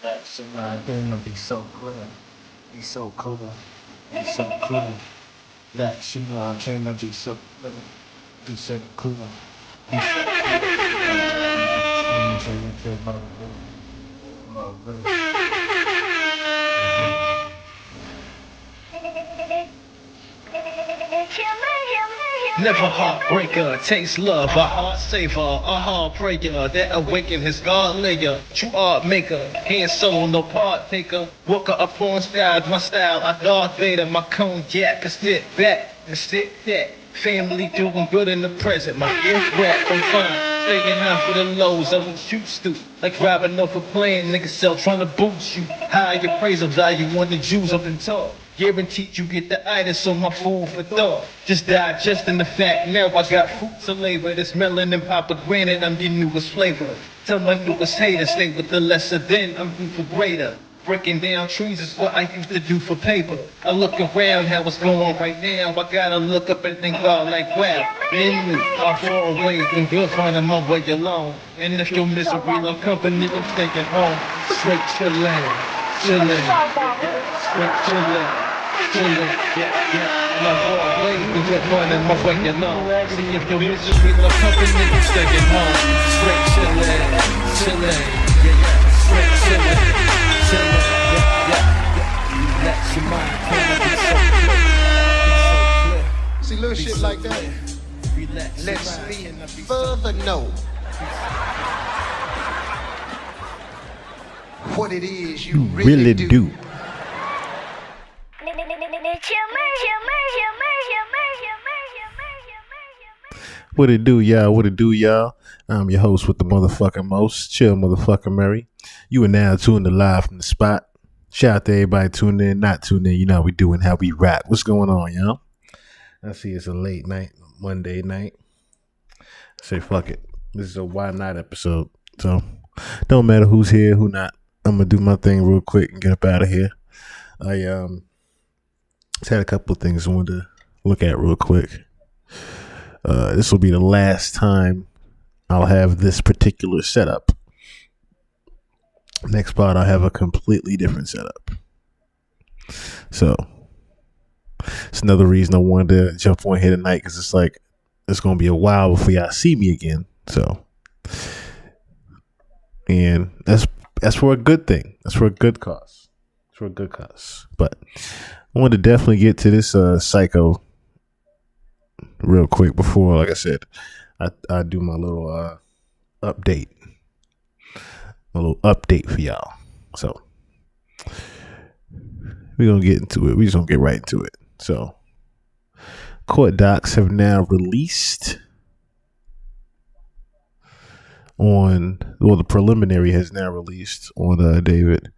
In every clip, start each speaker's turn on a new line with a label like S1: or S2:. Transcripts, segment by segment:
S1: That shit right there be so clear. Be so clear. Be so clear. That shit right there be so clear. Be so clear. Be so
S2: Never heartbreaker, takes love, a heart saver, a heartbreaker that awaken his God layer. True art maker, hand soul, no partaker. Walker upon skies, my style, I Darth Vader, my cognac, I sit back and sit that. Family doing good in the present, my gift rap, I'm fine. Staying out for the lows, I was used to. Like robbing off a plane, niggas sell trying to boost you. High appraisal value on the Jews up and talk. Guaranteed you get the itis on my food for thought. Just digesting the fact now I got food to labor. This melanin papa granted, I'm your newest flavor. Tell my newest haters stay with the lesser than, I'm due for greater. Breaking down trees is what I used to do for paper. I look around how it's going right now. I gotta look up and think about like wow. In me, I fall away and good finding my way alone. And if your misery love company, I'm taking home. Straight chillin', chillin', straight chillin'. And I fall away and good finding my way alone. See if your misery love company, I'm taking home. Straight chillin', chillin', straight chillin'.
S3: See little shit like that lets me further know what it is you really do.
S4: What it do, y'all? What it do, y'all? I'm your host with the motherfucking most, Chill Motherfucking Murray. You are now tuned to Live from the Spot. Shout out to everybody tuning in, not tuning in. You know how we doing, how we rap. What's going on, y'all? I see it's a late night, Monday night. I say, fuck it. This is a why not episode. So, don't matter who's here, who not. I'm going to do my thing real quick and get up out of here. I just had a couple of things I wanted to look at real quick. This will be the last time I'll have this particular setup. Next part, I'll have a completely different setup. So, it's another reason I wanted to jump on here tonight, because it's like, it's going to be a while before y'all see me again. So, and that's for a good thing. That's for a good cause. It's for a good cause. But I wanted to definitely get to this psycho real quick before, like I said, I do my little update. A little update for y'all. So we're gonna get into it. We just gonna get right into it. So court docs have now released the preliminary has now released on David.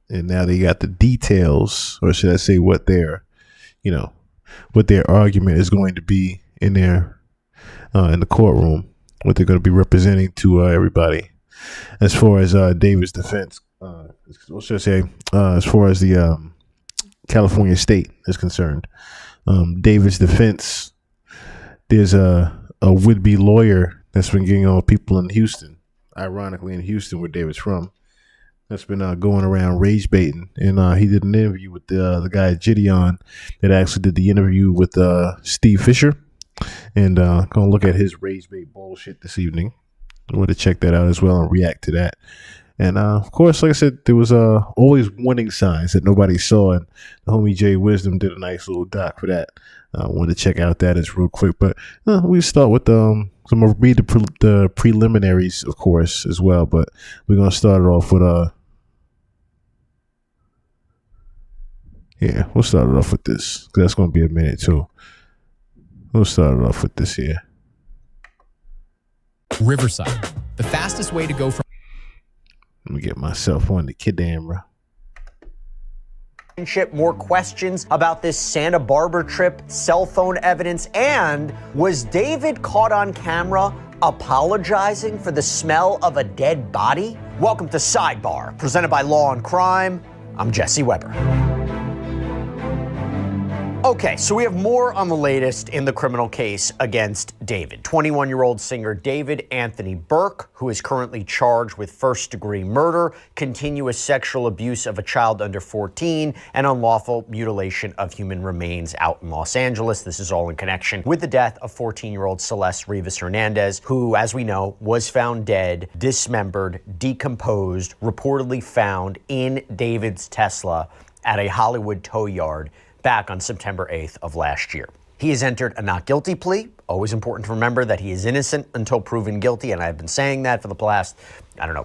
S4: And now they got the details, or should I say what their argument is going to be in their in the courtroom, what they're going to be representing to everybody as far as David's defense. What should I say? As far as the California state is concerned, David's defense. There's a would-be lawyer that's been getting on people in Houston, ironically in Houston, where David's from. That's been going around rage baiting, and he did an interview with the guy Gideon that actually did the interview with Steve Fisher, and gonna look at his rage bait bullshit this evening. I want to check that out as well and react to that. And of course, like I said, there was always warning signs that nobody saw, and the homie Jay Wisdom did a nice little doc for that. I wanted to check out that as real quick, but we start with so I'm gonna read the preliminaries, of course, as well. But we're gonna start it off with yeah, we'll start it off with this, because that's going to be a minute too. We'll start it off with this here.
S5: Riverside, the fastest way to go from...
S4: Let me get myself on the camera.
S6: More questions about this Santa Barbara trip, cell phone evidence, and was David caught on camera apologizing for the smell of a dead body? Welcome to Sidebar, presented by Law and Crime. I'm Jesse Weber. Okay, so we have more on the latest in the criminal case against David. 21-year-old singer David Anthony Burke, who is currently charged with first-degree murder, continuous sexual abuse of a child under 14, and unlawful mutilation of human remains out in Los Angeles. This is all in connection with the death of 14-year-old Celeste Rivas Hernandez, who, as we know, was found dead, dismembered, decomposed, reportedly found in David's Tesla at a Hollywood tow yard back on September 8th of last year. He has entered a not guilty plea. Always important to remember that he is innocent until proven guilty, and I've been saying that for the past,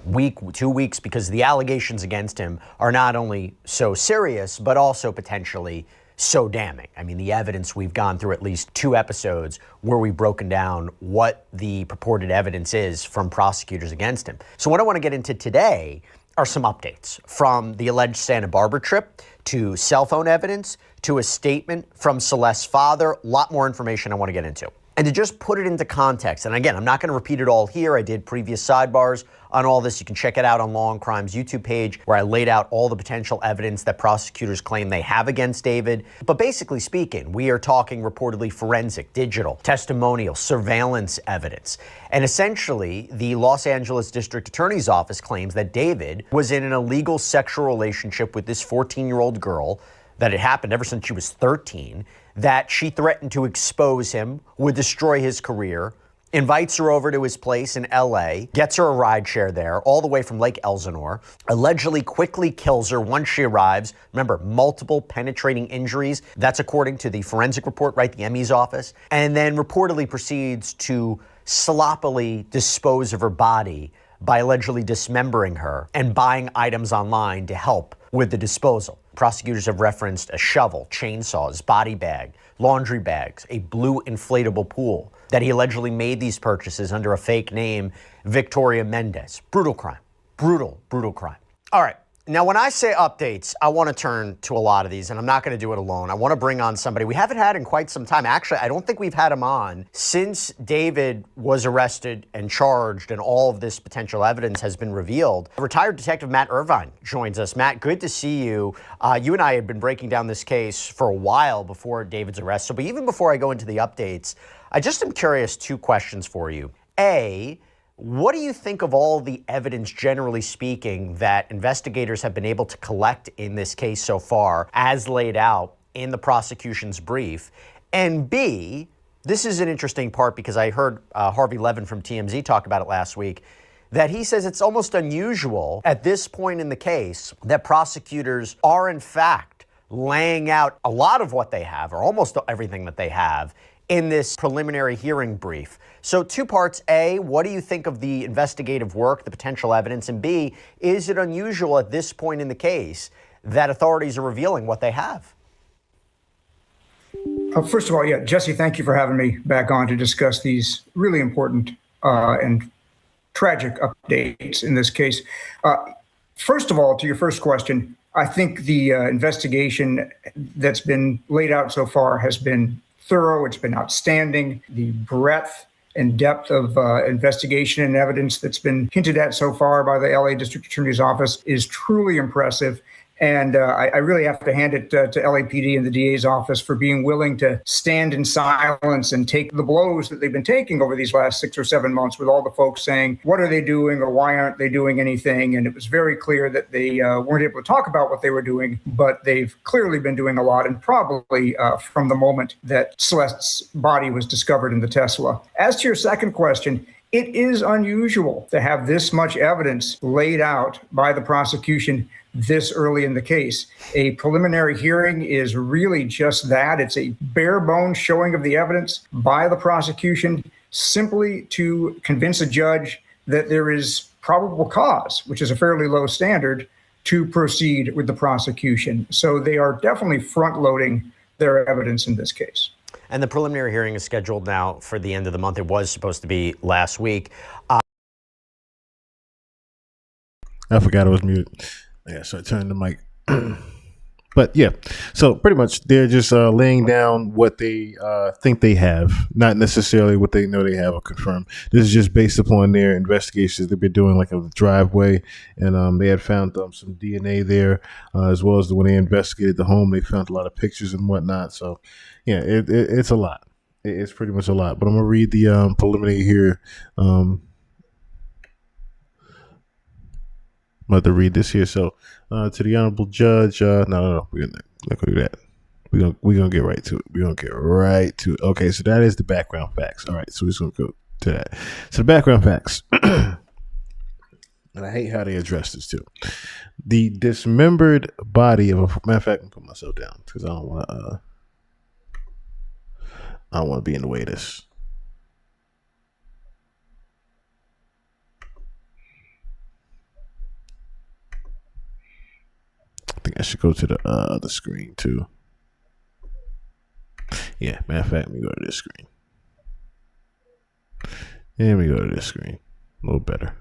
S6: week, 2 weeks, because the allegations against him are not only so serious, but also potentially so damning. I mean, the evidence, we've gone through at least 2 episodes where we've broken down what the purported evidence is from prosecutors against him. So what I want to get into today are some updates from the alleged Santa Barbara trip to cell phone evidence to a statement from Celeste's father. A lot more information I want to get into. And to just put it into context, and again, I'm not going to repeat it all here. I did previous sidebars on all this. You can check it out on Law and Crime's YouTube page, where I laid out all the potential evidence that prosecutors claim they have against David. But basically speaking, we are talking reportedly forensic, digital, testimonial, surveillance evidence. And essentially, the Los Angeles District Attorney's Office claims that David was in an illegal sexual relationship with this 14-year-old girl, that it happened ever since she was 13, that she threatened to expose him, would destroy his career, invites her over to his place in LA, gets her a ride share there, all the way from Lake Elsinore, allegedly quickly kills her once she arrives. Remember, multiple penetrating injuries. That's according to the forensic report, right? The ME's office. And then reportedly proceeds to sloppily dispose of her body by allegedly dismembering her and buying items online to help with the disposal. Prosecutors have referenced a shovel, chainsaws, body bag, laundry bags, a blue inflatable pool, that he allegedly made these purchases under a fake name, Victoria Mendez. Brutal crime. Brutal, brutal crime. All right. Now, when I say updates, I want to turn to a lot of these, and I'm not going to do it alone. I want to bring on somebody we haven't had in quite some time. Actually, I don't think we've had him on since David was arrested and charged and all of this potential evidence has been revealed. Retired Detective Matt Irvine joins us. Matt, good to see you. You and I had been breaking down this case for a while before David's arrest. But even before I go into the updates, I just am curious, 2 questions for you. A, what do you think of all the evidence, generally speaking, that investigators have been able to collect in this case so far, as laid out in the prosecution's brief? And B, this is an interesting part because I heard Harvey Levin from TMZ talk about it last week, that he says it's almost unusual at this point in the case that prosecutors are in fact laying out a lot of what they have, or almost everything that they have, in this preliminary hearing brief. So 2 parts. A, what do you think of the investigative work, the potential evidence? And B, is it unusual at this point in the case that authorities are revealing what they have?
S7: First of all, Jesse, thank you for having me back on to discuss these really important and tragic updates in this case. First of all, to your first question, I think the investigation that's been laid out so far has been thorough. It's been outstanding. The breadth and depth of investigation and evidence that's been hinted at so far by the LA District Attorney's Office is truly impressive. And I really have to hand it to LAPD and the DA's office for being willing to stand in silence and take the blows that they've been taking over these last 6 or 7 months, with all the folks saying, what are they doing, or why aren't they doing anything? And it was very clear that they weren't able to talk about what they were doing, but they've clearly been doing a lot, and probably from the moment that Celeste's body was discovered in the Tesla. As to your second question, it is unusual to have this much evidence laid out by the prosecution this early in the case. A preliminary hearing is really just that. It's a bare bones showing of the evidence by the prosecution, simply to convince a judge that there is probable cause, which is a fairly low standard, to proceed with the prosecution. So they are definitely front loading their evidence in this case.
S6: And the preliminary hearing is scheduled now for the end of the month. It was supposed to be last week.
S4: I forgot I was muted. Yeah, so I turned the mic. But yeah, so pretty much they're just laying down what they think they have, not necessarily what they know they have or confirm. This is just based upon their investigations they've been doing, like a driveway, and they had found some DNA there, as well as when they investigated the home, they found a lot of pictures and whatnot. So yeah, it's a lot. It's pretty much a lot. But I'm gonna read the preliminary here. I'm about to read this here. So, to the honorable judge, no, we're not gonna do that. We're gonna get right to it. Okay, so that is the background facts. All right, so we're just gonna go to that. So the background facts, and I hate how they address this too. The dismembered body of a matter of fact, I'm put myself down because I don't want to be in the way of this. I think I should go to the other screen too. Yeah, matter of fact, let me go to this screen. And we go to this screen. A little better.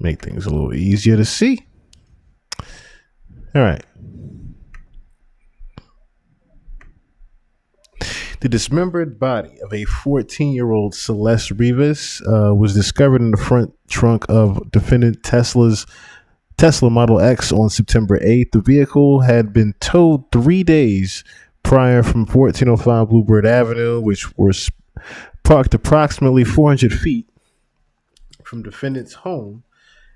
S4: Make things a little easier to see. All right. The dismembered body of a 14-year-old Celeste Rivas was discovered in the front trunk of defendant Tesla Model X on September 8th. The vehicle had been towed 3 days prior from 1405 Bluebird Avenue, which was parked approximately 400 feet from defendant's home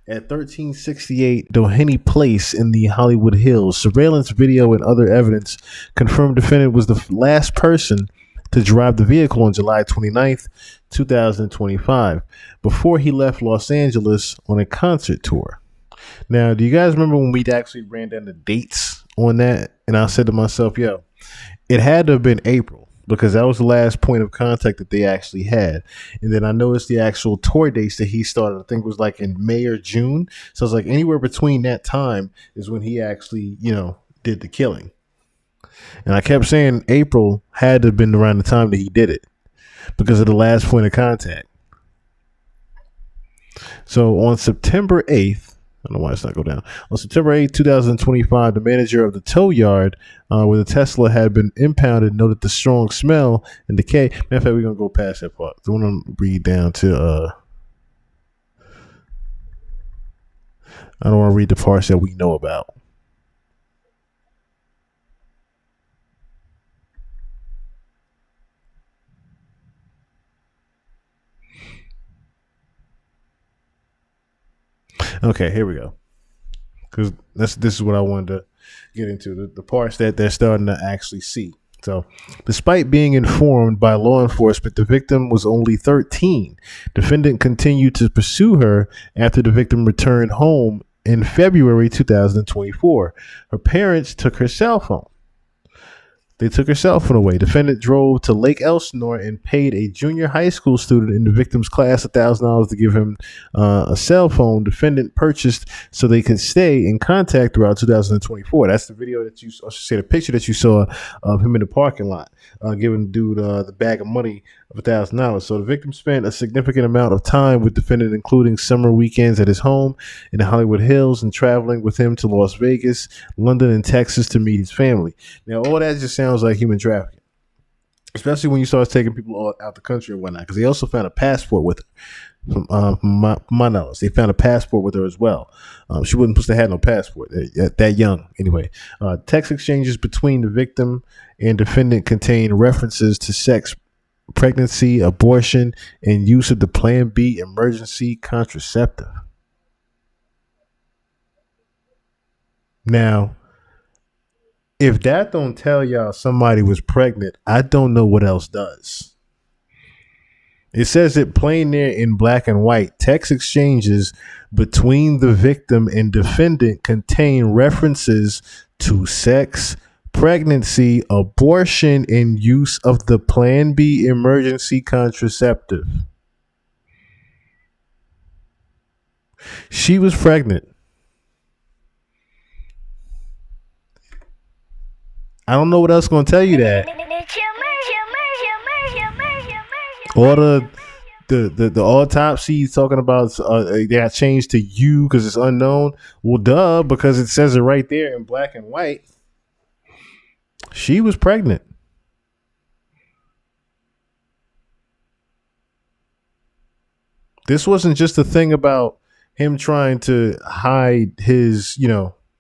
S4: at 1368 Doheny Place in the Hollywood Hills. Surveillance video and other evidence confirmed defendant was the last person to drive the vehicle on July 29th, 2025, before he left Los Angeles on a concert tour. Now, do you guys remember when we actually ran down the dates on that? And I said to myself, yo, it had to have been April, because that was the last point of contact that they actually had. And then I noticed the actual tour dates that he started, I think it was like in May or June. So it's like anywhere between that time is when he actually, did the killing. And I kept saying April had to have been around the time that he did it because of the last point of contact. So on September 8th, I don't know why it's not go down. On September 8th, 2025, the manager of the tow yard where the Tesla had been impounded noted the strong smell and decay. Matter of fact, we're going to go past that part. I want to read down to, I don't want to read the parts that we know about. Okay, here we go. Because this is what I wanted to get into, the parts that they're starting to actually see. So, despite being informed by law enforcement the victim was only 13, defendant continued to pursue her after the victim returned home in February 2024. Her parents took her cell phone. They took her cell phone away. Defendant drove to Lake Elsinore and paid a junior high school student in the victim's class $1,000 to give him a cell phone defendant purchased so they could stay in contact throughout 2024. That's the video that I should say the picture that you saw of him in the parking lot, giving the dude the bag of money of $1,000. So the victim spent a significant amount of time with defendant, including summer weekends at his home in the Hollywood Hills and traveling with him to Las Vegas, London, and Texas to meet his family. Now, all that just sounds like human trafficking, especially when you start taking people all out the country and whatnot, because they also found a passport with her. From my knowledge, they found a passport with her as well. She wasn't supposed to have no passport that young. Anyway, text exchanges between the victim and defendant contain references to sex, pregnancy, abortion, and use of the Plan B emergency contraceptive. Now, if that don't tell y'all somebody was pregnant, I don't know what else does. It says it plain there in black and white. Text exchanges between the victim and defendant contain references to sex, pregnancy, abortion, and use of the Plan B emergency contraceptive. She was pregnant. I don't know what else going to tell you that. All the autopsy talking about they got changed to you because it's unknown. Well, duh, because it says it right there in black and white. She was pregnant. This wasn't just a thing about him trying to hide his,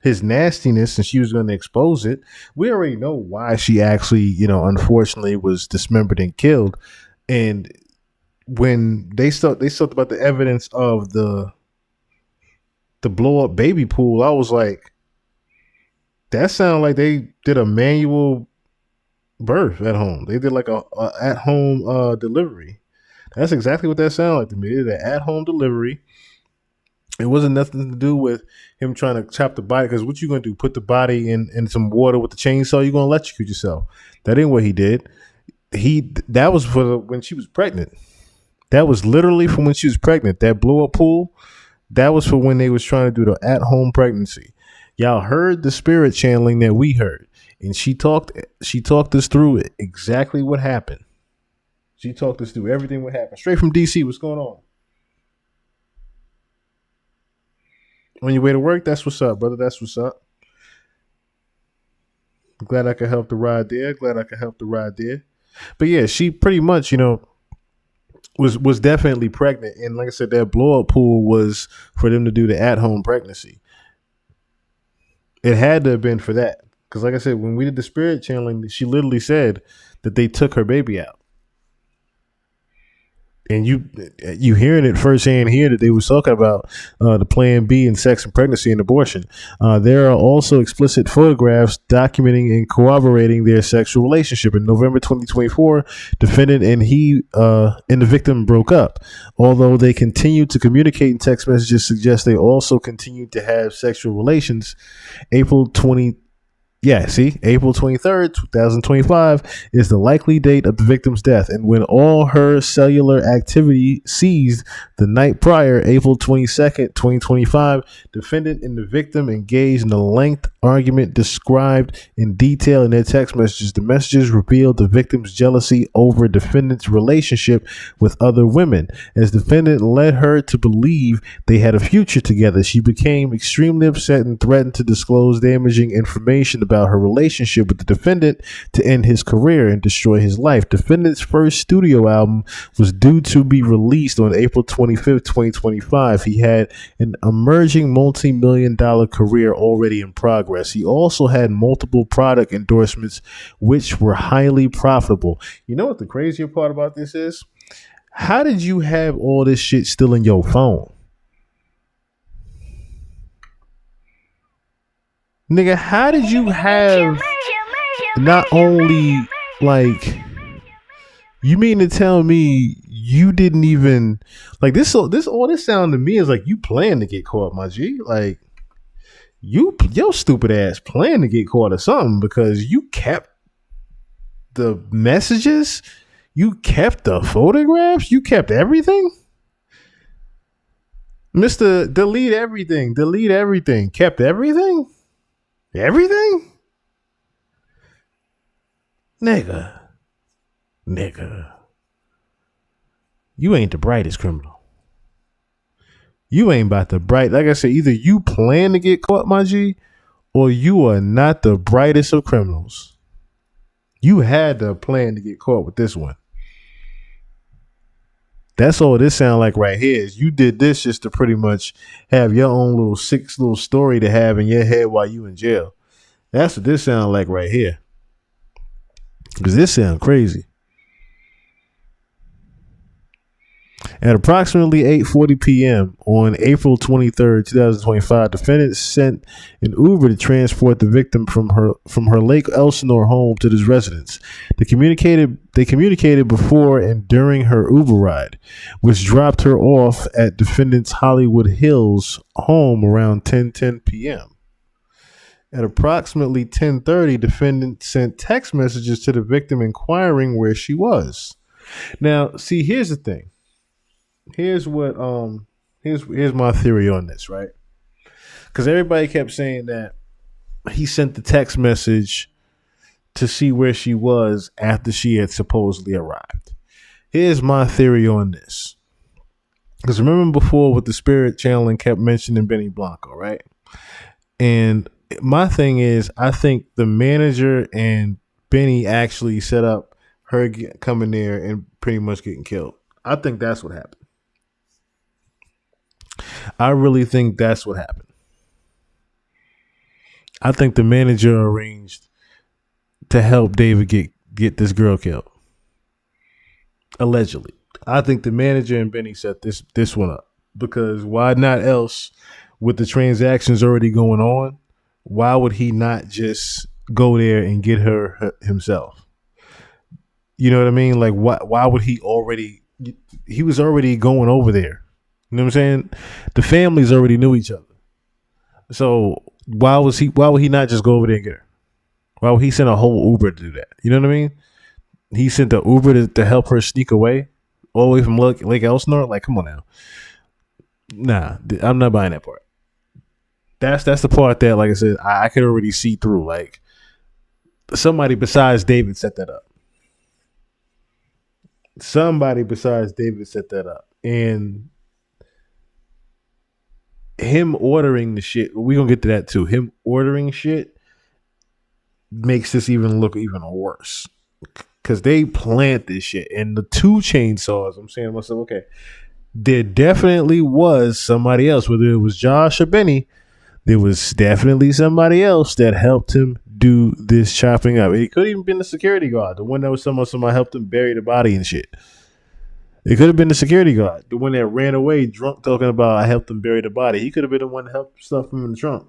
S4: his nastiness, and she was going to expose it. We already know why she actually, unfortunately was dismembered and killed. And when they talked about the evidence of the blow up baby pool, I was like, that sounded like they did a manual birth at home. They did like a at home delivery. That's exactly what that sounded like to me. They did an at home delivery. It wasn't nothing to do with him trying to chop the body, because what you going to do? Put the body in some water with the chainsaw? You're going to electrocute yourself. That ain't what he did. That was for when she was pregnant. That was literally from when she was pregnant. That blow up pool, that was for when they was trying to do the at home pregnancy. Y'all heard the spirit channeling that we heard, and she talked us through it, exactly what happened. She talked us through everything what happened. Straight from DC. What's going on? On your way to work? That's what's up, brother. That's what's up. I'm glad I could help the ride there. But yeah, she pretty much, was definitely pregnant. And like I said, that blow up pool was for them to do the at home pregnancy. It had to have been for that. Because like I said, when we did the spirit channeling, she literally said that they took her baby out. And you hearing it firsthand here that they was talking about the Plan B and sex and pregnancy and abortion. There are also explicit photographs documenting and corroborating their sexual relationship. In November 2024, defendant and the victim broke up. Although they continued to communicate in text messages suggest they also continued to have sexual relations. April 23rd, 2025 is the likely date of the victim's death. And when all her cellular activity ceased the night prior, April 22nd, 2025, defendant and the victim engaged in a lengthy argument described in detail in their text messages. The messages revealed the victim's jealousy over defendant's relationship with other women. As defendant led her to believe they had a future together, she became extremely upset and threatened to disclose damaging information about her relationship with the defendant to end his career and destroy his life. Defendant's first studio album was due to be released on April 25th, 2025. He had an emerging multi-million-dollar career already in progress. He also had multiple product endorsements, which were highly profitable. You know what the crazier part about this is? How did you have all this shit still in your phone? Nigga, how did you have not only, like, you mean to tell me you didn't even, like, this all this sound to me is like you plan to get caught, my G. Like, your stupid ass plan to get caught or something, because you kept the messages, you kept the photographs, you kept everything. Mr. Delete everything, kept everything? Everything? Nigga. You ain't the brightest criminal. You ain't about the bright. Like I said, either you plan to get caught, my G, or you are not the brightest of criminals. You had to plan to get caught with this one. That's all this sound like right here is you did this just to pretty much have your own little story to have in your head while you in jail. That's what this sound like right here. Because this sound crazy. At approximately 8:40 p.m. on April 23rd, 2025, defendants sent an Uber to transport the victim from her Lake Elsinore home to this residence. They communicated before and during her Uber ride, which dropped her off at defendant's Hollywood Hills home around 10:10 p.m. At approximately 10:30, defendant sent text messages to the victim inquiring where she was. Now, see, here's the thing. Here's what Here's my theory on this, right? Because everybody kept saying that he sent the text message to see where she was after she had supposedly arrived. Here's my theory on this. Because remember before with the spirit channeling kept mentioning Benny Blanco, right? And my thing is, I think the manager and Benny actually set up her coming there and pretty much getting killed. I think that's what happened. I really think that's what happened. I think the manager arranged to help David get this girl killed. Allegedly. I think the manager and Benny set this one up. Because why not else, with the transactions already going on, why would he not just go there and get her himself? You know what I mean? Like, why would he was already going over there. You know what I'm saying? The families already knew each other. So why would he not just go over there and get her? Why would he send a whole Uber to do that? You know what I mean? He sent the Uber to help her sneak away all the way from Lake Elsinore. Like, come on now. Nah, I'm not buying that part. That's the part that, like I said, I could already see through. Like, somebody besides David set that up. And him ordering the shit, we're going to get to that too. Him ordering shit makes this look even worse. Because they plant this shit. And the 2 chainsaws, I'm saying to myself, okay, there definitely was somebody else, whether it was Josh or Benny, there was definitely somebody else that helped him do this chopping up. It could have even been the security guard, the one that was somebody helped him bury the body and shit. It could have been the security guard, the one that ran away drunk talking about I helped him bury the body. He could have been the one that helped stuff him in the trunk.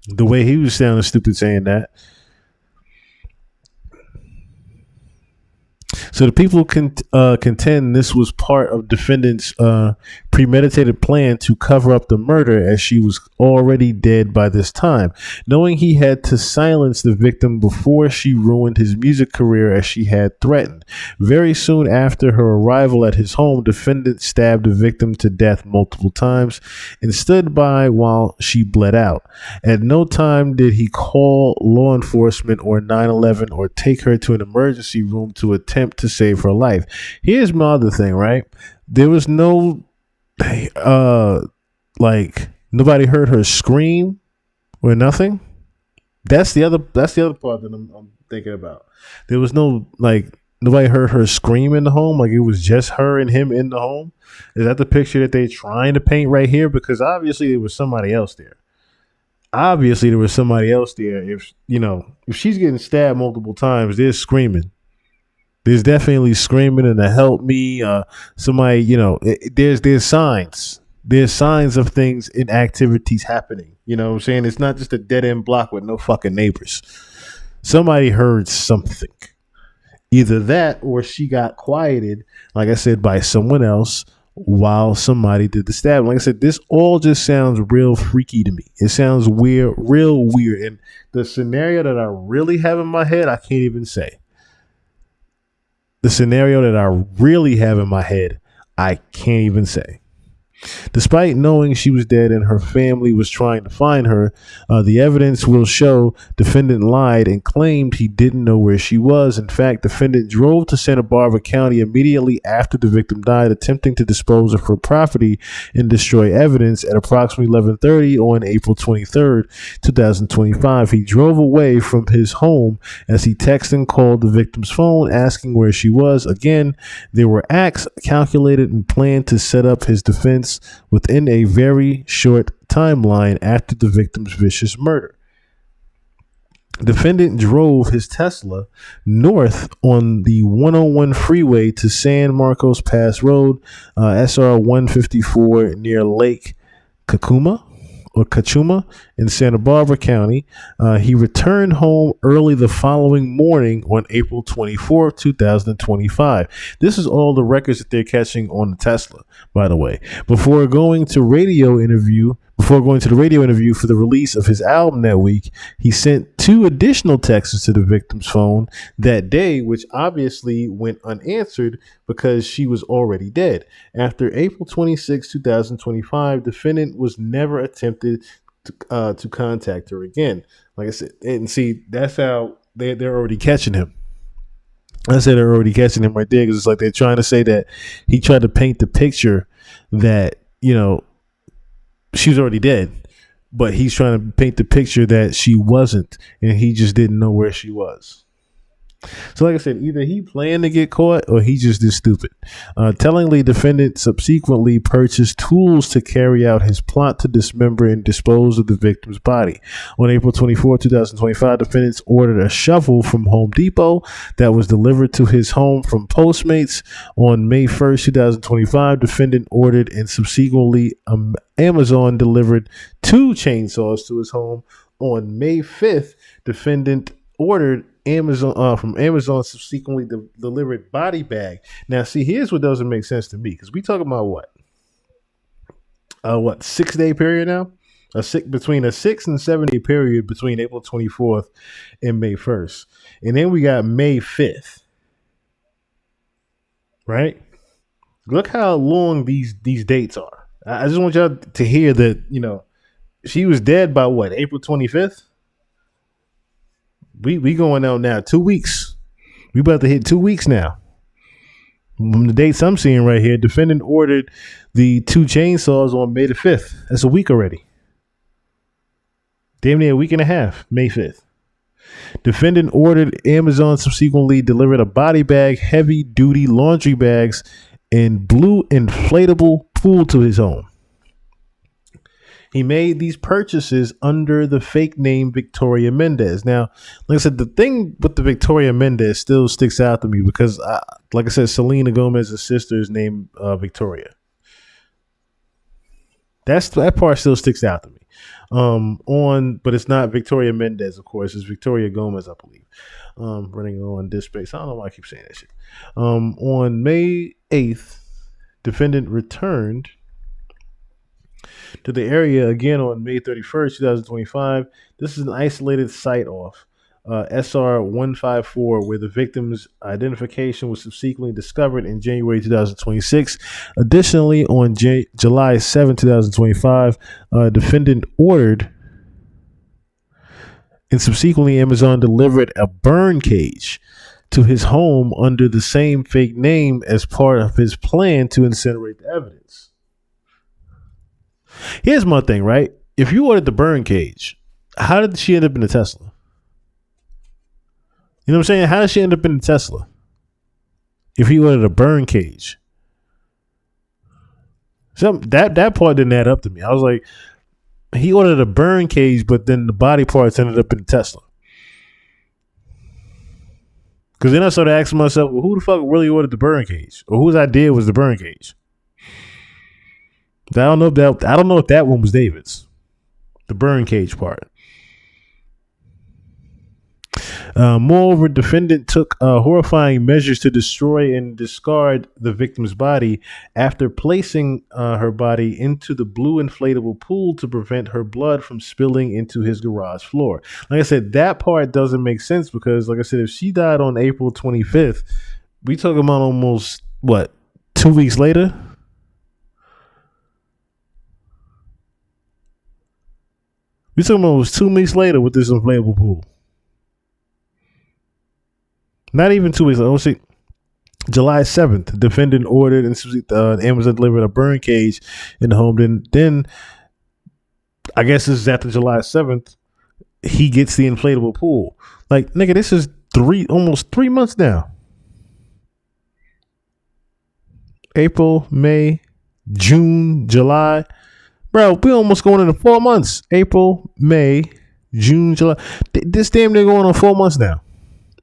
S4: The way he was sounding stupid saying that. So the people contend this was part of defendant's premeditated plan to cover up the murder, as she was already dead by this time, knowing he had to silence the victim before she ruined his music career as she had threatened. Very soon after her arrival at his home, defendant stabbed the victim to death multiple times and stood by while she bled out. At no time did he call law enforcement or 911 or take her to an emergency room to attempt to save her life. Here's my other thing, right? There was no nobody heard her scream or nothing. That's the other part that I'm thinking about. There was nobody heard her scream in the home, like it was just her and him in the home. Is that the picture that they're trying to paint right here? Because obviously there was somebody else there. If she's getting stabbed multiple times, there's screaming. There's definitely screaming and to help me. Somebody, there's signs. There's signs of things and activities happening. You know what I'm saying? It's not just a dead end block with no fucking neighbors. Somebody heard something. Either that or she got quieted, like I said, by someone else while somebody did the stabbing. Like I said, this all just sounds real freaky to me. It sounds weird, real weird. And the scenario that I really have in my head, I can't even say. The scenario that I really have in my head, I can't even say. Despite knowing she was dead and her family was trying to find her, the evidence will show defendant lied and claimed he didn't know where she was. In fact, defendant drove to Santa Barbara County immediately after the victim died, attempting to dispose of her property and destroy evidence. At approximately 11:30 on April 23rd, 2025, he drove away from his home as he texted and called the victim's phone asking where she was. Again, there were acts calculated and planned to set up his defense within a very short timeline after the victim's vicious murder. Defendant drove his Tesla north on the 101 freeway to San Marcos Pass Road, SR 154 near Lake Cachuma in Santa Barbara County. He returned home early the following morning on April 24, 2025. This is all the records that they're catching on the Tesla, by the way. Before going to radio interview Before going to the radio interview for the release of his album that week, he sent 2 additional texts to the victim's phone that day, which obviously went unanswered because she was already dead. After April 26, 2025, defendant was never attempted to contact her again. Like I said, and see, that's how they're already catching him. I said they're already catching him right there because it's like they're trying to say that he tried to paint the picture that, she was already dead, but he's trying to paint the picture that she wasn't, and he just didn't know where she was. So like I said, either he planned to get caught or he just is stupid. Tellingly, defendant subsequently purchased tools to carry out his plot to dismember and dispose of the victim's body. On April 24, 2025, defendants ordered a shovel from Home Depot that was delivered to his home from Postmates. On May 1st, 2025, defendant ordered and subsequently Amazon delivered 2 chainsaws to his home. On May 5th, defendant ordered from Amazon subsequently delivered body bag. Now, see, here's what doesn't make sense to me, because we talking about what 6-day period now, between a 6 and 7 day period between April 24th and May 1st, and then we got May 5th, right? Look how long these dates are. I just want y'all to hear that she was dead by what, April 25th. We going out now 2 weeks. We about to hit 2 weeks now. From the dates I'm seeing right here, defendant ordered the 2 chainsaws on May the 5th. That's a week already. Damn near a week and a half, May 5th. Defendant ordered Amazon subsequently delivered a body bag, heavy duty laundry bags, and blue inflatable pool to his home. He made these purchases under the fake name Victoria Mendez. Now, like I said, the thing with the Victoria Mendez still sticks out to me because, like I said, Selena Gomez's sister is named Victoria. That part still sticks out to me. But it's not Victoria Mendez, of course. It's Victoria Gomez, I believe. Running on this space. I don't know why I keep saying that shit. On May 8th, defendant returned to the area again on May 31st, 2025. This is an isolated site off SR 154 where the victim's identification was subsequently discovered in January 2026. Additionally, on July 7, 2025, defendant ordered and subsequently Amazon delivered a burn cage to his home under the same fake name as part of his plan to incinerate the evidence. Here's my thing, right? If you ordered the burn cage, how did she end up in the Tesla? You know what I'm saying? How did she end up in the Tesla? If he ordered a burn cage. That part didn't add up to me. I was like, he ordered a burn cage, but then the body parts ended up in the Tesla. Because then I started asking myself, well, who the fuck really ordered the burn cage? Or whose idea was the burn cage? I don't know if that one was David's. The burn cage part. Moreover, defendant took horrifying measures to destroy and discard the victim's body after placing her body into the blue inflatable pool to prevent her blood from spilling into his garage floor. Like I said, that part doesn't make sense because, like I said, if she died on April 25th, we talking about almost, 2 weeks later? We talking about it was 2 weeks later with this inflatable pool. Not even 2 weeks later. Let's see. July 7th, the defendant ordered and Amazon delivered a burn cage in the home. Then I guess this is after July 7th, he gets the inflatable pool. Like, nigga, this is almost 3 months now. April, May, June, July. Bro, we almost going into 4 months. April, May, June, July. This damn near going on 4 months now.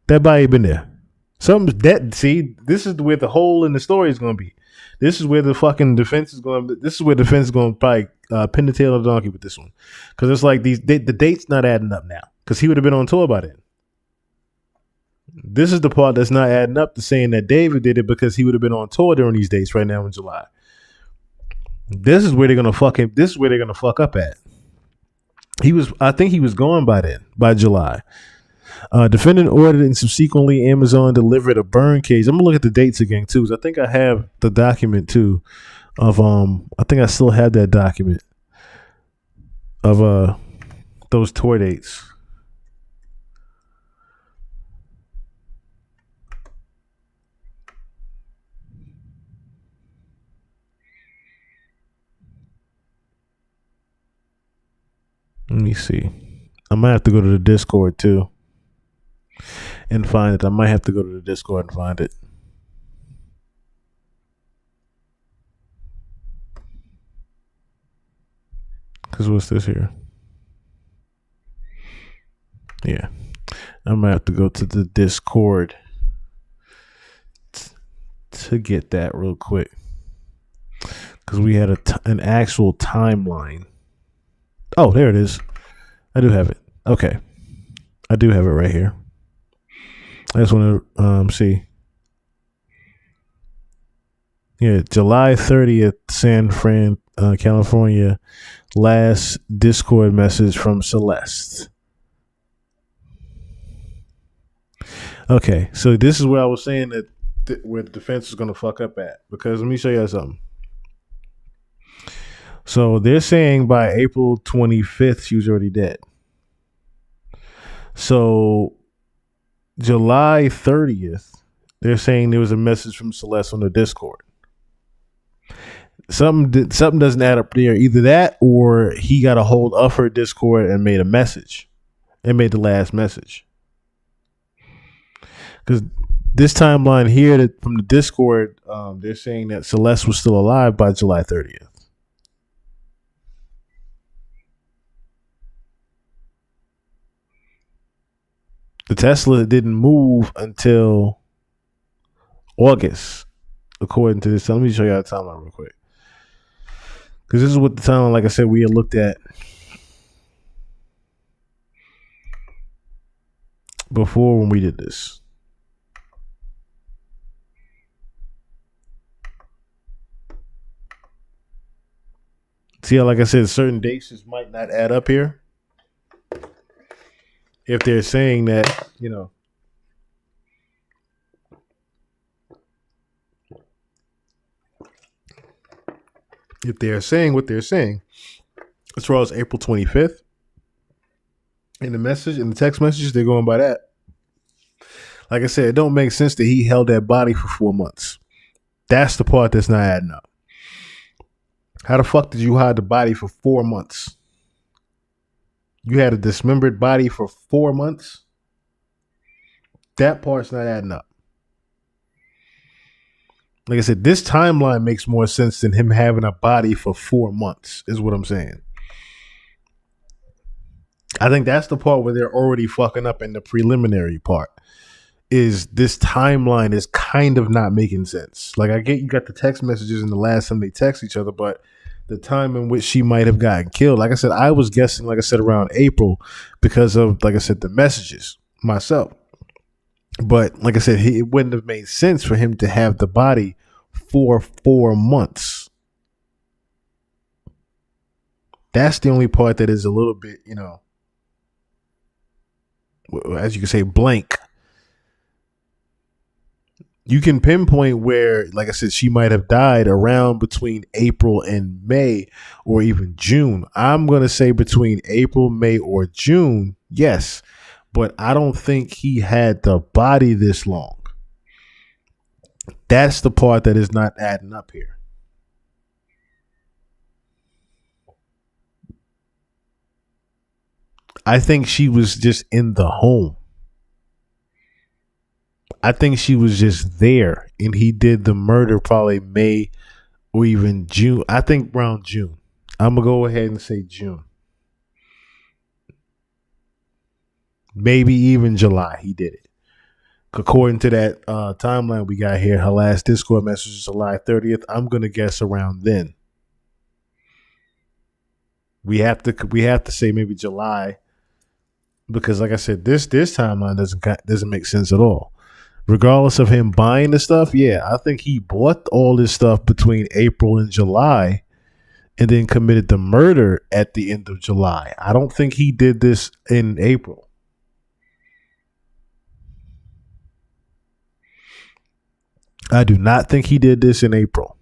S4: That body been there. This is where the hole in the story is going to be. This is where the fucking defense is going to. This is where defense is going to probably pin the tail of the donkey with this one, because it's like the date's not adding up now. Because he would have been on tour by then. This is the part that's not adding up to saying that David did it because he would have been on tour during these dates right now in July. This is where they're gonna fuck him. This is where they're gonna fuck up at. I think he was gone by then, by July. Defendant ordered and subsequently Amazon delivered a burn case. I'm gonna look at the dates again too, 'cause I think I have the document too of I think I still have that document of those tour dates. Let me see. I might have to go to the Discord too and find it. I might have to go to the Discord and find it. Because what's this here? Yeah. I might have to go to the Discord to get that real quick. Because we had an actual timeline. Oh, there it is. I do have it. Okay. I do have it right here. I just want to see. Yeah, July 30th, San Fran, California. Last Discord message from Celeste. Okay, so this is where I was saying that where the defense is going to fuck up at. Because let me show you something. So they're saying by April 25th, she was already dead. So July 30th, they're saying there was a message from Celeste on the Discord. Something doesn't add up there. Either that or he got a hold of her Discord and made a message and made the last message. Because this timeline here from the Discord, they're saying that Celeste was still alive by July 30th. The Tesla didn't move until August, according to this. Let me show you the timeline real quick. Because this is what the timeline, like I said, we had looked at before when we did this. See how, like I said, certain dates just might not add up here. If they're saying that, you know, if they're saying what they're saying, as far as April 25th, in the message, in the text messages, they're going by that. Like I said, it don't make sense that he held that body for 4 months. That's the part that's not adding up. How the fuck did you hide the body for 4 months? You had a dismembered body for 4 months? That part's not adding up. Like I said, this timeline makes more sense than him having a body for 4 months, is what I'm saying. I think that's the part where they're already fucking up in the preliminary part. Is this timeline is kind of not making sense. Like I get you got the text messages and the last time they text each other, but the time in which she might have gotten killed, like I said, I was guessing, like I said, around April because of, like I said, the messages myself. But like I said, it wouldn't have made sense for him to have the body for 4 months. That's the only part that is a little bit, you know, as you can say, blank. You can pinpoint where, like I said, she might have died around between April and May or even June. I'm going to say between April, May, or June, yes. But I don't think he had the body this long. That's the part that is not adding up here. I think she was just in the home. I think she was just there and he did the murder probably May or even June. I think around June. I'm going to go ahead and say June. Maybe even July he did it. According to that timeline we got here, her last Discord message is July 30th. I'm going to guess around then. We have to say maybe July because like I said, this timeline doesn't make sense at all. Regardless of him buying the stuff, yeah, I think he bought all this stuff between April and July and then committed the murder at the end of July. I don't think he did this in April. I do not think he did this in April.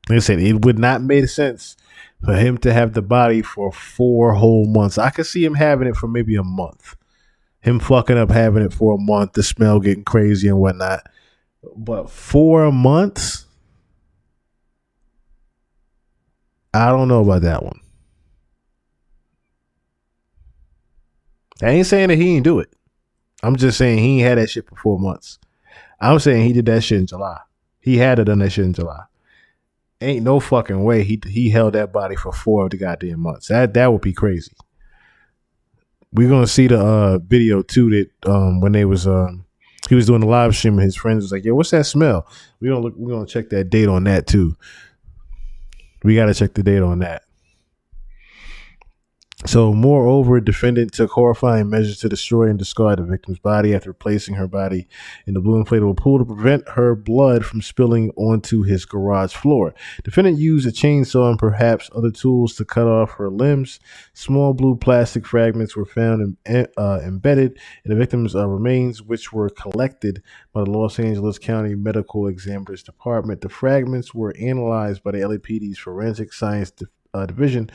S4: Like I said, it would not make sense for him to have the body for 4 whole months. I could see him having it for maybe a month. Him fucking up having it for a month, the smell getting crazy and whatnot. But 4 months? I don't know about that one. I ain't saying that he didn't do it. I'm just saying he ain't had that shit for 4 months. I'm saying he did that shit in July. He had to done that shit in July. Ain't no fucking way he held that body for 4 of the goddamn months. That would be crazy. We're gonna see the video too that when they was he was doing the live stream and his friends was like, "Yo, what's that smell?" We're gonna check that date on that too. We gotta check the date on that. So, moreover, defendant took horrifying measures to destroy and discard the victim's body after placing her body in the blue inflatable pool to prevent her blood from spilling onto his garage floor. Defendant used a chainsaw and perhaps other tools to cut off her limbs. Small blue plastic fragments were found embedded in the victim's remains, which were collected by the Los Angeles County Medical Examiner's Department. The fragments were analyzed by the LAPD's Forensic Science Division.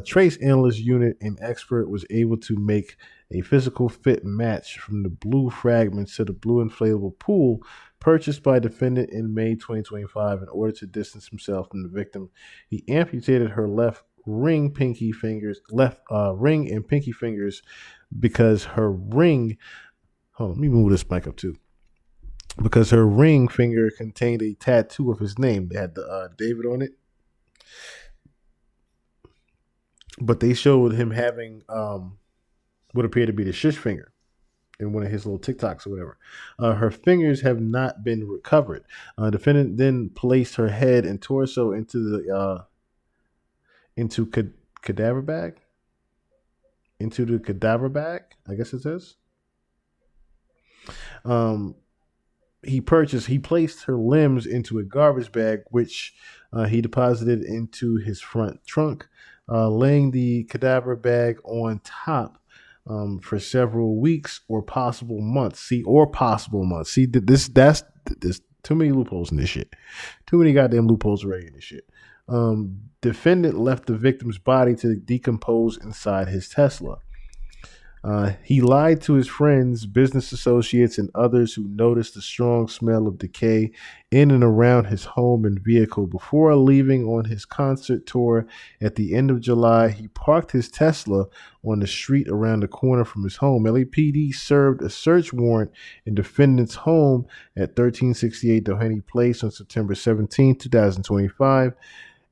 S4: Trace analyst unit and expert was able to make a physical fit match from the blue fragments to the blue inflatable pool purchased by defendant in May 2025 in order to distance himself from the victim. He amputated her left ring and pinky fingers because her ring. Hold on, let me move this mic up too. Because her ring finger contained a tattoo of his name. They had the David on it. But they showed him having what appeared to be the shush finger in one of his little TikToks or whatever. Her fingers have not been recovered. Defendant then placed her head and torso into the cadaver bag. Into the cadaver bag, I guess it says. He placed her limbs into a garbage bag, which he deposited into his front trunk, laying the cadaver bag on top for several weeks or possible months. See, that's too many loopholes in this shit. Too many goddamn loopholes already in this shit. Defendant left the victim's body to decompose inside his Tesla. He lied to his friends, business associates, and others who noticed the strong smell of decay in and around his home and vehicle. Before leaving on his concert tour at the end of July, he parked his Tesla on the street around the corner from his home. LAPD served a search warrant in defendant's home at 1368 Doheny Place on September 17, 2025.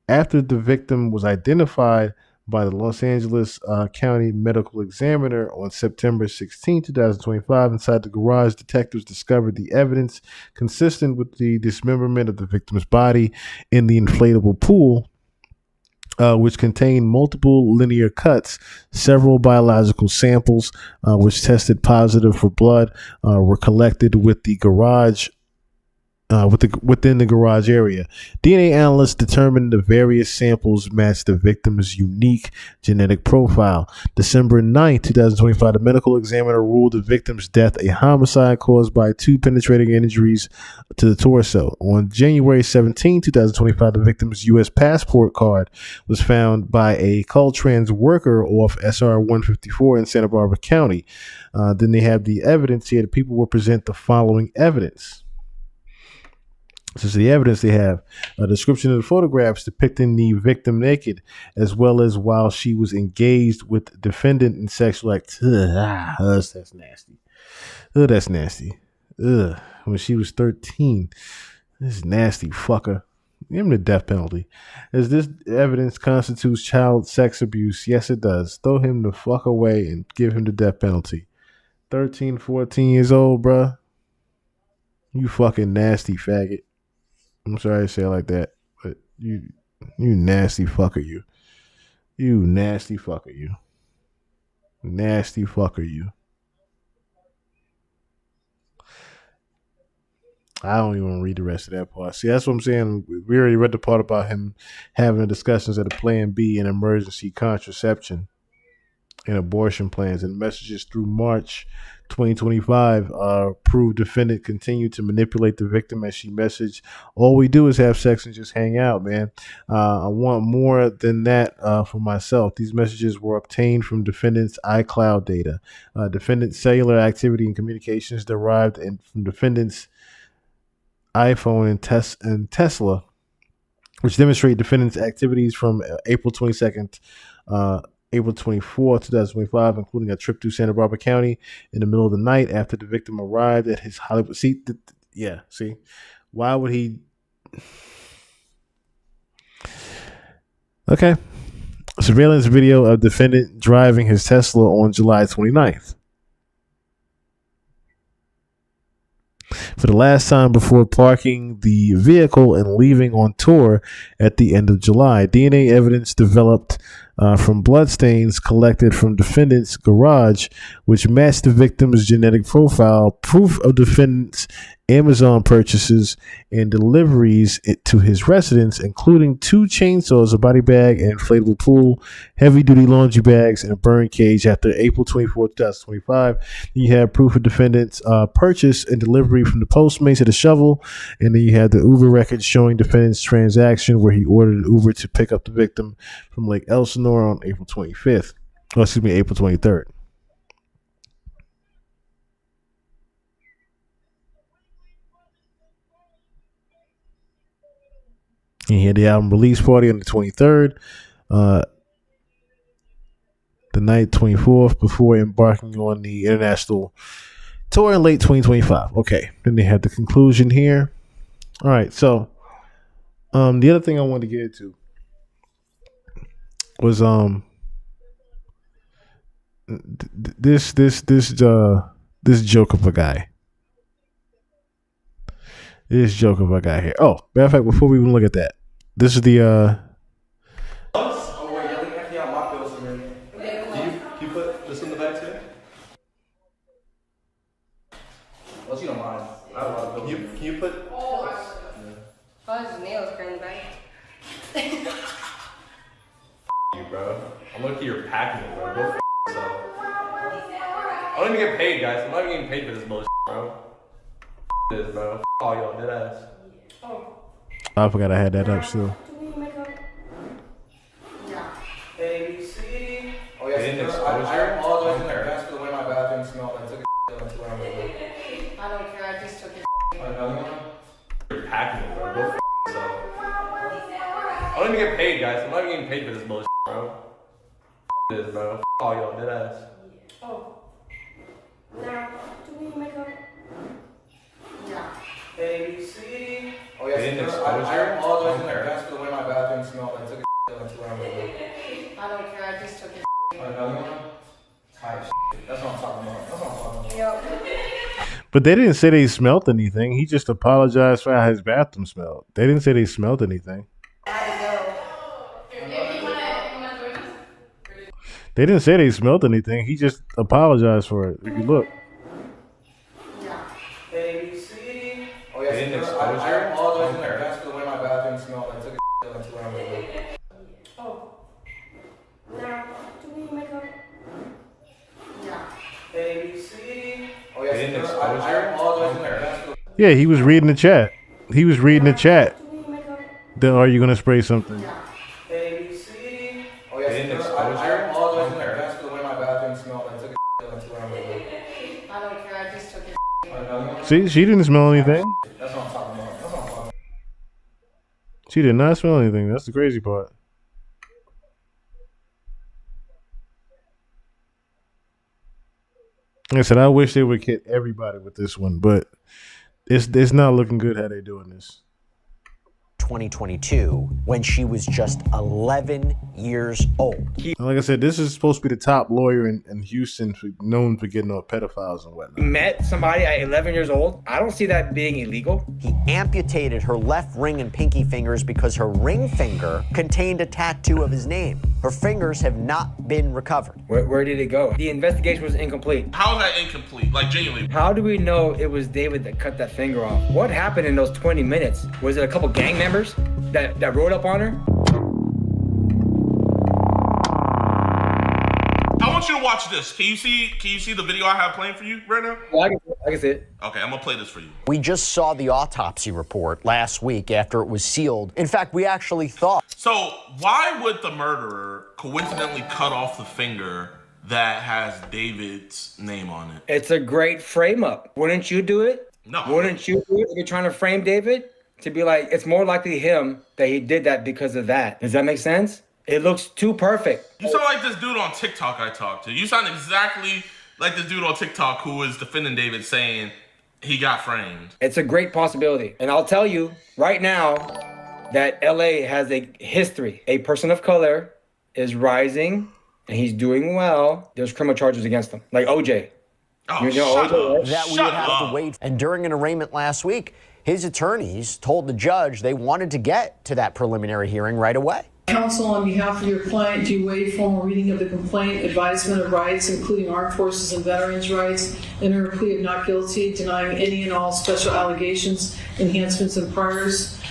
S4: After the victim was identified by the Los Angeles County Medical Examiner on September 16, 2025. Inside the garage, detectives discovered the evidence consistent with the dismemberment of the victim's body in the inflatable pool, which contained multiple linear cuts. Several biological samples, which tested positive for blood, were collected with the garage within the garage area. DNA analysts determined the various samples matched the victim's unique genetic profile. December 9, 2025, the medical examiner ruled the victim's death a homicide caused by 2 penetrating injuries to the torso. On January 17, 2025, the victim's U.S. passport card was found by a Caltrans worker off SR 154 in Santa Barbara County. Then they have the evidence here. The people will present the following evidence. This is the evidence. They have a description of the photographs depicting the victim naked, as well as while she was engaged with the defendant in sexual activity. That's nasty. That's nasty. When she was 13. This nasty fucker. Give him the death penalty. As this evidence constitutes child sex abuse, yes, it does. Throw him the fuck away and give him the death penalty. 13, 14 years old, bruh. You fucking nasty faggot. I'm sorry to say it like that, but you nasty fucker, you. You nasty fucker, you. Nasty fucker, you. I don't even read the rest of that part. See, that's what I'm saying. We already read the part about him having the discussions of the Plan B and emergency contraception and abortion plans, and messages through March 2025 proved defendant continued to manipulate the victim as she messaged, "All we do is have sex and just hang out, man. I want more than that for myself." These messages were obtained from defendant's iCloud data. Defendant's cellular activity and communications derived from defendant's iPhone and Tesla, which demonstrate defendant's activities from April 22nd, April 24th, 2025, including a trip to Santa Barbara County in the middle of the night after the victim arrived at his Hollywood. See, why would he? Okay. Surveillance video of defendant driving his Tesla on July 29th. For the last time before parking the vehicle and leaving on tour at the end of July. DNA evidence developed from bloodstains collected from defendant's garage, which matched the victim's genetic profile, proof of defendant's Amazon purchases and deliveries to his residence, including 2 chainsaws, a body bag, an inflatable pool, heavy-duty laundry bags, and a burn cage after April 24, 2025. You have proof of defendant's purchase and delivery from the Postmates at a shovel, and then you have the Uber records showing defendant's transaction where he ordered an Uber to pick up the victim from Lake Elsinore on April 25th. Oh, excuse me, April 23rd. He had the album release party on the 23rd, the night 24th, before embarking on the international tour in late 2025. Okay, then they had the conclusion here. All right, so the other thing I wanted to get into was this joke of a guy. This joke of a guy here. Oh, matter of fact, before we even look at that, this is the
S8: Oh wait, y'all empty out my pills for me. Can you put this in the bag too? Unless you don't mind. I have a lot of pills. Can you put?
S9: Oh, his nails are in the bag.
S8: You, bro. I'm looking at your packing it, bro. Go f yourself. I don't even get paid, guys. I'm not even getting paid for this bullshit, bro. This, bro. All y'all, dead ass.
S4: I forgot I had that up still.
S8: ABC. Oh yes, I apologize in advance for the way my bathroom smelled. I took a shit on 2 hours ago.
S9: I don't care, I just took it.
S8: Another one? You're packing it, bro. Go f yourself. I don't even get paid, guys. I'm not even getting paid for this bullshit, bro. This, bro. All y'all, dead ass.
S9: Now, do we make up? Yeah.
S8: ABC. Oh yes, I apologize in advance for the way my bathroom smelled. I took a shit on 2 hours ago.
S9: I don't care, I just took it.
S8: Another one? Tight shit. That's what I'm talking about. That's what I'm talking about.
S9: Yep.
S4: But they didn't say they smelt anything. He just apologized for how his bathroom smelled. They didn't say they smelled anything. They didn't say they smelled anything. He just apologized for it. If you look.
S8: ABC. Oh yes, I apologize in advance for the way my bathroom smelled. I took a shit on 2 hours ago.
S9: Now, do we make up? Yeah.
S8: ABC. Oh yes, I apologize in advance for
S4: Yeah, he was reading the chat. He was reading the chat. Then are you gonna spray something?
S8: ABC. Oh yes, I apologize in advance for the way my bathroom smelled. I took a shit on 2 hours ago.
S9: I don't care, I just took it.
S8: Another one?
S4: See, she didn't smell anything.
S8: That's what I'm talking about. That's what I'm talking about.
S4: She did not smell anything. That's the crazy part. Like I said, I wish they would hit everybody with this one, but it's not looking good how they're doing this.
S6: 2022 when she was just 11 years old.
S4: Like I said, this is supposed to be the top lawyer in Houston, known for getting off pedophiles and whatnot.
S10: Met somebody at 11 years old. I don't see that being illegal.
S6: He amputated her left ring and pinky fingers because her ring finger contained a tattoo of his name. Her fingers have not been recovered.
S10: Where did it go? The investigation was incomplete.
S8: How is that incomplete? Like, genuinely.
S10: How do we know it was David that cut that finger off? What happened in those 20 minutes? Was it a couple gang members that rode up on her?
S8: I want you to watch this. Can you see the video I have playing for you right now?
S10: Yeah, I can see it.
S8: Okay, I'm gonna play this for you.
S6: We just saw the autopsy report last week after it was sealed. In fact, we actually thought.
S8: So why would the murderer coincidentally cut off the finger that has David's name on it?
S10: It's a great frame up. Wouldn't you do it?
S8: No.
S10: Wouldn't you do it if you're trying to frame David? To be like, it's more likely him that he did that because of that. Does that make sense? It looks too perfect.
S8: You sound like this dude on TikTok I talked to. You sound exactly like the dude on TikTok who was defending David saying he got framed.
S10: It's a great possibility. And I'll tell you right now that LA has a history. A person of color is rising and he's doing well. There's criminal charges against him, like OJ.
S8: Oh, you know, OJ, right?
S6: That we would have to wait. And during an arraignment last week, his attorneys told the judge they wanted to get to that preliminary hearing right away.
S11: Counsel, on behalf of your client, do you waive formal reading of the complaint, advisement of rights, including armed forces and veterans' rights, enter a plea of not guilty, denying any and all special allegations, enhancements, and priors?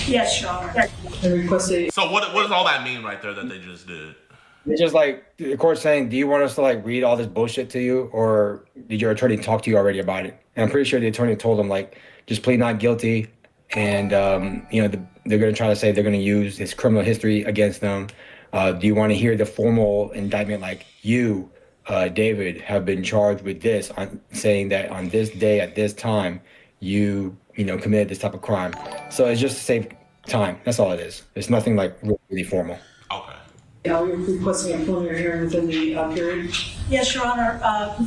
S9: Yes, Your Honor.
S11: And request a...
S8: So what does all that mean right there that they just did?
S10: It's just like the court's saying, do you want us to like read all this bullshit to you, or did your attorney talk to you already about it? And I'm pretty sure the attorney told him like, just plead not guilty, and you know they're going to try to say they're going to use his criminal history against them. Do you want to hear the formal indictment, like you, David, have been charged with this, saying that on this day at this time you committed this type of crime? So it's just to save time. That's all it is. It's nothing like really formal.
S8: Okay.
S11: You're requesting a preliminary hearing within the period?
S9: Yes, Your Honor.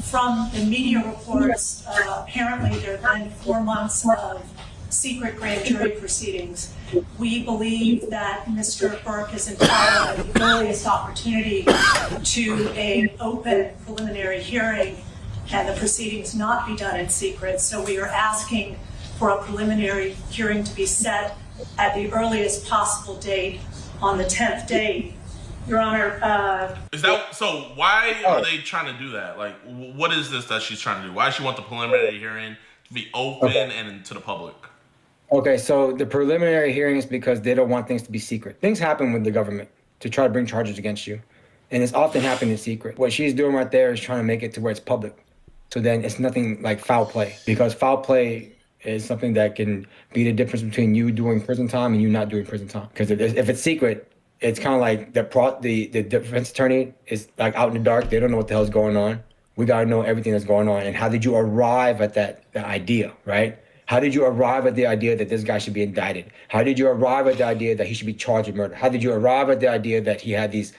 S9: From the media reports, apparently there have been 4 months of secret grand jury proceedings. We believe that Mr. Burke is entitled at the earliest opportunity to an open preliminary hearing and the proceedings not be done in secret. So we are asking for a preliminary hearing to be set at the earliest possible date on the 10th day. Your Honor,
S8: is that so? Why are they trying to do that? Like, what is this that she's trying to do? Why does she want the preliminary hearing to be open and to the public?
S10: Okay, so the preliminary hearing is because they don't want things to be secret. Things happen with the government to try to bring charges against you, and it's often happened in secret. What she's doing right there is trying to make it to where it's public. So then it's nothing like foul play, because foul play is something that can be the difference between you doing prison time and you not doing prison time. Because if it's secret, it's kind of like the defense attorney is like out in the dark. They don't know what the hell's going on. We got to know everything that's going on. And how did you arrive at that idea, right? How did you arrive at the idea that this guy should be indicted? How did you arrive at the idea that he should be charged with murder? How did you arrive at the idea that he had these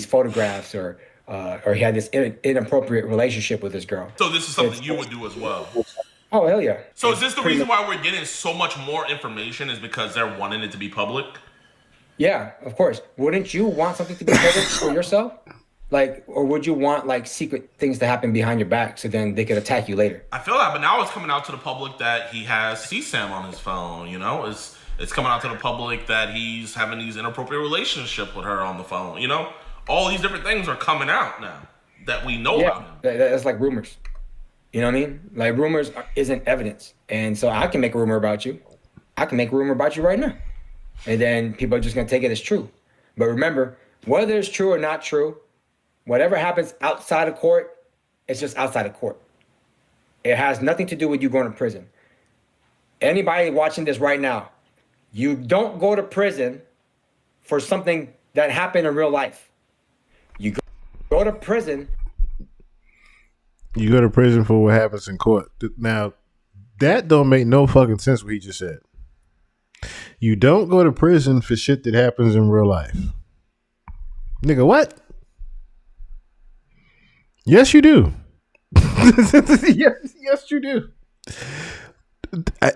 S10: photographs or he had this inappropriate relationship with this girl?
S8: So this is something you would do as well?
S10: Oh, hell yeah.
S8: So is this the reason why we're getting so much more information, is because they're wanting it to be public?
S10: Yeah, of course. Wouldn't you want something to be public for yourself? Like, or would you want like secret things to happen behind your back so then they could attack you later?
S8: I feel that, but now it's coming out to the public that he has CSAM on his phone, It's coming out to the public that he's having these inappropriate relationship with her on the phone, All these different things are coming out now that we know about him.
S10: That's like rumors. You know what I mean? Like rumors isn't evidence. And so I can make a rumor about you. I can make a rumor about you right now. And then people are just going to take it as true. But remember, whether it's true or not true, whatever happens outside of court, it's just outside of court. It has nothing to do with you going to prison. Anybody watching this right now, you don't go to prison for something that happened in real life. You go to prison.
S4: You go to prison for what happens in court. Now, that don't make no fucking sense what he just said. You don't go to prison for shit that happens in real life. Nigga, what? Yes, you do. yes, you do.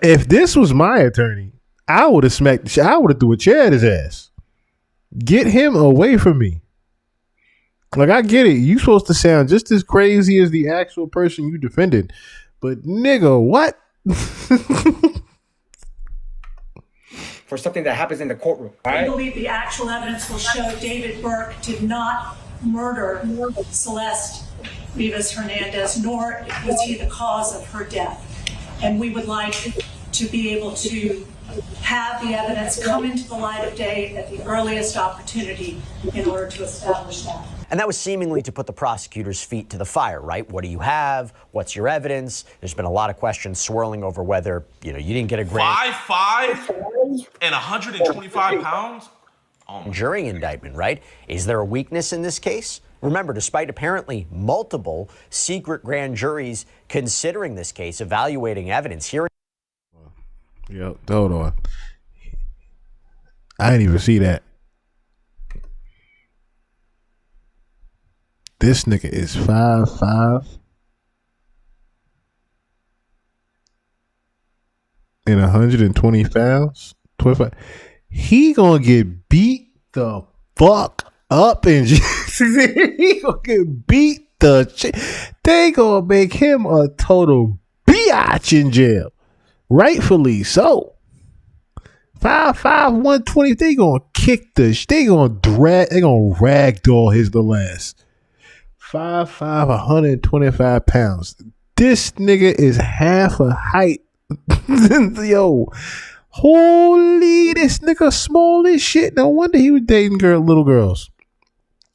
S4: If this was my attorney, I would have smacked the shit. I would have threw a chair at his ass. Get him away from me. Like, I get it. You supposed to sound just as crazy as the actual person you defended. But nigga, what?
S10: For something that happens in the courtroom.
S9: I believe the actual evidence will show David Burke did not murder Celeste Rivas Hernandez, nor was he the cause of her death. And we would like to be able to have the evidence come into the light of day at the earliest opportunity in order to establish that.
S6: And that was seemingly to put the prosecutor's feet to the fire, right? What do you have? What's your evidence? There's been a lot of questions swirling over whether, you didn't get a grant.
S8: 5'5" and 125 pounds?
S6: Jury indictment, right? Is there a weakness in this case? Remember, despite apparently multiple secret grand juries considering this case, evaluating evidence, hearing.
S4: Yo, hold on. I didn't even see that. This nigga is 5'5" and 120 pounds. 25. He gonna get beat the fuck up in jail. He gonna get beat the shit. They gonna make him a total biatch in jail. Rightfully so. 5'5", 120. They gonna kick they gonna ragdoll his little ass. 5'5", 125 pounds. This nigga is half a height. Yo, holy, this nigga small as shit. No wonder he was dating little girls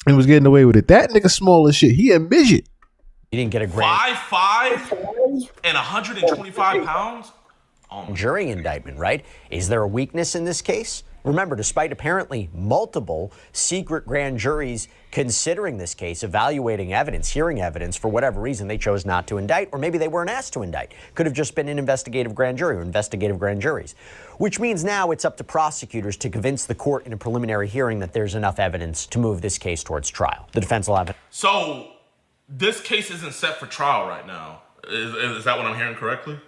S4: and was getting away with it. That nigga small as shit. He a midget.
S6: You didn't get a grant.
S8: 5'5" and 125 pounds?
S6: Jury indictment, right? Is there a weakness in this case? Remember, despite apparently multiple secret grand juries considering this case, evaluating evidence, hearing evidence, for whatever reason, they chose not to indict, or maybe they weren't asked to indict. Could have just been an investigative grand jury or investigative grand juries, which means now it's up to prosecutors to convince the court in a preliminary hearing that there's enough evidence to move this case towards trial. The defense will have it.
S8: So this case isn't set for trial right now. Is that what I'm hearing correctly?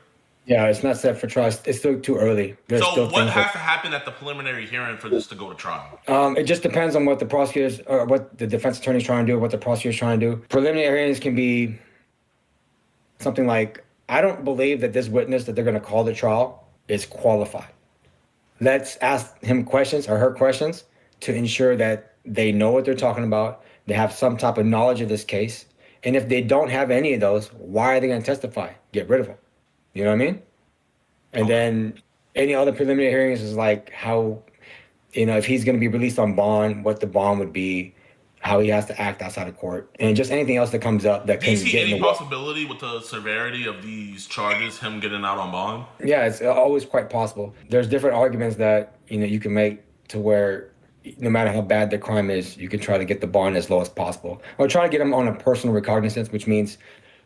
S10: Yeah, it's not set for trial. It's still too early.
S8: So what has to happen at the preliminary hearing for this to go to trial?
S10: It just depends on what the prosecutors or what the defense attorney's trying to do, what the prosecutor's trying to do. Preliminary hearings can be something like, I don't believe that this witness that they're going to call to trial is qualified. Let's ask him questions or her questions to ensure that they know what they're talking about, they have some type of knowledge of this case. And if they don't have any of those, why are they going to testify? Get rid of them. You know what I mean? And then any other preliminary hearings is like how, if he's going to be released on bond, what the bond would be, how he has to act outside of court, and just anything else that comes up that can get in the way.
S8: Do you see any possibility with the severity of these charges, him getting out on bond?
S10: Yeah, it's always quite possible. There's different arguments that, you can make to where no matter how bad the crime is, you can try to get the bond as low as possible. Or try to get him on a personal recognizance, which means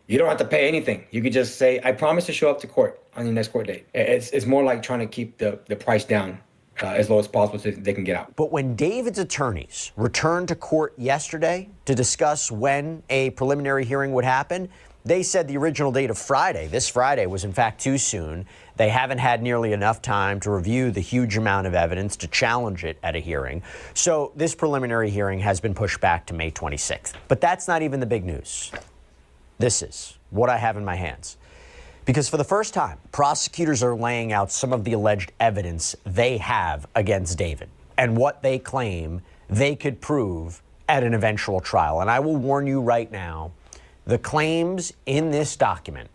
S10: you don't have to pay anything. You could just say, I promise to show up to court on your next court date. It's more like trying to keep the price down as low as possible so they can get out.
S6: But when David's attorneys returned to court yesterday to discuss when a preliminary hearing would happen, they said the original date of Friday, this Friday, was in fact too soon. They haven't had nearly enough time to review the huge amount of evidence to challenge it at a hearing. So this preliminary hearing has been pushed back to May 26th. But that's not even the big news. This is what I have in my hands. Because for the first time, prosecutors are laying out some of the alleged evidence they have against David and what they claim they could prove at an eventual trial. And I will warn you right now, the claims in this document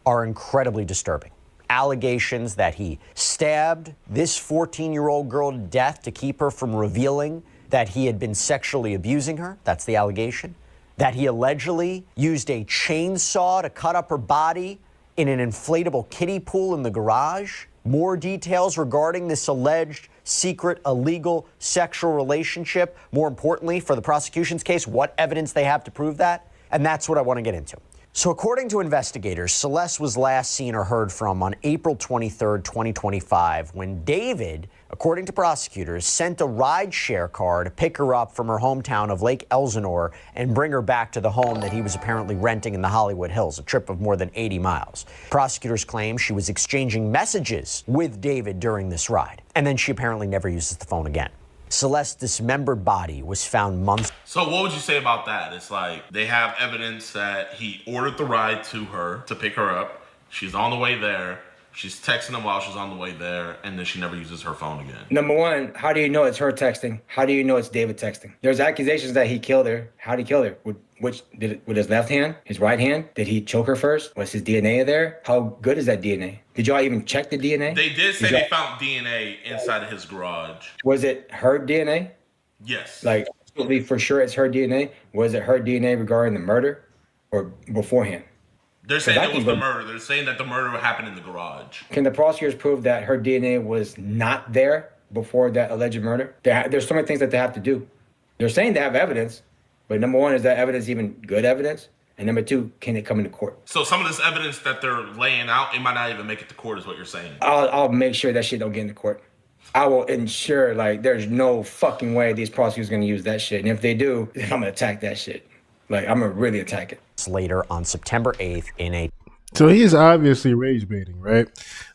S6: are incredibly disturbing. Allegations that he stabbed this 14-year-old girl to death to keep her from revealing that he had been sexually abusing her. That's the allegation. That he allegedly used a chainsaw to cut up her body in an inflatable kiddie pool in the garage. More details regarding this alleged secret, illegal sexual relationship. More importantly, for the prosecution's case, what evidence they have to prove that. And that's what I want to get into. So according to investigators, Celeste was last seen or heard from on April 23rd, 2025, when David, according to prosecutors, sent a rideshare car to pick her up from her hometown of Lake Elsinore and bring her back to the home that he was apparently renting in the Hollywood Hills, a trip of more than 80 miles. Prosecutors claim she was exchanging messages with David during this ride, and then she apparently never uses the phone again. Celeste's dismembered body was found months.
S8: So what would you say about that? It's like they have evidence that he ordered the ride to her to pick her up. She's on the way there. She's texting him while she's on the way there, and then she never uses her phone again.
S10: Number one, how do you know it's her texting? How do you know it's David texting? There's accusations that he killed her. How did he kill her? With his left hand? His right hand? Did he choke her first? Was his DNA there? How good is that DNA? Did y'all even check the DNA?
S8: They did say they found DNA inside of his garage.
S10: Was it her DNA?
S8: Yes.
S10: Like, for sure it's her DNA? Was it her DNA regarding the murder or beforehand?
S8: They're saying it was the murder. They're saying that the murder happened in the garage.
S10: Can the prosecutors prove that her DNA was not there before that alleged murder? There's so many things that they have to do. They're saying they have evidence, but number one, is that evidence even good evidence? And number two, can it come into court?
S8: So some of this evidence that they're laying out, it might not even make it to court is what you're saying.
S10: I'll make sure that shit don't get into court. I will ensure, like, there's no fucking way these prosecutors are going to use that shit. And if they do, I'm going to attack that shit. Like, I'm going to really attack it.
S6: Later on September 8th in a...
S4: So he's obviously rage baiting, right?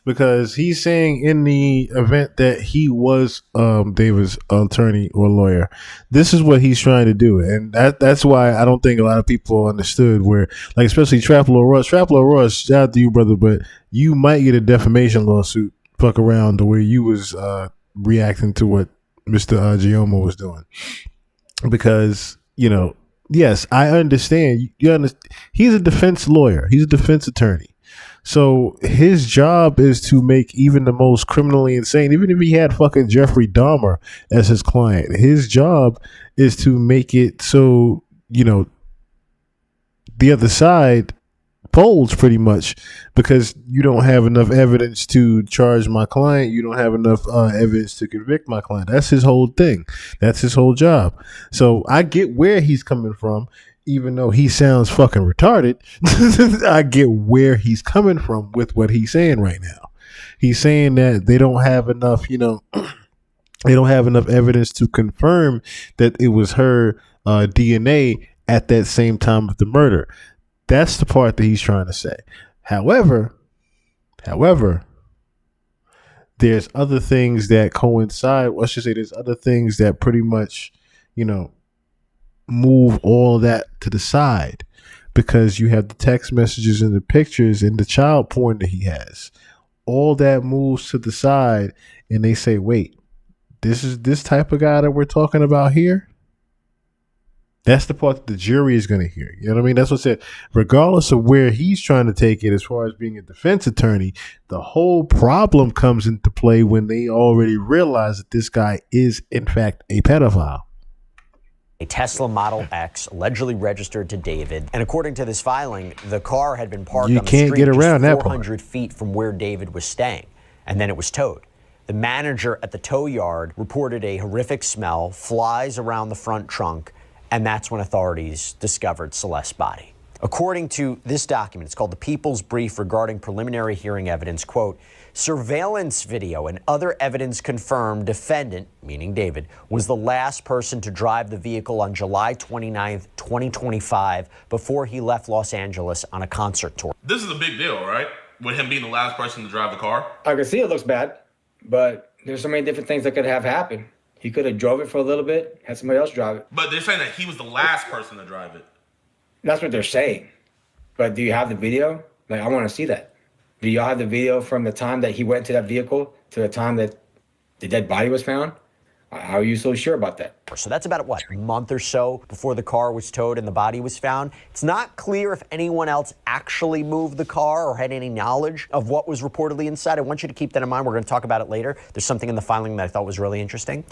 S4: Because he's saying in the event that he was David's attorney or lawyer, this is what he's trying to do. And that's why I don't think a lot of people understood where, like, especially Traplo Ross. Traplo Ross, shout out to you, brother, but you might get a defamation lawsuit fuck around the way you was reacting to what Mr. Giomo was doing. Because, you know, yes, I understand. He's a defense lawyer. He's a defense attorney. So his job is to make even the most criminally insane, even if he had fucking Jeffrey Dahmer as his client, his job is to make it so, you know, the other side folds pretty much because you don't have enough evidence to charge my client. You don't have enough evidence to convict my client. That's his whole thing. That's his whole job. So I get where he's coming from, even though he sounds fucking retarded. I get where he's coming from with what he's saying right now. He's saying that they don't have enough, you know, they don't have enough evidence to confirm that it was her DNA at that same time of the murder. That's the part that he's trying to say. However, there's other things that coincide. Let's just say there's other things that pretty much, you know, move all that to the side because you have the text messages and the pictures and the child porn that he has. All that moves to the side and they say, wait, this is this type of guy that we're talking about here? That's the part that the jury is going to hear. You know what I mean? That's what I said. Regardless of where he's trying to take it as far as being a defense attorney, the whole problem comes into play when they already realize that this guy is, in fact, a pedophile.
S6: A Tesla Model X allegedly registered to David. And according to this filing, the car had been parked on the street
S4: get around
S6: just
S4: that
S6: 400 feet from where David was staying. And then it was towed. The manager at the tow yard reported a horrific smell, flies around the front trunk, and that's when authorities discovered Celeste's body. According to this document, it's called the People's Brief regarding preliminary hearing evidence, quote, surveillance video and other evidence confirm defendant, meaning David, was the last person to drive the vehicle on July 29th, 2025, before he left Los Angeles on a concert tour.
S8: This is a big deal, right? With him being the last person to drive the car?
S10: I can see it looks bad, but there's so many different things that could have happened. He could have drove it for a little bit, had somebody else drive it.
S8: But they're saying that he was the last person to drive it.
S10: That's what they're saying. But do you have the video? Like, I want to see that. Do y'all have the video from the time that he went to that vehicle to the time that the dead body was found? How are you so sure about that?
S6: So that's about, what, a month or so before the car was towed and the body was found. It's not clear if anyone else actually moved the car or had any knowledge of what was reportedly inside. I want you to keep that in mind. We're going to talk about it later. There's something in the filing that I thought was really interesting.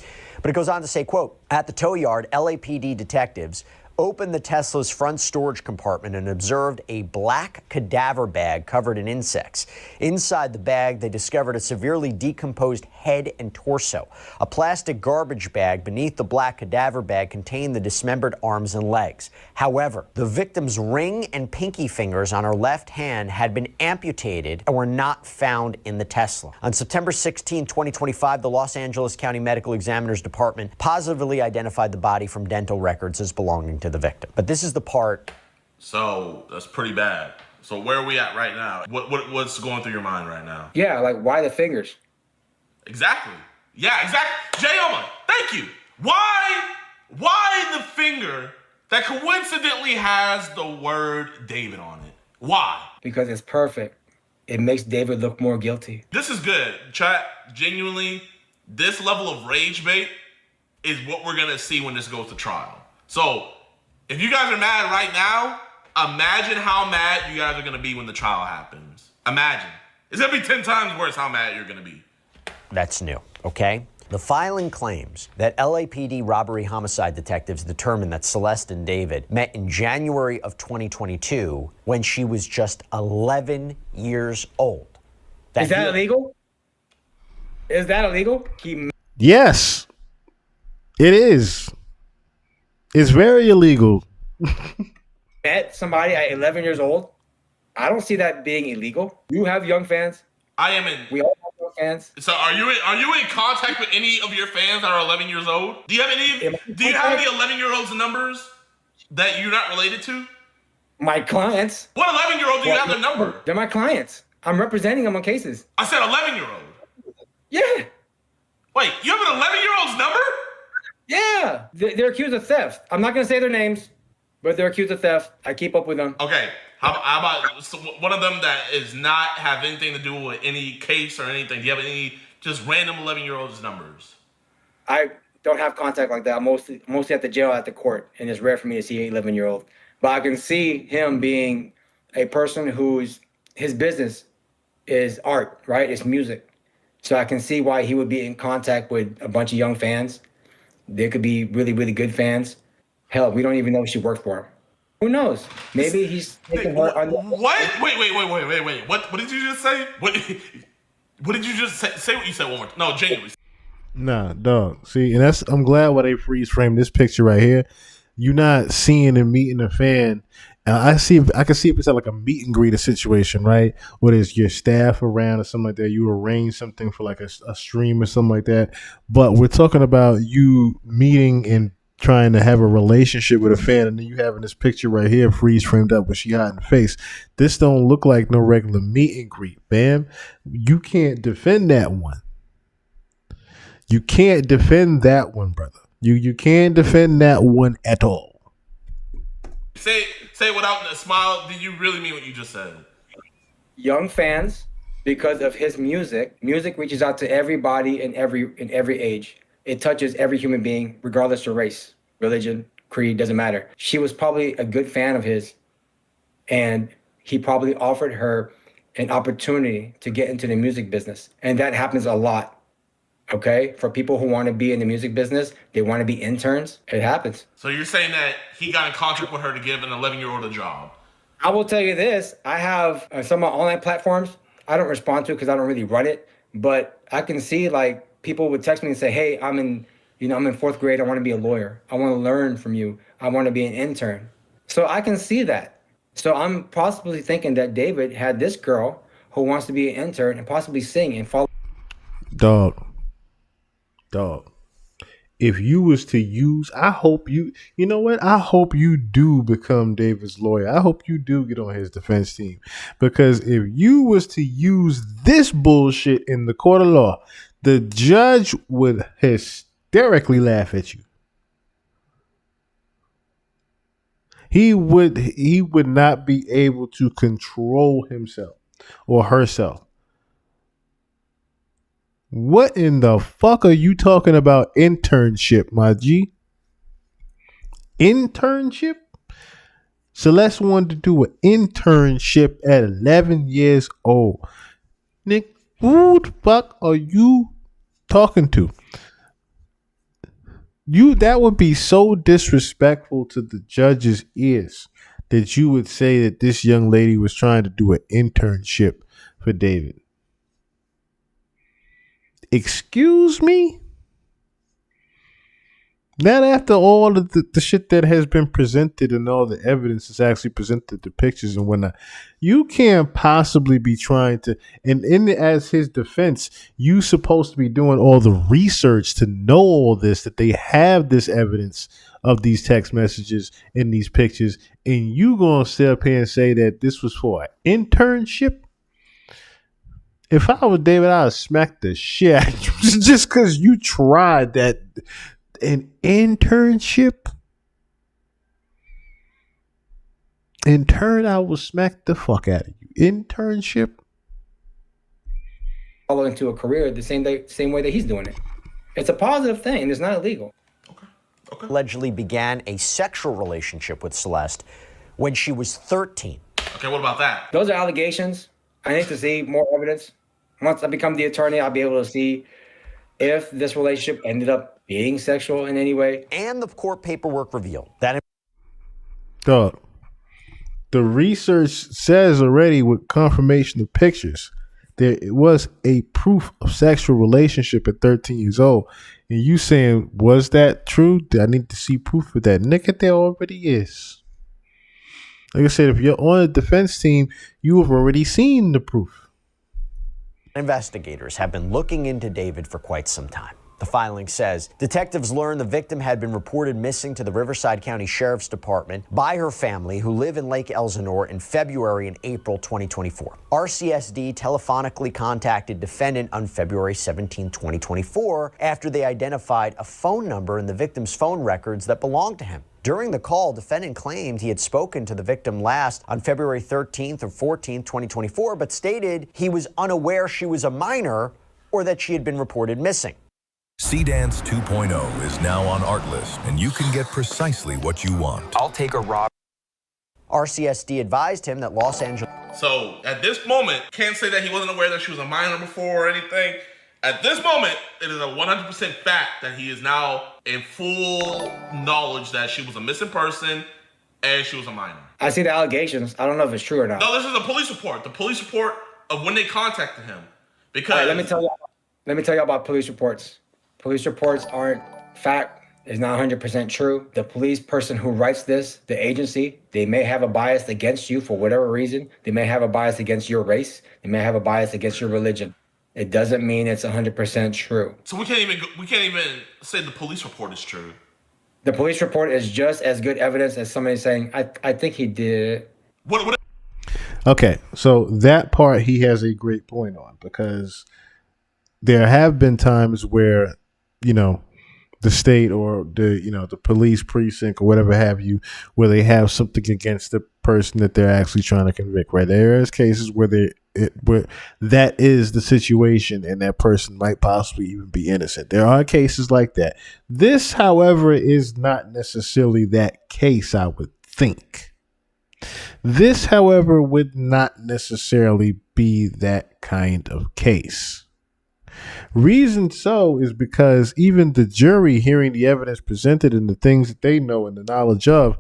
S6: But it goes on to say, quote, at the tow yard, LAPD detectives opened the Tesla's front storage compartment and observed a black cadaver bag covered in insects. Inside the bag, they discovered a severely decomposed head and torso. A plastic garbage bag beneath the black cadaver bag contained the dismembered arms and legs. However, the victim's ring and pinky fingers on her left hand had been amputated and were not found in the Tesla. On September 16, 2025, the Los Angeles County Medical Examiner's Department positively identified the body from dental records as belonging to the victim. But this is the part.
S8: So that's pretty bad. So where are we at right now? What's going through your mind right now?
S10: Yeah, like why the fingers?
S8: Exactly. Yeah, exactly. Jayoma, thank you. Why the finger that coincidentally has the word David on it? Why?
S10: Because it's perfect. It makes David look more guilty.
S8: This is good. Chat, genuinely, this level of rage bait is what we're gonna see when this goes to trial. So if you guys are mad right now, imagine how mad you guys are gonna be when the trial happens. Imagine. It's gonna be 10 times worse how mad you're gonna be.
S6: That's new, okay? The filing claims that LAPD robbery homicide detectives determined that Celeste and David met in January of 2022 when she was just 11 years old.
S10: Is that illegal? Is that illegal?
S4: Yes, it is. It's very illegal.
S10: Met somebody at 11 years old? I don't see that being illegal. You have young fans.
S8: I am in.
S10: We all have young fans.
S8: So are you in contact with any of your fans that are 11 years old? Do you have any 11-year-olds numbers that you're not related to?
S10: My clients.
S8: What 11-year-old do you have their number?
S10: They're my clients. I'm representing them on cases.
S8: I said 11-year-old.
S10: Yeah.
S8: Wait, you have an 11-year-old's number?
S10: Yeah. They're accused of theft. I'm not going to say their names, but they're accused of theft. I keep up with them.
S8: Okay. How about one of them that is not have anything to do with any case or anything? Do you have any just random 11-year-olds numbers?
S10: I don't have contact like that. I'm mostly at the jail, at the court, and it's rare for me to see an 11-year-old. But I can see him being a person whose his business is art, right? It's music. So I can see why he would be in contact with a bunch of young fans. They could be really, really good fans. Hell, we don't even know if she worked for him. Who knows? Maybe he's taking her under.
S8: What? Wait. What did you just say? What did you just say? Say what you said one more time. No, genuinely.
S4: Nah, dog. See, and I'm glad why they freeze frame this picture right here. You're not seeing and meeting a fan. I can see if it's like a meet and greet situation, right? Where there's your staff around or something like that. You arrange something for like a stream or something like that. But we're talking about you meeting and trying to have a relationship with a fan, and then you having this picture right here freeze framed up with she hiding the face. This don't look like no regular meet and greet, bam. You can't defend that one. You can't defend that one, brother. You can't defend that one at all.
S8: Say it without a smile. Did you really mean what you just said?
S10: Young fans, because of his music reaches out to everybody in every age. It touches every human being, regardless of race, religion, creed, doesn't matter. She was probably a good fan of his, and he probably offered her an opportunity to get into the music business. And that happens a lot, okay? For people who want to be in the music business, they want to be interns, it happens.
S8: So you're saying that he got in contact with her to give an 11-year-old a job?
S10: I will tell you this, I have some of my online platforms, I don't respond to it because I don't really run it, but I can see like people would text me and say, hey, I'm in 4th grade. I want to be a lawyer. I want to learn from you. I want to be an intern. So I can see that. So I'm possibly thinking that David had this girl who wants to be an intern and possibly sing and follow.
S4: Dog. If you was to use, I hope you know what? I hope you do become David's lawyer. I hope you do get on his defense team. Because if you was to use this bullshit in the court of law, the judge would hysterically laugh at you. He would not be able to control himself or herself. What in the fuck are you talking about internship, my G? Internship? Celeste wanted to do an internship at 11 years old. Nick, who the fuck are you talking to? that would be so disrespectful to the judge's ears that you would say that this young lady was trying to do an internship for David. Excuse me? Not after all of the shit that has been presented and all the evidence is actually presented, the pictures and whatnot. You can't possibly be trying to, and as his defense, you supposed to be doing all the research to know all this, that they have this evidence of these text messages and these pictures, and you gonna sit up here and say that this was for an internship? If I was David, I'd smack the shit out of you just because you tried that. An internship? I will smack the fuck out of you. Internship?
S10: Follow into a career the same way that he's doing it. It's a positive thing. It's not illegal.
S6: Okay. Allegedly began a sexual relationship with Celeste when she was 13.
S8: Okay, what about that?
S10: Those are allegations. I need to see more evidence. Once I become the attorney, I'll be able to see if this relationship ended up being sexual in any way.
S6: And the court paperwork revealed that.
S4: Dog, the research says already with confirmation of pictures, there was a proof of sexual relationship at 13 years old. And you saying, was that true? I need to see proof of that. Nigga, there already is. Like I said, if you're on a defense team, you have already seen the proof.
S6: Investigators have been looking into David for quite some time. The filing says detectives learned the victim had been reported missing to the Riverside County Sheriff's Department by her family, who live in Lake Elsinore, in February and April 2024. RCSD telephonically contacted defendant on February 17, 2024, after they identified a phone number in the victim's phone records that belonged to him. During the call, defendant claimed he had spoken to the victim last on February 13th or 14th, 2024, but stated he was unaware she was a minor or that she had been reported missing.
S12: C-Dance 2.0 is now on Artlist, and you can get precisely what you want.
S6: I'll take a rob. RCSD advised him that Los Angeles.
S8: So at this moment, can't say that he wasn't aware that she was a minor before or anything. At this moment, it is a 100% fact that he is now in full knowledge that she was a missing person and she was a minor.
S10: I see the allegations. I don't know if it's true or not.
S8: No, this is a police report. The police report of when they contacted him. Because
S10: all right, let me tell you about police reports. Police reports aren't fact. It's not 100% true. The police person who writes this, the agency, they may have a bias against you for whatever reason. They may have a bias against your race. They may have a bias against your religion. It doesn't mean it's 100% true.
S8: So we can't even say the police report is true.
S10: The police report is just as good evidence as somebody saying, I think he did it.
S8: What?
S4: Okay, so that part he has a great point on, because there have been times where, the state or the police precinct or whatever have you, where they have something against the person that they're actually trying to convict, right? There is cases where where that is the situation and that person might possibly even be innocent. There are cases like that. This, however, is not necessarily that case, I would think. This, however, would not necessarily be that kind of case. Reason so is because even the jury, hearing the evidence presented and the things that they know and the knowledge of,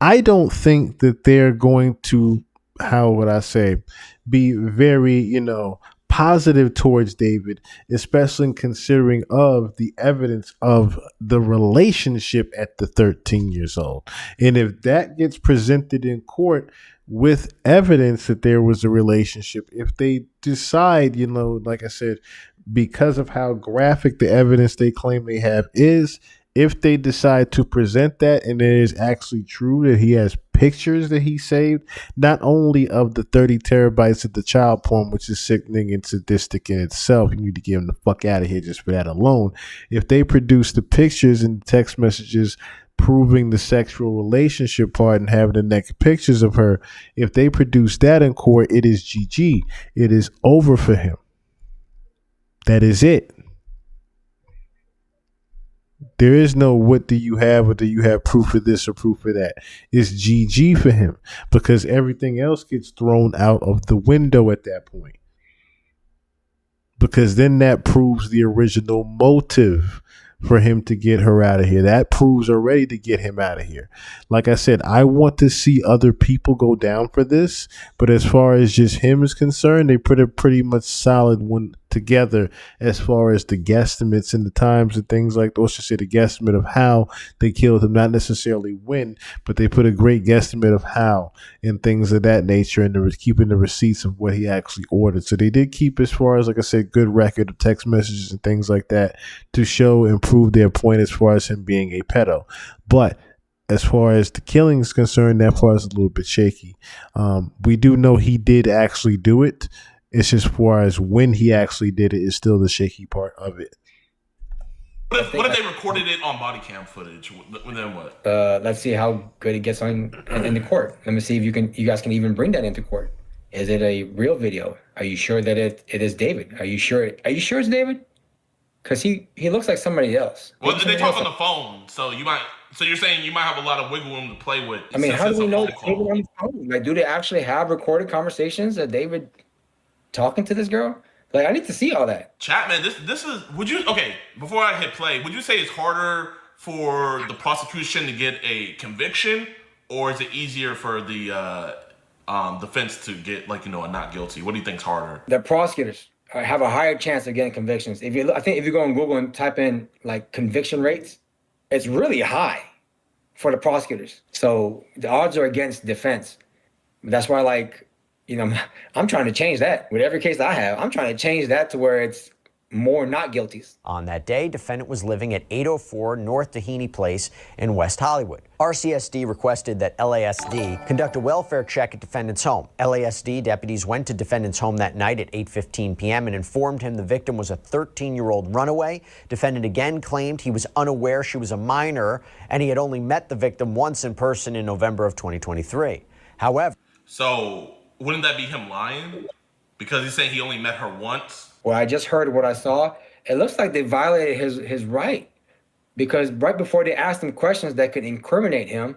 S4: I don't think that they're going to, how would I say, be very, positive towards David, especially considering of the evidence of the relationship at the 13 years old. And if that gets presented in court with evidence that there was a relationship, if they decide, like I said, because of how graphic the evidence they claim they have is, if they decide to present that and it is actually true that he has pictures that he saved, not only of the 30 terabytes of the child porn, which is sickening and sadistic in itself, you need to get him the fuck out of here just for that alone. If they produce the pictures and text messages proving the sexual relationship part and having the naked pictures of her, if they produce that in court, it is GG. It is over for him. That is it. There is no what do you have or do you have proof of this or proof of that. It's GG for him, because everything else gets thrown out of the window at that point. Because then that proves the original motive for him to get her out of here. That proves already to get him out of here. Like I said, I want to see other people go down for this, but as far as just him is concerned, they put a pretty much solid one together as far as the guesstimates and the times and things like those. To say the guesstimate of how they killed him, not necessarily when, but they put a great guesstimate of how and things of that nature, and keeping the receipts of what he actually ordered. So they did keep, as far as, like I said, good record of text messages and things like that to show and prove their point as far as him being a pedo. But as far as the killing is concerned, that part is a little bit shaky. We do know he did actually do it. It's just as far as when he actually did it is still the shaky part of it.
S8: What if they recorded it on body cam footage? Then what?
S10: Let's see how good it gets in the court. Let me see if you guys can even bring that into court. Is it a real video? Are you sure that it is David? Are you sure it's David? Because he looks like somebody else.
S8: Well, they talk on the phone, so you're saying you might have a lot of wiggle room to play with.
S10: I mean, how do we know David on the phone? Like, do they actually have recorded conversations that David talking to this girl? Like, I need to see all that.
S8: Chapman, this is, before I hit play, would you say it's harder for the prosecution to get a conviction, or is it easier for the defense to get, a not guilty? What do you think's harder?
S10: The prosecutors have a higher chance of getting convictions. I think if you go on Google and type in conviction rates, it's really high for the prosecutors. So the odds are against defense. That's why, I'm trying to change that. With every case I have, I'm trying to change that to where it's more not guilties.
S6: On that day, defendant was living at 804 North Doheny Place in West Hollywood. RCSD requested that LASD conduct a welfare check at defendant's home. LASD deputies went to defendant's home that night at 8:15 p.m. and informed him the victim was a 13-year-old runaway. Defendant again claimed he was unaware she was a minor and he had only met the victim once in person in November of 2023. However...
S8: So, wouldn't that be him lying? Because he's saying he only met her once?
S10: Well, I just heard what I saw. It looks like they violated his right, because right before they asked him questions that could incriminate him,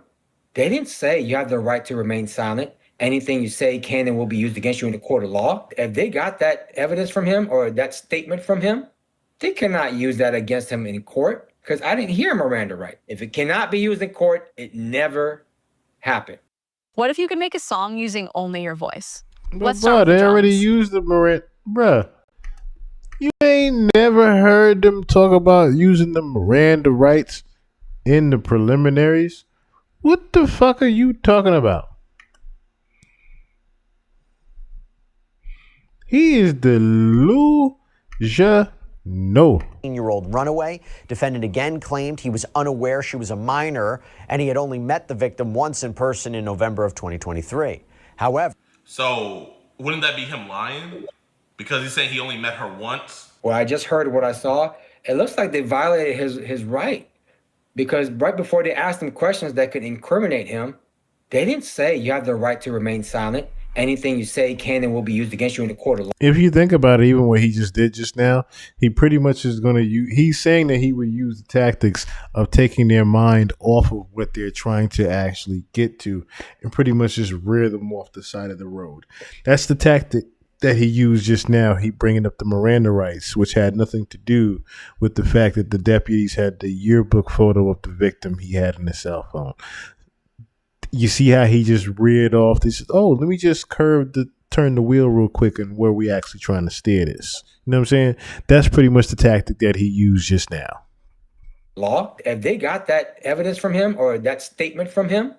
S10: they didn't say you have the right to remain silent. Anything you say can and will be used against you in the court of law. If they got that evidence from him or that statement from him, they cannot use that against him in court, because I didn't hear Miranda right. If it cannot be used in court, it never happened.
S13: What if you could make a song using only your voice?
S4: But bro, they already used the Miranda. Bruh, you ain't never heard them talk about using the Miranda rights in the preliminaries? What the fuck are you talking about? He is delusional.
S6: 13-year-old runaway. Defendant again claimed he was unaware she was a minor and he had only met the victim once in person in November of 2023. However...
S8: So, wouldn't that be him lying? Because he's saying he only met her once?
S10: Well, I just heard what I saw. It looks like they violated his right, because right before they asked him questions that could incriminate him, they didn't say you have the right to remain silent. Anything you say can and will be used against you in the court of law.
S4: If you think about it, even what he just did just now, he pretty much is going to use, he's saying that he would use the tactics of taking their mind off of what they're trying to actually get to and pretty much just rear them off the side of the road. That's the tactic that he used just now. He bringing up the Miranda rights, which had nothing to do with the fact that the deputies had the yearbook photo of the victim he had in his cell phone. You see how he just reared off this? Oh, let me just turn the wheel real quick and where we actually trying to steer this. You know what I'm saying? That's pretty much the tactic that he used just now.
S10: Law, if they got that evidence from him or that statement from him,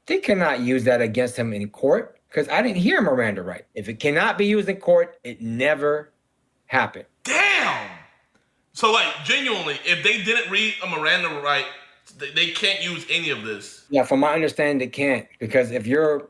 S10: they cannot use that against him in court, because I didn't hear Miranda right. If it cannot be used in court, it never happened.
S8: Damn! So, genuinely, if they didn't read a Miranda right, they can't use any of this.
S10: Yeah, from my understanding, they can't, because if you're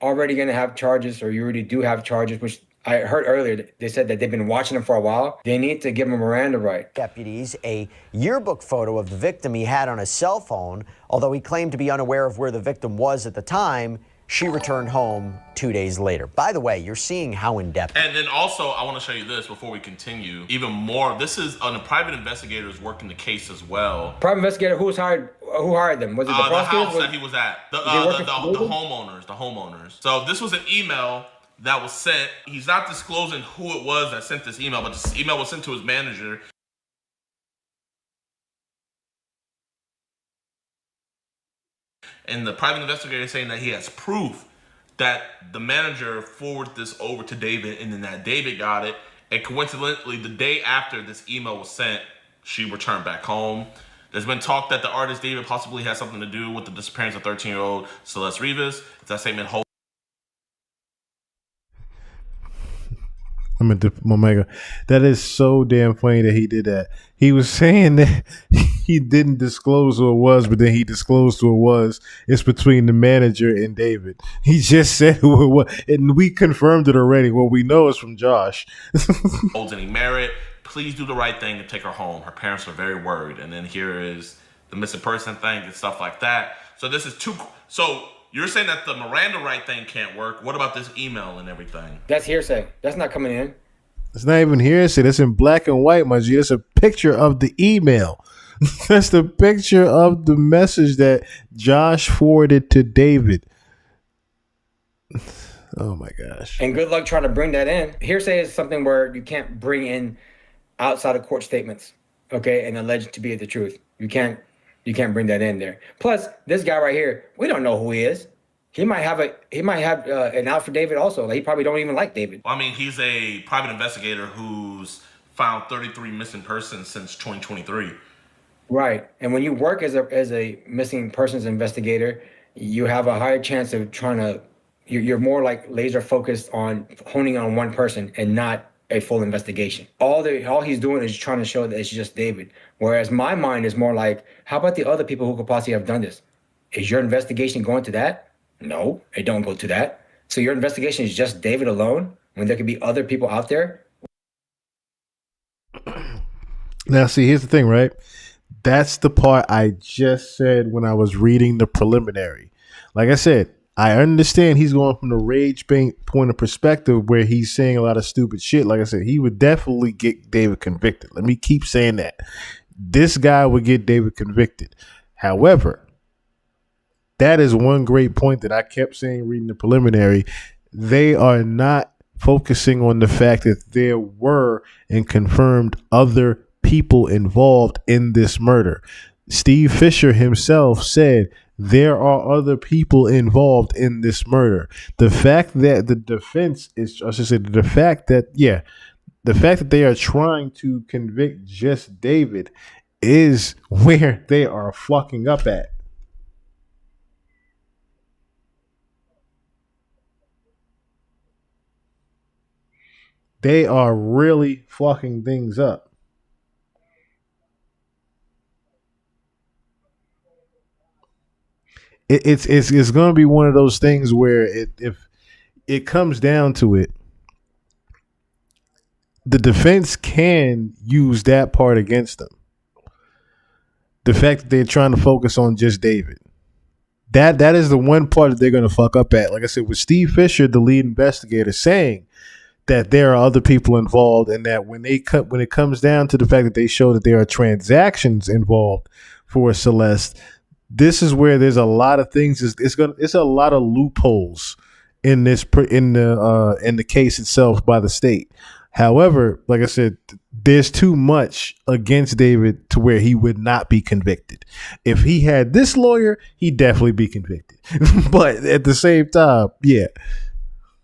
S10: already going to have charges, or you already do have charges, which I heard earlier, they said that they've been watching them for a while, they need to give them a Miranda right.
S6: Deputies a yearbook photo of the victim he had on his cell phone. Although he claimed to be unaware of where the victim was at the time, she returned home 2 days later. By the way, you're seeing how in-depth.
S8: And then also, I want to show you this before we continue. Even more, this is a private investigator is working the case as well.
S10: Private investigator, who hired them? Was it the prosecutor?
S8: The house that he was at. The homeowners. So this was an email that was sent. He's not disclosing who it was that sent this email, but this email was sent to his manager. And the private investigator is saying that he has proof that the manager forwarded this over to David, and then that David got it. And coincidentally, the day after this email was sent, she returned back home. There's been talk that the artist David possibly has something to do with the disappearance of 13-year-old Celeste Rivas. That statement holds.
S4: I'm at the Omega. That is so damn funny that he did that. He was saying that he didn't disclose who it was, but then he disclosed who it was. It's between the manager and David. He just said who it was, and we confirmed it already. Well, we know it's from Josh.
S8: Holds any merit. Please do the right thing and take her home. Her parents are very worried. And then here is the missing person thing and stuff like that. So this is so you're saying that the Miranda right thing can't work. What about this email and everything?
S10: That's hearsay. That's not coming in.
S4: It's not even hearsay. That's in black and white, my G. That's a picture of the email. That's the picture of the message that Josh forwarded to David. Oh my gosh.
S10: And good luck trying to bring that in. Hearsay is something where you can't bring in outside of court statements, okay, and alleged to be the truth. You can't bring that in there. Plus, this guy right here, we don't know who he is. He might have an out for David also. Like, he probably don't even like David.
S8: Well, I mean, he's a private investigator who's found 33 missing persons since 2023.
S10: Right. And when you work as a missing persons investigator, you have a higher chance of you're more like laser focused on honing on one person and not a full investigation. All he's doing is trying to show that it's just David. Whereas my mind is more like, how about the other people who could possibly have done this? Is your investigation going to that? No, it don't go to that. So your investigation is just David alone when there could be other people out there?
S4: Now, see, here's the thing, right? That's the part I just said when I was reading the preliminary. Like I said, I understand he's going from the rage point of perspective where he's saying a lot of stupid shit. Like I said, he would definitely get David convicted. Let me keep saying that. This guy would get David convicted. However, that is one great point that I kept saying reading the preliminary. They are not focusing on the fact that there were and confirmed other people involved in this murder. Steve Fisher himself said there are other people involved in this murder. The fact that the defense is, I should say, the fact that they are trying to convict just David is where they are fucking up at. They are really fucking things up. It's going to be one of those things where if it comes down to it, the defense can use that part against them. The fact that they're trying to focus on just David. That is the one part that they're going to fuck up at. Like I said, with Steve Fisher, the lead investigator, saying that there are other people involved, and that when it comes down to the fact that they show that there are transactions involved for Celeste, this is where there's a lot of things. It's a lot of loopholes in the case itself by the state. However, like I said, there's too much against David to where he would not be convicted. If he had this lawyer, he'd definitely be convicted. But at the same time, yeah.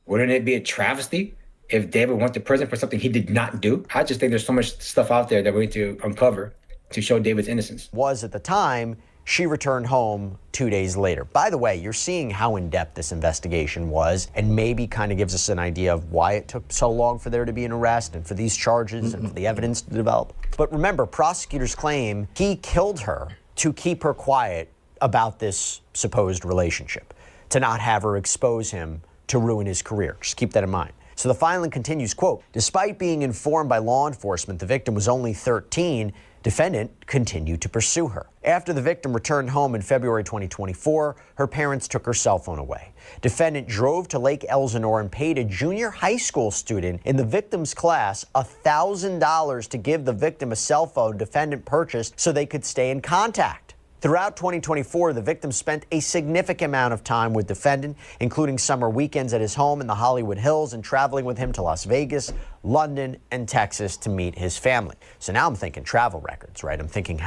S10: Wouldn't it be a travesty if David went to prison for something he did not do? I just think there's so much stuff out there that we need to uncover to show David's innocence.
S6: Was at the time, she returned home 2 days later. By the way, you're seeing how in-depth this investigation was, and maybe kind of gives us an idea of why it took so long for there to be an arrest and for these charges and for the evidence to develop. But remember, prosecutors claim he killed her to keep her quiet about this supposed relationship, to not have her expose him to ruin his career. Just keep that in mind. So the filing continues, quote, despite being informed by law enforcement the victim was only 13, defendant continued to pursue her. After the victim returned home in February 2024, her parents took her cell phone away. Defendant drove to Lake Elsinore and paid a junior high school student in the victim's class $1,000 to give the victim a cell phone defendant purchased so they could stay in contact. Throughout 2024, the victim spent a significant amount of time with defendant, including summer weekends at his home in the Hollywood Hills and traveling with him to Las Vegas, London, and Texas to meet his family. So now I'm thinking travel records, right? I'm thinking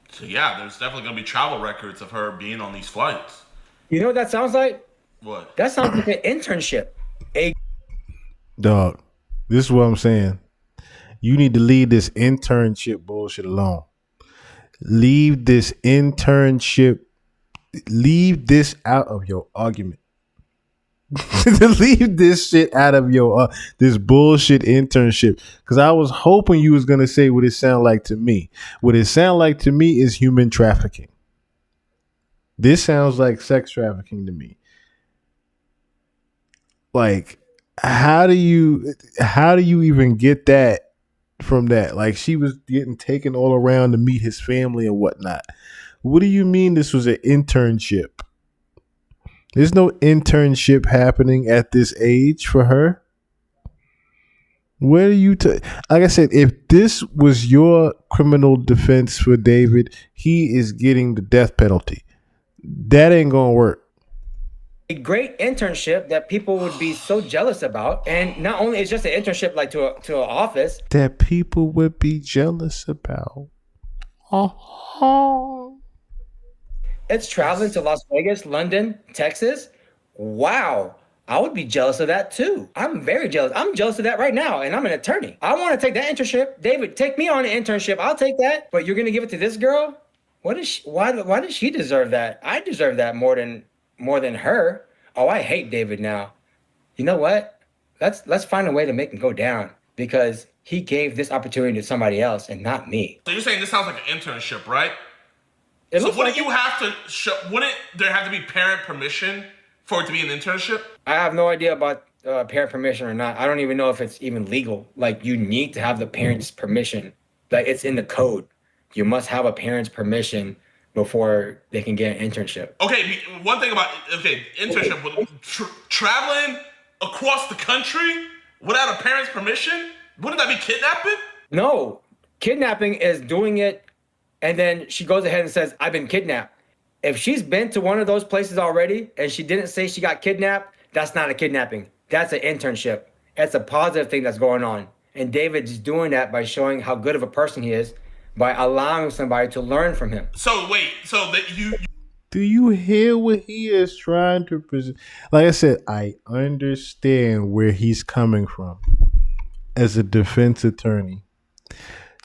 S8: So yeah, there's definitely going to be travel records of her being on these flights.
S10: You know what that sounds like?
S8: What?
S10: That sounds like an internship.
S4: Dog, this is what I'm saying. You need to leave this internship bullshit alone. Leave this internship. Leave this out of your argument. Leave this shit out of your this bullshit internship. Because I was hoping you was gonna say what it sound like to me. What it sound like to me is human trafficking. This sounds like sex trafficking to me. Like, how do you even get that from that? Like, she was getting taken all around to meet his family and whatnot. What do you mean this was an internship? There's no internship happening at this age for her. Where do you like I said, if this was your criminal defense for David, he is getting the death penalty. That ain't gonna work.
S10: A great internship that people would be so jealous about, and not only it's just an internship like to an office
S4: that people would be jealous about.
S10: It's traveling to Las Vegas, London, Texas. Wow. I would be jealous of that too. I'm very jealous. I'm jealous of that right now, and I'm an attorney. I want to take that internship. David, take me on an internship. I'll take that. But you're going to give it to this girl? What is she, why does she deserve that? I deserve that more than her. Oh, I hate David now. You know what? Let's find a way to make him go down, because he gave this opportunity to somebody else and not me.
S8: So you're saying this sounds like an internship, right?
S10: It
S8: So
S10: looks
S8: wouldn't
S10: like
S8: you have to show? Wouldn't there have to be parent permission for it to be an internship?
S10: I have no idea about parent permission or not. I don't even know if it's even legal. Like, you need to have the parents' permission. Like, it's in the code. You must have a parent's permission before they can get an internship.
S8: Okay, one thing about internship with traveling across the country without a parent's permission, wouldn't that be kidnapping?
S10: No, kidnapping is doing it, and then she goes ahead and says, "I've been kidnapped." If she's been to one of those places already and she didn't say she got kidnapped, that's not a kidnapping. That's an internship. That's a positive thing that's going on. And David's doing that by showing how good of a person he is, by allowing somebody to learn from him.
S8: So wait, so that you
S4: do you hear what he is trying to present? Like I said, I understand where he's coming from as a defense attorney.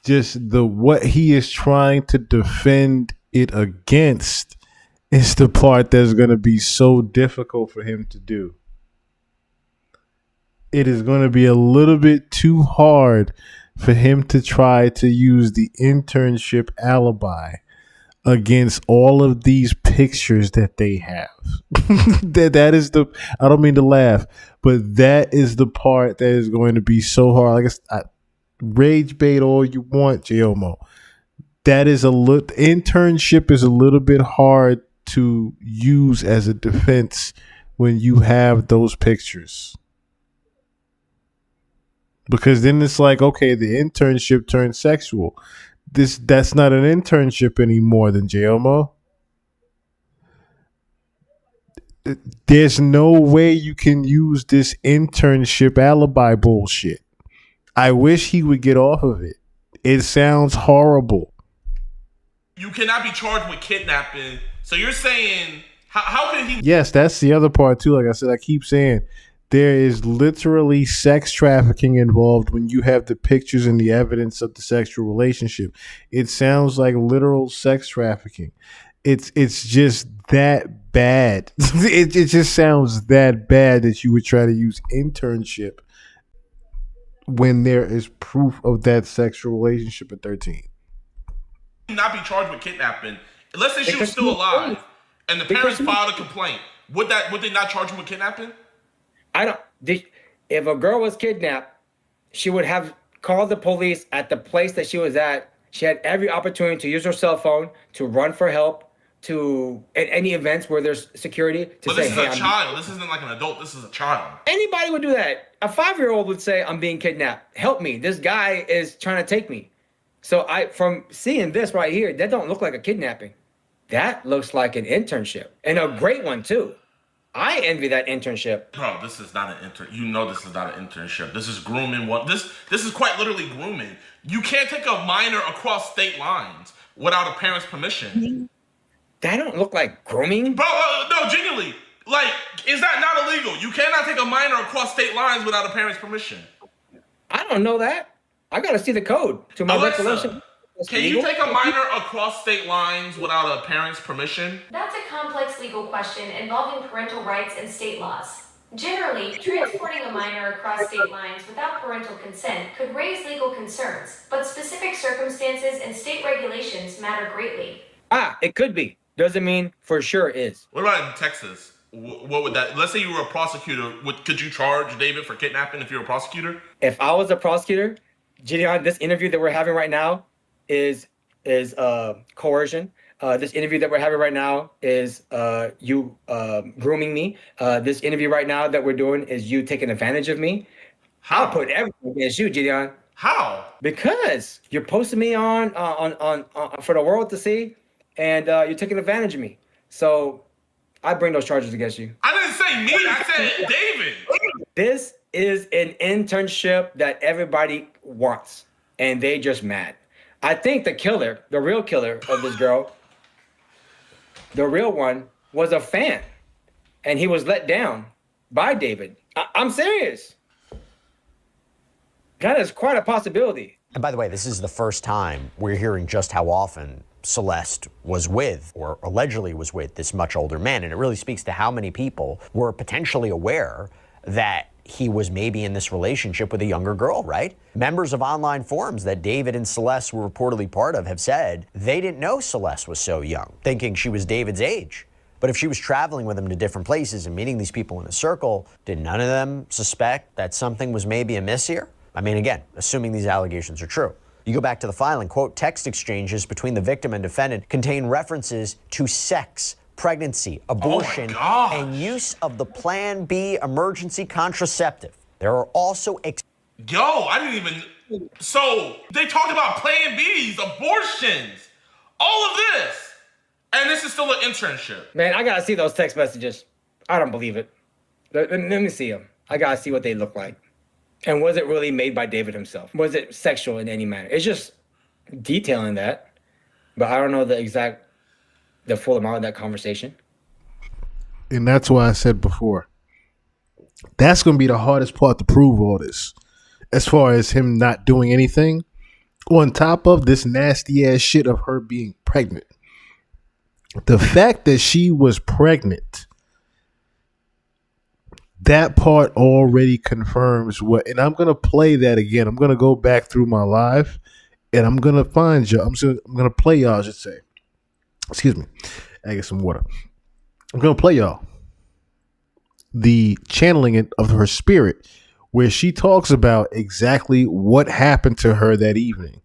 S4: Just what he is trying to defend it against is the part that's going to be so difficult for him to do. It is going to be a little bit too hard for him to try to use the internship alibi against all of these pictures that they have. that is the, I don't mean to laugh, but that is the part that is going to be so hard. Like I rage bait all you want, Jomo. That is internship is a little bit hard to use as a defense when you have those pictures. Because then it's like, okay, the internship turned sexual. That's not an internship anymore, then, Jomo. There's no way you can use this internship alibi bullshit. I wish he would get off of it. It sounds horrible.
S8: You cannot be charged with kidnapping. So you're saying, how can he?
S4: Yes, that's the other part too. Like I said, I keep saying there is literally sex trafficking involved when you have the pictures and the evidence of the sexual relationship. It sounds like literal sex trafficking. It's just that bad. It just sounds that bad that you would try to use internship when there is proof of that sexual relationship at 13.
S8: Not be charged with kidnapping. Let's say she was still alive and the parents filed a complaint. Would they not charge him with kidnapping?
S10: If a girl was kidnapped, she would have called the police at the place that she was at. She had every opportunity to use her cell phone, to run for help, to at any events where there's security.
S8: But this is a child. This isn't like an adult. This is a child.
S10: Anybody would do that. A 5-year-old would say, "I'm being kidnapped. Help me. This guy is trying to take me." So from seeing this right here, that don't look like a kidnapping. That looks like an internship, and a great one too. I envy that internship.
S8: Bro, this is not an intern. You know this is not an internship. This is grooming. This is quite literally grooming. You can't take a minor across state lines without a parent's permission.
S10: That don't look like grooming.
S8: Bro, no, genuinely. Like, is that not illegal? You cannot take a minor across state lines without a parent's permission.
S10: I don't know that. I gotta see the code. To my recollection.
S8: Can you take a minor across state lines without a parent's permission?
S14: That's a complex legal question involving parental rights and state laws. Generally, transporting a minor across state lines without parental consent could raise legal concerns, but specific circumstances and state regulations matter greatly.
S10: It could be. Doesn't mean for sure is.
S8: What about in Texas? What would that? Let's say you were a prosecutor. Could you charge David for kidnapping if you were a prosecutor?
S10: If I was a prosecutor, Gideon, this interview that we're having right now is coercion. This interview that we're having right now is you grooming me. This interview right now that we're doing is you taking advantage of me.
S8: How?
S10: I'll put everything against you, Gideon.
S8: How?
S10: Because you're posting me on for the world to see, and you're taking advantage of me. So I bring those charges against you.
S8: I didn't say me. I said David.
S10: This is an internship that everybody wants, and they just mad. I think the killer, the real killer of this girl, the real one, was a fan, and he was let down by David. I'm serious. That is quite a possibility.
S6: And by the way, this is the first time we're hearing just how often Celeste was with, or allegedly was with, this much older man. And it really speaks to how many people were potentially aware that he was maybe in this relationship with a younger girl, right? Members of online forums that David and Celeste were reportedly part of have said they didn't know Celeste was so young, thinking she was David's age. But if she was traveling with him to different places and meeting these people in a circle, did none of them suspect that something was maybe amiss here? I mean, again, assuming these allegations are true. You go back to the filing, quote, text exchanges between the victim and defendant contain references to sex, pregnancy, abortion, and use of the Plan B emergency contraceptive. There are also...
S8: Yo, I didn't even... So, they talked about Plan Bs, abortions, all of this. And this is still an internship.
S10: Man, I gotta see those text messages. I don't believe it. Let me see them. I gotta see what they look like. And was it really made by David himself? Was it sexual in any manner? It's just detailing that. But I don't know the full amount of that conversation.
S4: And that's why I said before, that's going to be the hardest part to prove all this. As far as him not doing anything, on top of this nasty ass shit of her being pregnant. The fact that she was pregnant, that part already confirms what, and I'm going to play that again. I'm going to go back through my live and I'm going to find you. I'm going to play y'all, I should say. Excuse me. I get some water. I'm going to play y'all the channeling of her spirit where she talks about exactly what happened to her that evening.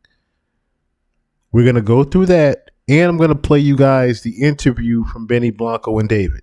S4: We're going to go through that, and I'm going to play you guys the interview from Benny Blanco and David.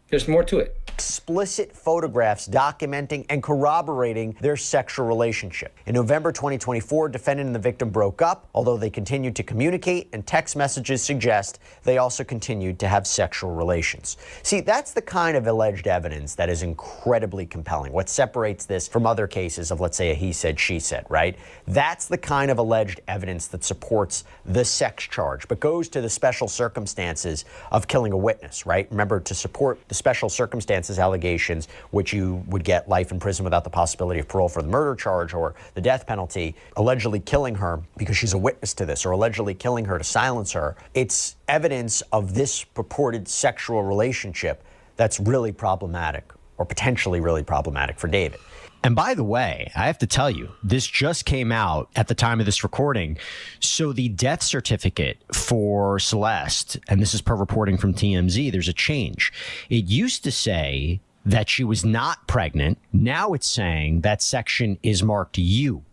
S10: There's more to it.
S6: Explicit photographs documenting and corroborating their sexual relationship. In November 2024, defendant and the victim broke up, although they continued to communicate, and text messages suggest they also continued to have sexual relations. See, that's the kind of alleged evidence that is incredibly compelling. What separates this from other cases of, let's say, a he said, she said, right? That's the kind of alleged evidence that supports the sex charge, but goes to the special circumstances of killing a witness, right? Remember, to support the special circumstances allegations, which you would get life in prison without the possibility of parole for the murder charge or the death penalty, allegedly killing her because she's a witness to this, or allegedly killing her to silence her. It's evidence of this purported sexual relationship that's really problematic, or potentially really problematic for David.
S15: And by the way, I have to tell you, this just came out at the time of this recording. So the death certificate for Celeste, and this is per reporting from TMZ, there's a change. It used to say that she was not pregnant. Now it's saying that section is marked U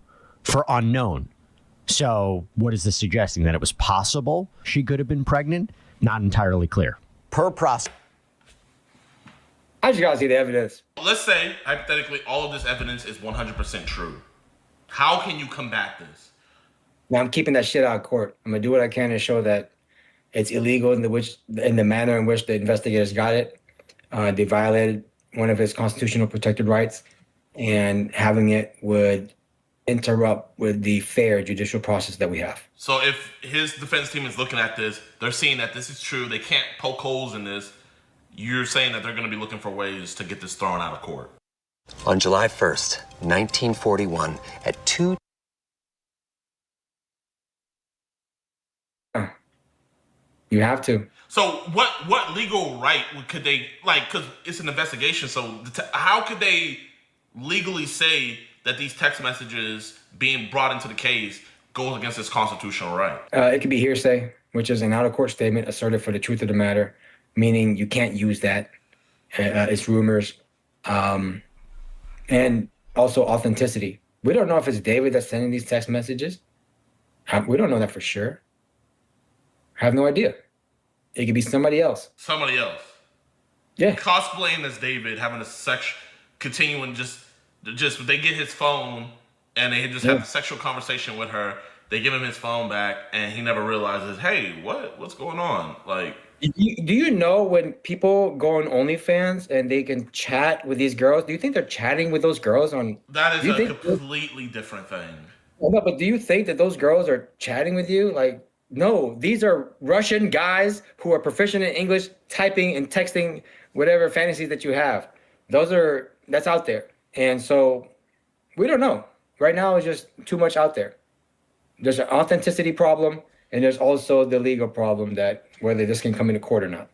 S15: for unknown. So what is this suggesting? That it was possible she could have been pregnant? Not entirely clear.
S6: Per prosecutor.
S10: I just gotta see the evidence.
S8: Let's say, hypothetically, all of this evidence is 100% true. How can you combat this?
S10: Now I'm keeping that shit out of court. I'm gonna do what I can to show that it's illegal in the manner in which the investigators got it. They violated one of his constitutional protected rights, and having it would interrupt with the fair judicial process that we have.
S8: So if his defense team is looking at this, they're seeing that this is true. They can't poke holes in this. You're saying that they're going to be looking for ways to get this thrown out of court.
S16: On July 1st, 1941, at 2.
S10: You have to.
S8: So what legal right could they, like, because it's an investigation, so how could they legally say that these text messages being brought into the case goes against this constitutional right?
S10: It could be hearsay, which is an out-of-court statement asserted for the truth of the matter, meaning you can't use that. It's rumors. And also authenticity. We don't know if it's David that's sending these text messages. We don't know that for sure. I have no idea. It could be somebody else.
S8: Somebody else.
S10: Yeah.
S8: Cosplaying as David, having a continuing just they get his phone and they just have a sexual conversation with her. They give him his phone back and he never realizes, hey, what's going on? Like,
S10: do you know when people go on OnlyFans and they can chat with these girls? Do you think they're chatting with those girls on?
S8: That is a completely different thing.
S10: No, but do you think that those girls are chatting with you? Like, no, these are Russian guys who are proficient in English, typing and texting whatever fantasies that you have. That's out there. And so we don't know. Right now, it's just too much out there. There's an authenticity problem, and there's also the legal problem that whether this can come into court or not.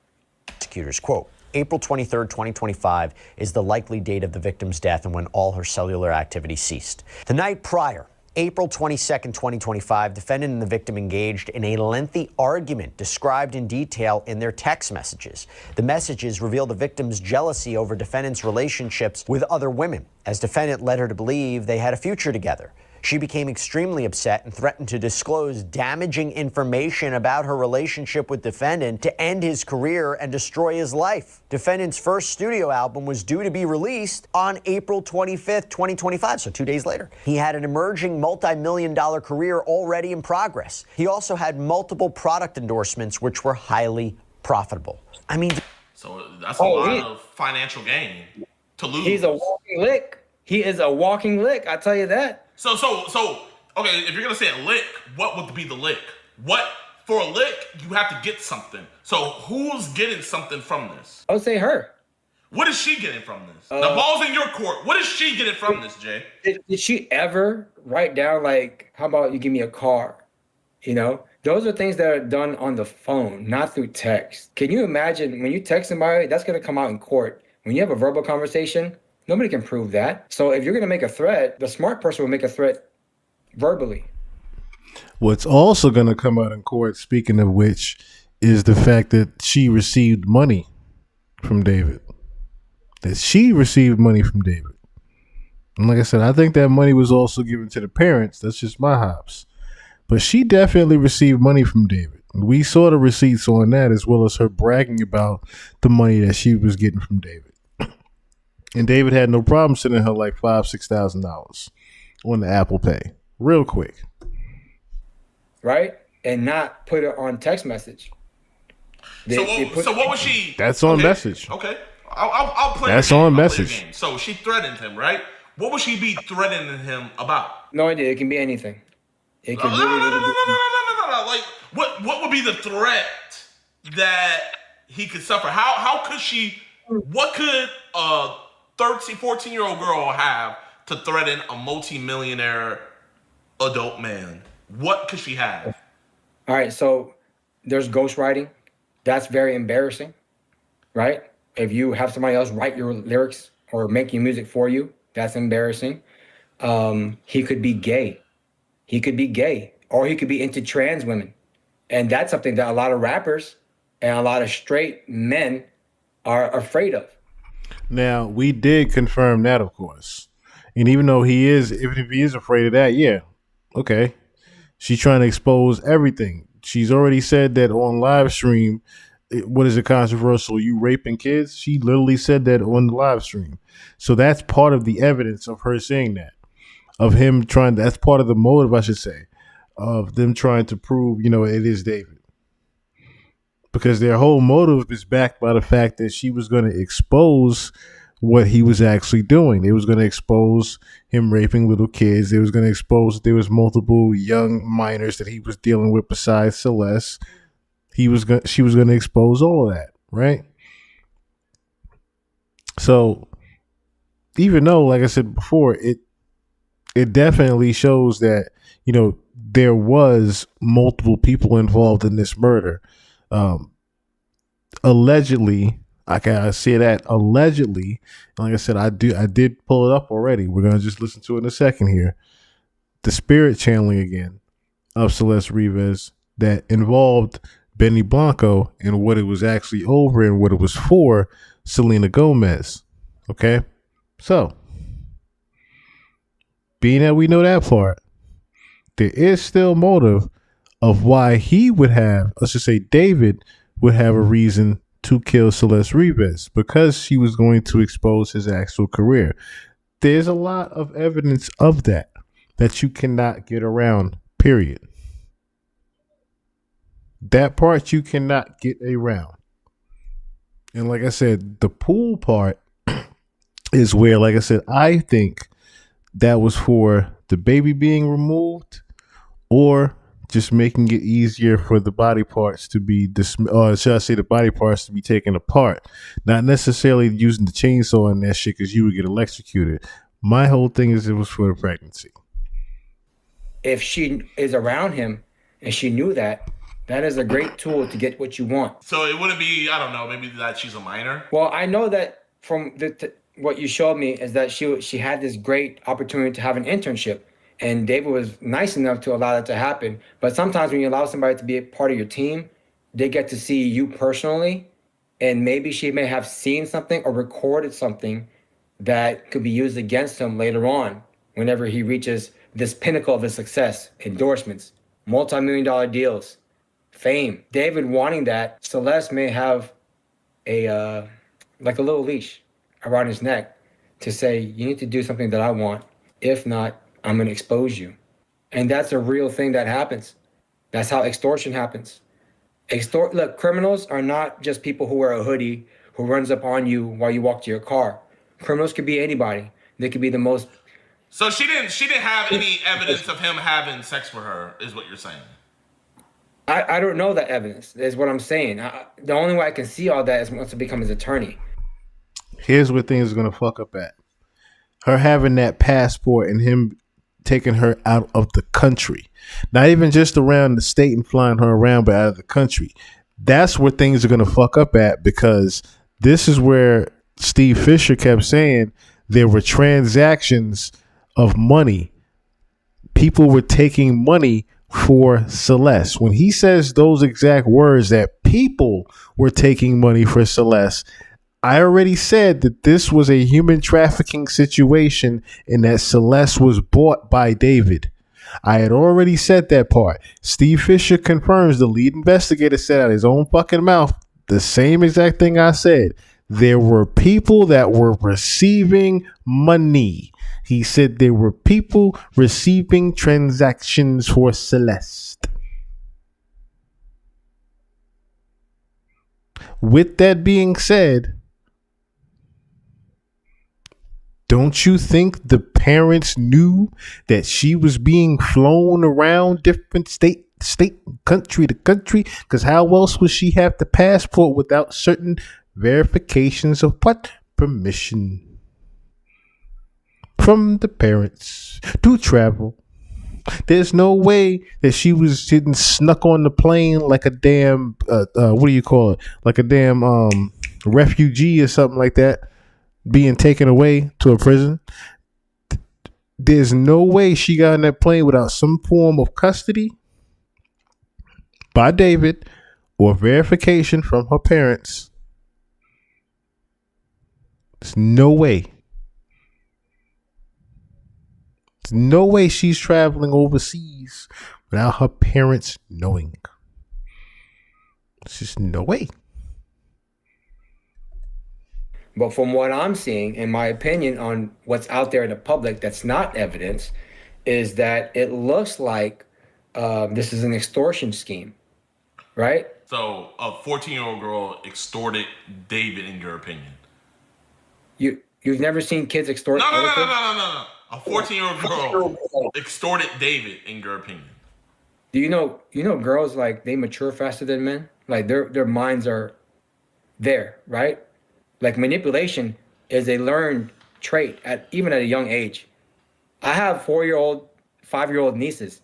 S6: Prosecutors, quote, April 23rd, 2025 is the likely date of the victim's death and when all her cellular activity ceased. The night prior, April 22nd, 2025, defendant and the victim engaged in a lengthy argument described in detail in their text messages. The messages reveal the victim's jealousy over defendant's relationships with other women, as defendant led her to believe they had a future together. She became extremely upset and threatened to disclose damaging information about her relationship with defendant to end his career and destroy his life. Defendant's first studio album was due to be released on April 25th, 2025, so 2 days later. He had an emerging multi-million-dollar career already in progress. He also had multiple product endorsements, which were highly profitable. I mean,
S8: so that's a lot of financial gain to lose.
S10: He's a walking lick. He is a walking lick, I tell you that.
S8: So, okay, if you're gonna say a lick, what would be the lick? For a lick, you have to get something. So who's getting something from this?
S10: I would say her.
S8: What is she getting from this? The ball's in your court. What is she getting from this, Jay?
S10: Did she ever write down, like, how about you give me a car? You know, those are things that are done on the phone, not through text. Can you imagine when you text somebody, that's gonna come out in court. When you have a verbal conversation, nobody can prove that. So if you're going to make a threat, the smart person will make a threat verbally.
S4: What's also going to come out in court, speaking of which, is the fact that she received money from David. That she received money from David. And like I said, I think that money was also given to the parents. That's just my hops. But she definitely received money from David. We saw the receipts on that, as well as her bragging about the money that she was getting from David. And David had no problem sending her like $5,000-$6,000 on the Apple Pay, real quick,
S10: right? And not put it on text message.
S8: So what was she?
S4: That's on message.
S8: Okay, I'll play.
S4: That's on message.
S8: So she threatened him, right? What would she be threatening him about?
S10: No idea. It can be anything. It can
S8: no. Like what would be the threat that he could suffer? How could she? What could 14-year-old girl have to threaten a multi-millionaire adult man? What could she have?
S10: All right, so there's ghostwriting. That's very embarrassing, right? If you have somebody else write your lyrics or make your music for you, that's embarrassing. He could be gay. Or he could be into trans women. And that's something that a lot of rappers and a lot of straight men are afraid of.
S4: Now, we did confirm that, of course. And even though even if he is afraid of that, yeah, okay. She's trying to expose everything. She's already said that on live stream, what is it controversial? You raping kids? She literally said that on the live stream. So that's part of the evidence of her saying that. That's part of the motive, I should say, of them trying to prove, it is David. Because their whole motive is backed by the fact that she was going to expose what he was actually doing. They was going to expose him raping little kids. They was going to expose that there was multiple young minors that he was dealing with besides Celeste. She was going to expose all of that, right? So even though, like I said before, it definitely shows that, you know, there was multiple people involved in this murder. Allegedly, I can say that allegedly. Like I said, I did pull it up already. We're gonna just listen to it in a second here. The spirit channeling again of Celeste Rivas that involved Benny Blanco and what it was actually over and what it was for Selena Gomez. Okay, so being that we know that part, there is still motive of why he would have, let's just say David would have a reason to kill Celeste Rivas, because she was going to expose his actual career. There's a lot of evidence of that you cannot get around, period. That part you cannot get around. And like I said, the pool part is where, like I said, I think that was for the baby being removed, or just making it easier for the body parts to be or should I say the body parts to be taken apart. Not necessarily using the chainsaw in that shit because you would get electrocuted. My whole thing is it was for the pregnancy.
S10: If she is around him and she knew that, that is a great tool to get what you want.
S8: So it wouldn't be, I don't know, maybe that she's a minor?
S10: Well, I know that from what you showed me is that she had this great opportunity to have an internship. And David was nice enough to allow that to happen. But sometimes when you allow somebody to be a part of your team, they get to see you personally. And maybe she may have seen something or recorded something that could be used against him later on, whenever he reaches this pinnacle of his success, endorsements, multi-million-dollar deals, fame. David wanting that, Celeste may have a like a little leash around his neck to say, you need to do something that I want. If not, I'm going to expose you. And that's a real thing that happens. That's how extortion happens. Look, criminals are not just people who wear a hoodie, who runs up on you while you walk to your car. Criminals could be anybody. They could be the most...
S8: So she didn't have any evidence of him having sex with her, is what you're saying?
S10: I don't know that evidence, is what I'm saying. The only way I can see all that is once I become his attorney.
S4: Here's where things are going to fuck up at. Her having that passport and him taking her out of the country, not even just around the state and flying her around, but out of the country. That's where things are going to fuck up at, because this is where Steve Fisher kept saying there were transactions of money. People were taking money for Celeste. When he says those exact words, that people were taking money for Celeste, I already said that this was a human trafficking situation and that Celeste was bought by David. I had already said that part. Steve Fisher confirms, the lead investigator said out of his own fucking mouth the same exact thing I said. There were people that were receiving money. He said there were people receiving transactions for Celeste. With that being said, don't you think the parents knew that she was being flown around different state, country to country? Because how else would she have the passport without certain verifications of what? Permission from the parents to travel. There's no way that she was sitting snuck on the plane like a damn, what do you call it? Like a damn refugee or something like that, being taken away to a prison. There's no way she got on that plane without some form of custody by David or verification from her parents. There's no way. There's no way she's traveling overseas without her parents knowing. There's just no way.
S10: But from what I'm seeing, in my opinion, on what's out there in the public that's not evidence, is that it looks like this is an extortion scheme, right?
S8: So a 14-year-old girl extorted David, in your opinion?
S10: You've never seen kids extort
S8: No.
S10: other kids?
S8: No. A 14-year-old girl extorted David, in your opinion.
S10: Do you know girls, like, they mature faster than men? Like, their minds are there, right? Like, manipulation is a learned trait even at a young age. I have 4-year-old, 5-year-old nieces,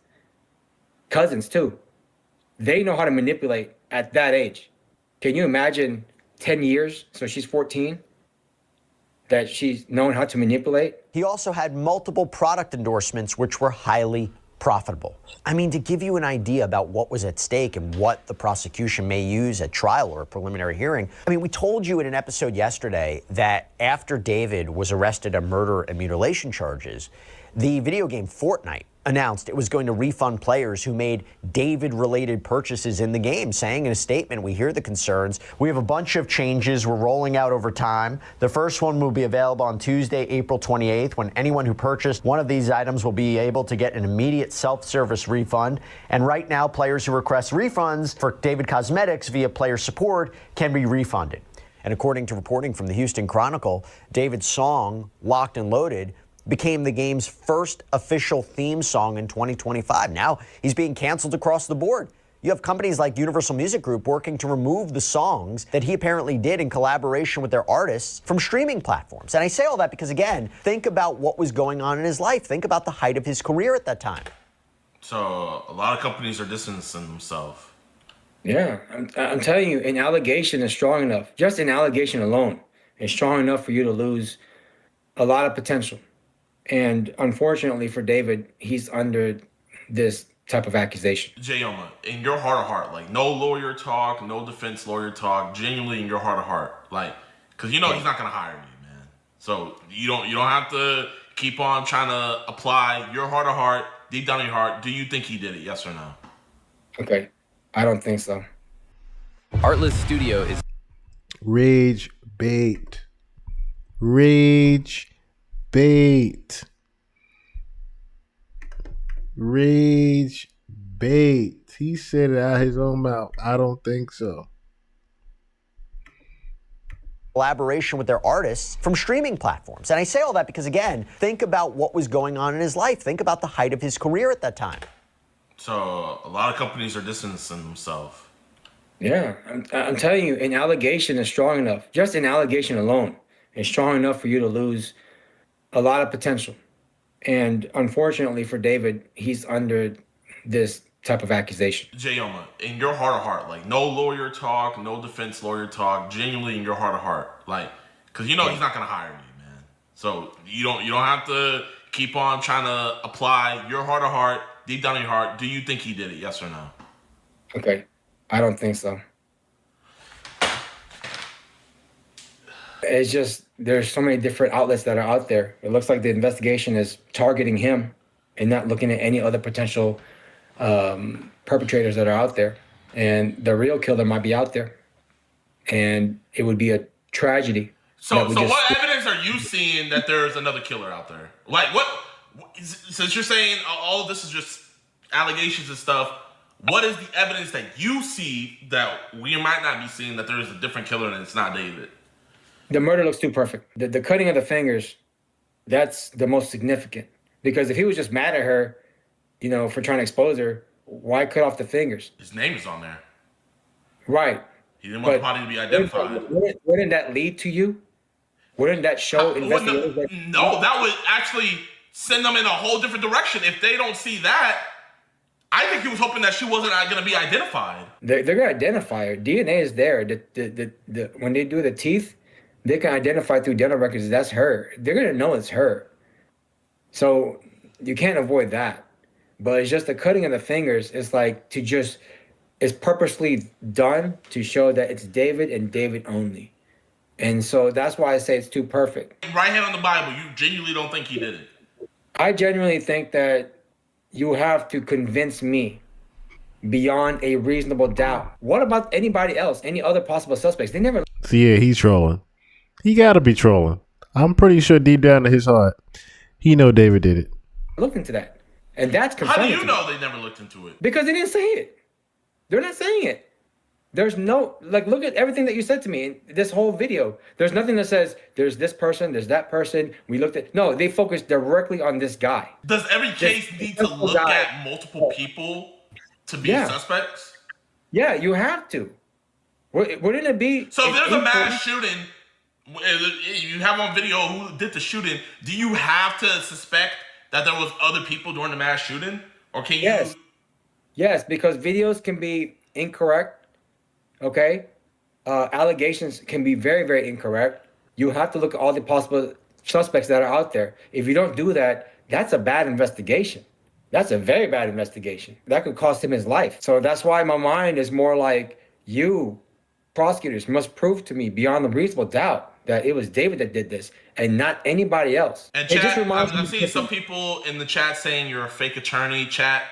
S10: cousins too. They know how to manipulate at that age. Can you imagine 10 years, so she's 14, that she's known how to manipulate?
S6: He also had multiple product endorsements which were highly profitable. I mean, to give you an idea about what was at stake and what the prosecution may use at trial or a preliminary hearing, I mean, we told you in an episode yesterday that after David was arrested on murder and mutilation charges, the video game Fortnite announced it was going to refund players who made David-related purchases in the game, saying in a statement, we hear the concerns. We have a bunch of changes we're rolling out over time. The first one will be available on Tuesday, April 28th, when anyone who purchased one of these items will be able to get an immediate self-service refund. And right now, players who request refunds for David Cosmetics via player support can be refunded. And according to reporting from the Houston Chronicle, David's song, Locked and Loaded, became the game's first official theme song in 2025. Now he's being canceled across the board. You have companies like Universal Music Group working to remove the songs that he apparently did in collaboration with their artists from streaming platforms. And I say all that because, again, think about what was going on in his life. Think about the height of his career at that time.
S8: So a lot of companies are distancing themselves.
S10: Yeah, I'm telling you, an allegation is strong enough. Just an allegation alone is strong enough for you to lose a lot of potential. And unfortunately for David, he's under this type of accusation.
S8: Jayoma, in your heart of heart, like, no lawyer talk, no defense lawyer talk, genuinely in your heart of heart, like, because you know he's not gonna hire you, man. So you don't have to keep on trying to apply your heart of heart, deep down in your heart. Do you think he did it? Yes or no?
S10: Okay, I don't think so.
S17: Artlist Studio is
S4: Rage bait. Rage bait. Rage bait. He said it out his own mouth. I don't think so.
S6: Collaboration with their artists from streaming platforms. And I say all that because, again, think about what was going on in his life. Think about the height of his career at that time.
S8: So a lot of companies are distancing themselves.
S10: Yeah, I'm telling you, an allegation is strong enough. Just an allegation alone is strong enough for you to lose a lot of potential. And unfortunately for David, he's under this type of accusation.
S8: Jayoma, in your heart of heart, like, no lawyer talk, no defense lawyer talk, genuinely in your heart of heart, like, because you know he's not gonna hire you, man. So you don't have to keep on trying to apply your heart of heart, deep down in your heart. Do you think he did it? Yes or no?
S10: Okay, I don't think so. It's just, there's so many different outlets that are out there. It looks like the investigation is targeting him and not looking at any other potential perpetrators that are out there. And the real killer might be out there. And it would be a tragedy.
S8: So what evidence are you seeing that there's another killer out there? Like, since you're saying all of this is just allegations and stuff, what is the evidence that you see that we might not be seeing that there is a different killer and it's not David?
S10: The murder looks too perfect. The cutting of the fingers, that's the most significant. Because if he was just mad at her, for trying to expose her, why cut off the fingers?
S8: His name is on there.
S10: Right.
S8: He didn't want the body to be identified.
S10: Wouldn't that lead to you? Wouldn't that show investigators?
S8: No, that would actually send them in a whole different direction. If they don't see that, I think he was hoping that she wasn't going to be identified.
S10: They're going to identify her. DNA is there. When they do the teeth, they can identify through dental records that's her. They're going to know it's her. So you can't avoid that. But it's just the cutting of the fingers. It's like it's purposely done to show that it's David and David only. And so that's why I say it's too perfect.
S8: Right hand on the Bible, you genuinely don't think he did it?
S10: I genuinely think that you have to convince me beyond a reasonable doubt. What about anybody else? Any other possible suspects? They never.
S4: So yeah, he's trolling. He gotta be trolling. I'm pretty sure deep down in his heart, he know David did it.
S10: Looked into that. And that's
S8: How do you know they never looked into it?
S10: Because they didn't say it. They're not saying it. There's no, like, look at everything that you said to me in this whole video. There's nothing that says there's this person, there's that person. We looked at, no, they focused directly on this guy.
S8: Does every case need to look at multiple people to be suspects?
S10: Yeah, you have to. Wouldn't it be?
S8: So if there's a mass shooting, you have on video who did the shooting, do you have to suspect that there was other people during the mass shooting? Or can you?
S10: Yes, because videos can be incorrect. Okay, allegations can be very, very incorrect. You have to look at all the possible suspects that are out there. If you don't do that, that's a bad investigation. That's a very bad investigation. That could cost him his life. So that's why my mind is more like, you prosecutors must prove to me beyond a reasonable doubt that it was David that did this and not anybody else.
S8: And chat, I'm seeing some people in the chat saying you're a fake attorney. Chat,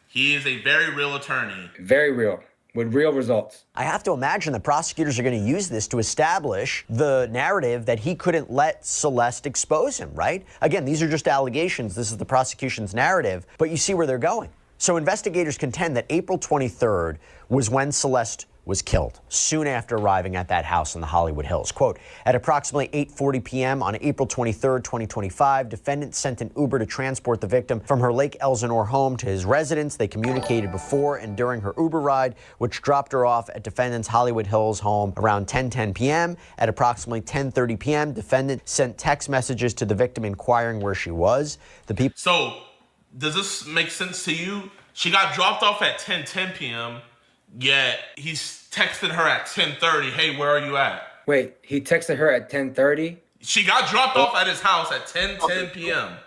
S8: he is a very real attorney.
S10: Very real. With real results.
S6: I have to imagine the prosecutors are going to use this to establish the narrative that he couldn't let Celeste expose him, right? Again, these are just allegations. This is the prosecution's narrative, but you see where they're going. So investigators contend that April 23rd was when Celeste was killed, soon after arriving at that house in the Hollywood Hills. Quote, at approximately 8:40 p.m. on April 23rd, 2025, defendant sent an Uber to transport the victim from her Lake Elsinore home to his residence. They communicated before and during her Uber ride, which dropped her off at defendant's Hollywood Hills home around 10:10 p.m. At approximately 10:30 p.m., defendant sent text messages to the victim inquiring where she was.
S8: So, does this make sense to you? She got dropped off at 10:10 p.m., yet he's texting her at 10:30, hey, where are you at?
S10: Wait, he texted her at 10:30?
S8: She got dropped off at his house at 10:10 p.m.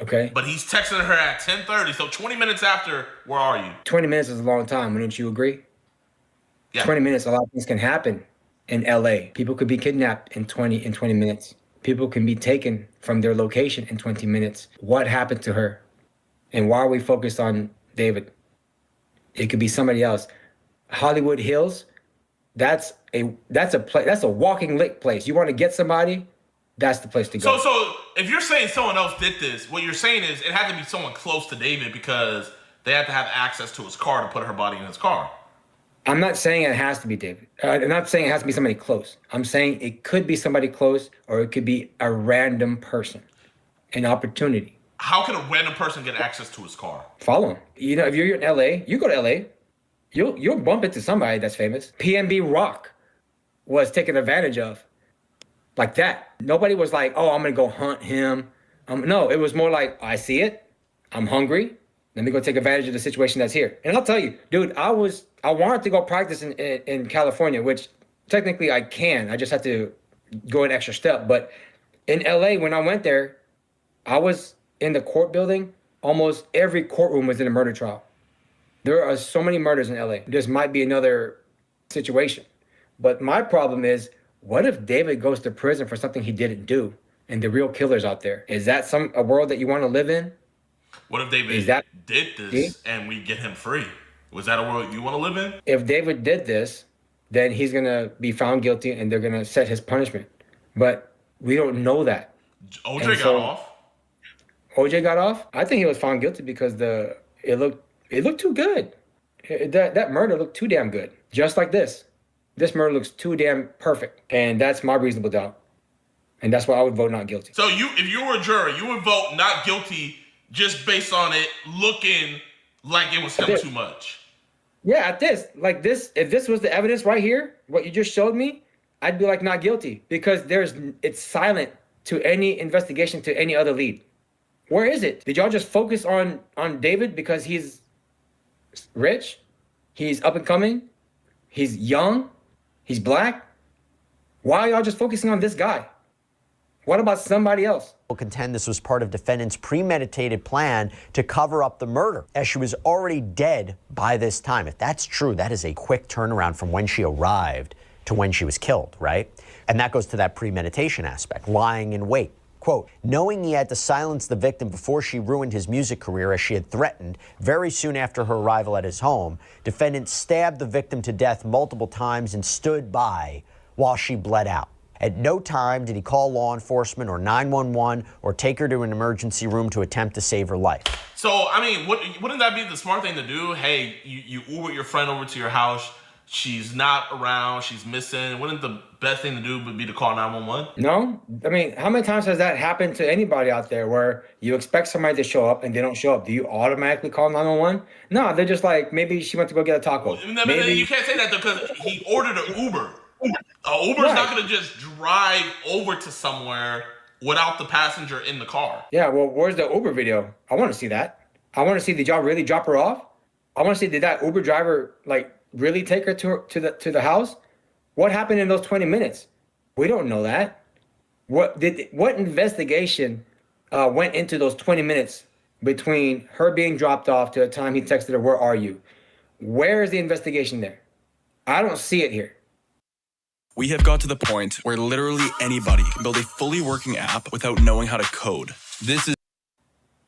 S10: Okay.
S8: But he's texting her at 10:30, so 20 minutes after, where are you?
S10: 20 minutes is a long time, wouldn't you agree?
S8: Yeah.
S10: 20 minutes, a lot of things can happen in LA. People could be kidnapped in 20 minutes. People can be taken from their location in 20 minutes. What happened to her? And why are we focused on David? It could be somebody else. Hollywood Hills, that's a walking lick place. You want to get somebody, that's the place to go.
S8: So if you're saying someone else did this, what you're saying is it had to be someone close to David because they had to have access to his car to put her body in his car.
S10: I'm not saying it has to be David. I'm not saying it has to be somebody close. I'm saying it could be somebody close or it could be a random person, an opportunity.
S8: How can a random person get access to his car?
S10: Follow him. You know, if you're in LA, you go to LA, you'll bump into somebody that's famous. PNB Rock was taken advantage of like that. Nobody was like, oh, I'm going to go hunt him. No, it was more like, I see it. I'm hungry. Let me go take advantage of the situation that's here. And I'll tell you, dude, I wanted to go practice in California, which technically I can. I just have to go an extra step. But in LA, when I went there, I was in the court building. Almost every courtroom was in a murder trial. There are so many murders in LA. This might be another situation. But my problem is, what if David goes to prison for something he didn't do and the real killer's out there? Is that a world that you want to live in?
S8: What if David did this and we get him free? Was that a world you want to live in?
S10: If David did this, then he's going to be found guilty and they're going to set his punishment. But we don't know that.
S8: OJ got off.
S10: OJ got off? I think he was found guilty because it looked too good. That murder looked too damn good. Just like this. This murder looks too damn perfect. And that's my reasonable doubt. And that's why I would vote not guilty.
S8: So if you were a juror, you would vote not guilty just based on it looking like it was him too much.
S10: Yeah, at this. Like this, if this was the evidence right here, what you just showed me, I'd be like not guilty. Because it's silent to any investigation to any other lead. Where is it? Did y'all just focus on David because he's rich? He's up and coming? He's young? He's black? Why are y'all just focusing on this guy? What about somebody else?
S6: Will contend this was part of defendant's premeditated plan to cover up the murder, as she was already dead by this time. If that's true, that is a quick turnaround from when she arrived to when she was killed, right? And that goes to that premeditation aspect, lying in wait. Quote, knowing he had to silence the victim before she ruined his music career as she had threatened, very soon after her arrival at his home, defendant stabbed the victim to death multiple times and stood by while she bled out. At no time did he call law enforcement or 911 or take her to an emergency room to attempt to save her life.
S8: So, I mean, wouldn't that be the smart thing to do? Hey, you Uber your friend over to your house. she's not around, she's missing. Wouldn't the best thing to do would be to call 911?
S10: No, I mean, how many times has that happened to anybody out there where you expect somebody to show up and they don't show up? Do you automatically call 911? No, they're just like, maybe she went to go get a taco. Maybe
S8: You can't say that though, because he ordered an Uber. Uber's not going to just drive over to somewhere without the passenger in the car.
S10: Yeah, well, where's the Uber video? I want to see that. I want to see, did y'all really drop her off? I want to see, did that Uber driver like really take her to the house? What happened in those 20 minutes? We don't know that. What investigation went into those 20 minutes between her being dropped off to the time he texted her, "Where are you?" Where is the investigation there? I don't see it here.
S18: We have got to the point where literally anybody can build a fully working app without knowing how to code.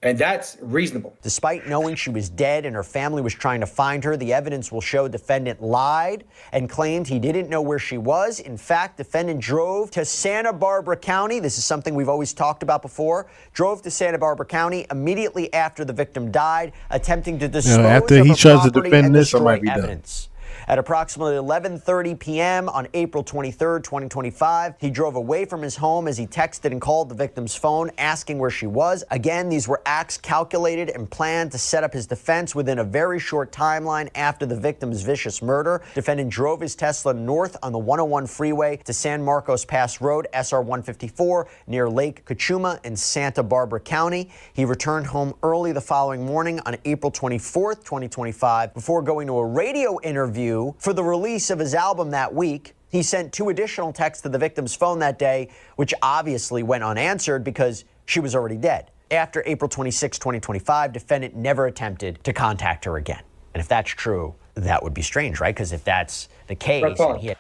S10: And that's reasonable.
S6: Despite knowing she was dead and her family was trying to find her, the evidence will show defendant lied and claimed he didn't know where she was. In fact, defendant drove to Santa Barbara County. This is something we've always talked about before. Drove to Santa Barbara County immediately after the victim died, attempting to dispose
S4: after
S6: of
S4: he
S6: her
S4: tries to
S6: property
S4: defend
S6: and
S4: this, I
S6: destroy
S4: might be
S6: evidence. At approximately 11:30 p.m. on April 23rd, 2025, he drove away from his home as he texted and called the victim's phone, asking where she was. Again, these were acts calculated and planned to set up his defense within a very short timeline after the victim's vicious murder. Defendant drove his Tesla north on the 101 freeway to San Marcos Pass Road, SR 154, near Lake Cachuma in Santa Barbara County. He returned home early the following morning on April 24th, 2025, before going to a radio interview for the release of his album that week. He sent 2 additional texts to the victim's phone that day, which obviously went unanswered because she was already dead. After April 26, 2025, defendant never attempted to contact her again. And if that's true, that would be strange, right? Because if that's the case,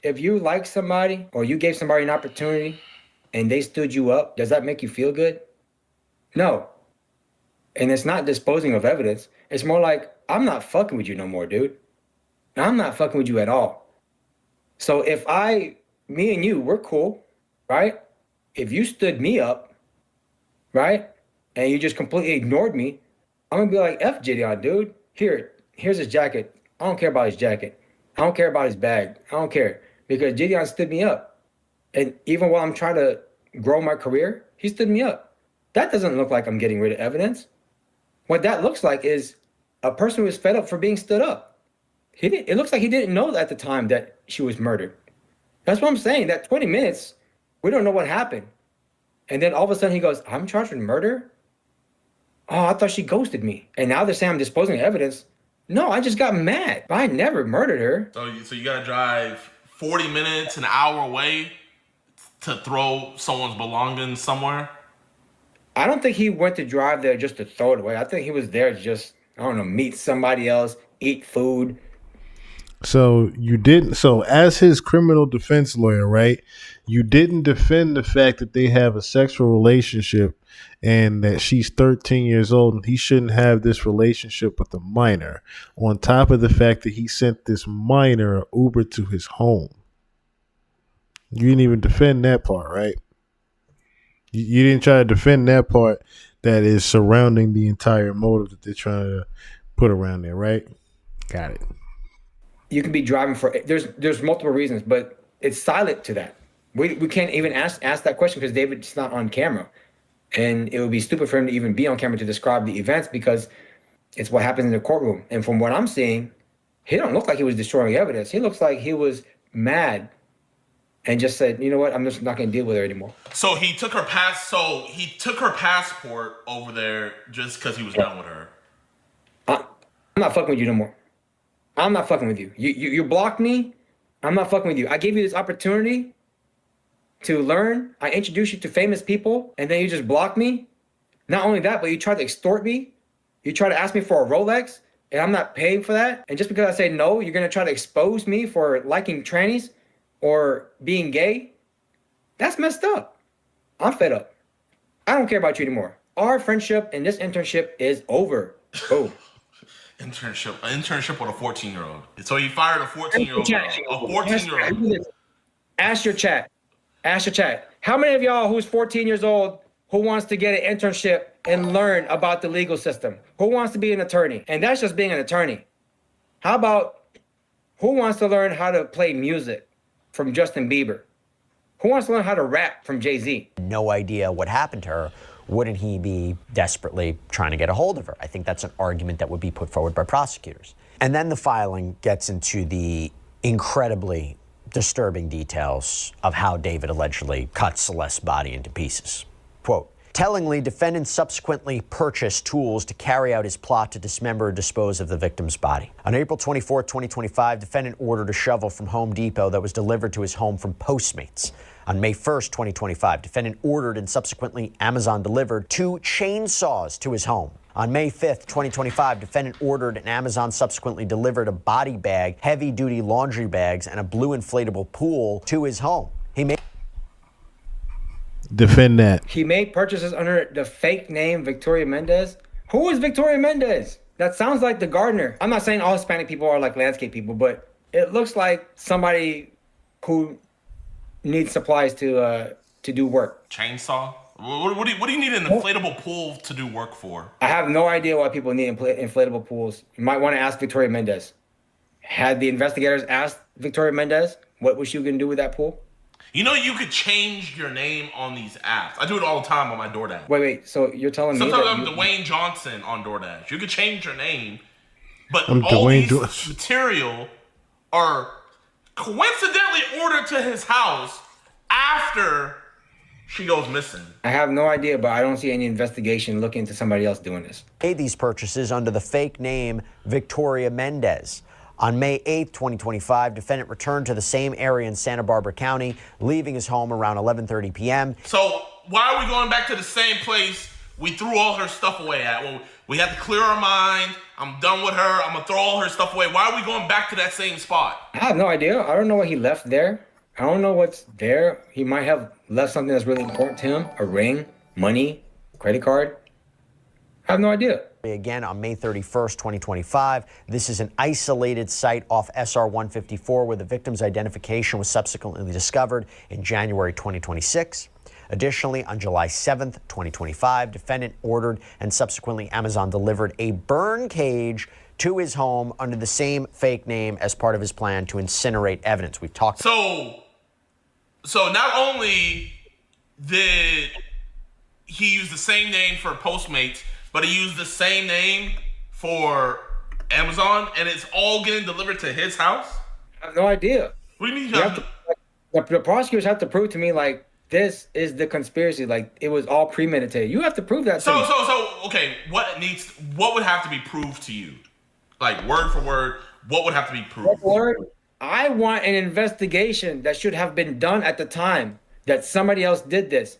S10: if you like somebody or you gave somebody an opportunity and they stood you up, does that make you feel good? No. And it's not disposing of evidence. It's more like, I'm not fucking with you no more, dude. I'm not fucking with you at all. So if me and you, we're cool, right? If you stood me up, right? And you just completely ignored me, I'm gonna be like, F Gideon, dude. Here's his jacket. I don't care about his jacket. I don't care about his bag. I don't care. Because Gideon stood me up. And even while I'm trying to grow my career, he stood me up. That doesn't look like I'm getting rid of evidence. What that looks like is a person who is fed up for being stood up. It looks like he didn't know at the time that she was murdered. That's what I'm saying. That 20 minutes, we don't know what happened. And then all of a sudden he goes, I'm charged with murder? Oh, I thought she ghosted me. And now they're saying I'm disposing of evidence. No, I just got mad. I never murdered her.
S8: So you got to drive 40 minutes, an hour away to throw someone's belongings somewhere?
S10: I don't think he went to drive there just to throw it away. I think he was there to just, I don't know, meet somebody else, eat food.
S4: So you didn't. So as his criminal defense lawyer, right? You didn't defend the fact that they have a sexual relationship and that she's 13 years old and he shouldn't have this relationship with a minor. On top of the fact that he sent this minor an Uber to his home. You didn't even defend that part, right? You didn't try to defend that part that is surrounding the entire motive that they're trying to put around there, right? Got it.
S10: You can be driving for, there's multiple reasons, but it's silent to that. We can't even ask that question because David's not on camera. And it would be stupid for him to even be on camera to describe the events because it's what happens in the courtroom. And from what I'm seeing, he don't look like he was destroying evidence. He looks like he was mad and just said, you know what, I'm just not going to deal with her anymore.
S8: So he took her passport over there just because he was done with her.
S10: I'm not fucking with you no more. I'm not fucking with you. You blocked me. I'm not fucking with you. I gave you this opportunity to learn. I introduced you to famous people, and then you just blocked me. Not only that, but you tried to extort me. You tried to ask me for a Rolex, and I'm not paying for that. And just because I say no, you're going to try to expose me for liking trannies or being gay. That's messed up. I'm fed up. I don't care about you anymore. Our friendship and this internship is over. Boom.
S8: Internship with a 14-year-old. So he fired a 14-year-old girl. A 14-year-old.
S10: Ask your chat. How many of y'all who's 14 years old who wants to get an internship and learn about the legal system? Who wants to be an attorney? And that's just being an attorney. How about Who wants to learn how to play music from Justin Bieber? Who wants to learn how to rap from Jay-Z?
S6: No idea what happened to her. Wouldn't he be desperately trying to get a hold of her? I think that's an argument that would be put forward by prosecutors. And then the filing gets into the incredibly disturbing details of how David allegedly cut Celeste's body into pieces. Quote, tellingly, defendant subsequently purchased tools to carry out his plot to dismember or dispose of the victim's body. On April 24, 2025, defendant ordered a shovel from Home Depot that was delivered to his home from Postmates. On May 1st, 2025, defendant ordered and subsequently Amazon delivered 2 chainsaws to his home. On May 5th, 2025, defendant ordered and Amazon subsequently delivered a body bag, heavy-duty laundry bags, and a blue inflatable pool to his home. He made
S4: defend that.
S10: He made purchases under the fake name Victoria Mendez. Who is Victoria Mendez? That sounds like the gardener. I'm not saying all Hispanic people are like landscape people, but it looks like somebody who needs supplies to do work.
S8: Chainsaw? What do you need an inflatable pool to do work for?
S10: I have no idea why people need inflatable pools. You might want to ask Victoria Mendez. Had the investigators asked Victoria Mendez what was she going to do with that pool?
S8: You know, you could change your name on these apps. I do it all the time on my DoorDash.
S10: Wait. So you're telling me
S8: sometimes
S10: that
S8: I'm Dwayne Johnson on DoorDash. You could change your name, but
S4: I'm
S8: all
S4: Dwayne
S8: these material are coincidentally ordered to his house after she goes missing.
S10: I have no idea, but I don't see any investigation looking into somebody else doing this.
S6: Made these purchases under the fake name Victoria Mendez. On May 8th, 2025, defendant returned to the same area in Santa Barbara County, leaving his home around 11:30 p.m.
S8: So why are we going back to the same place we threw all her stuff away at? Well, we had to clear our mind. I'm done with her. I'm going to throw all her stuff away. Why are we going back to that same spot?
S10: I have no idea. I don't know what he left there. I don't know what's there. He might have left something that's really important to him. A ring, money, credit card. I have no idea.
S6: Again, on May 31st, 2025, this is an isolated site off SR 154 where the victim's identification was subsequently discovered in January 2026. Additionally, on July 7th, 2025, defendant ordered and subsequently Amazon delivered a burn cage to his home under the same fake name as part of his plan to incinerate evidence. We've talked.
S8: So not only did he use the same name for Postmates, but he used the same name for Amazon, and it's all getting delivered to his house?
S10: I have no idea.
S8: What do you mean?
S10: The prosecutors have to prove to me, like, this is the conspiracy. Like, it was all premeditated. You have to prove that to me.
S8: Okay, what would have to be proved to you? Like, word for word, what would have to be proved?
S10: I want an investigation that should have been done at the time that somebody else did this.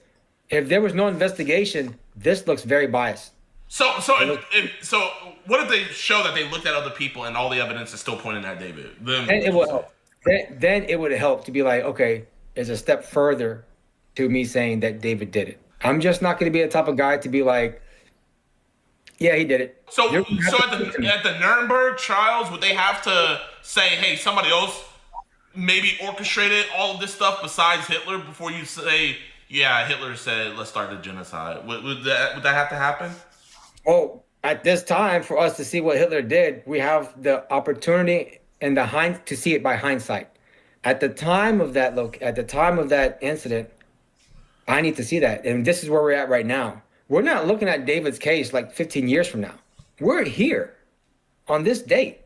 S10: If there was no investigation, this looks very biased.
S8: So what if they show that they looked at other people and all the evidence is still pointing at David?
S10: Then it will help. Then it would help to be like, okay, there's a step further to me saying that David did it. I'm just not going to be the type of guy to be like, yeah, he did it.
S8: So at the Nuremberg trials, would they have to say, hey, somebody else maybe orchestrated all of this stuff besides Hitler before you say, yeah, Hitler said, let's start the genocide? Would that have to happen?
S10: Oh, at this time, for us to see what Hitler did, we have the opportunity and to see it by hindsight. At the time of that incident, I need to see that. And this is where we're at right now. We're not looking at David's case like 15 years from now. We're here on this date.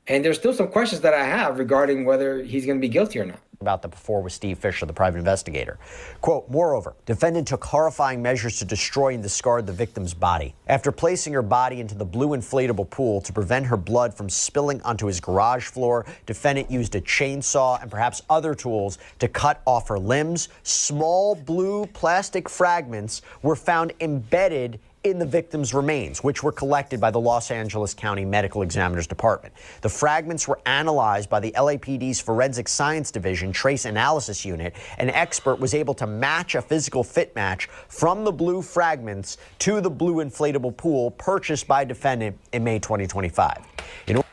S10: And there's still some questions that I have regarding whether he's going to be guilty or not.
S6: About that before with Steve Fisher, the private investigator. Quote, moreover, defendant took horrifying measures to destroy and discard the victim's body. After placing her body into the blue inflatable pool to prevent her blood from spilling onto his garage floor, defendant used a chainsaw and perhaps other tools to cut off her limbs. Small blue plastic fragments were found embedded in the victim's remains, which were collected by the Los Angeles County Medical Examiner's Department. The fragments were analyzed by the LAPD's Forensic Science Division Trace Analysis Unit. An expert was able to match a physical fit match from the blue fragments to the blue inflatable pool purchased by defendant in May 2025.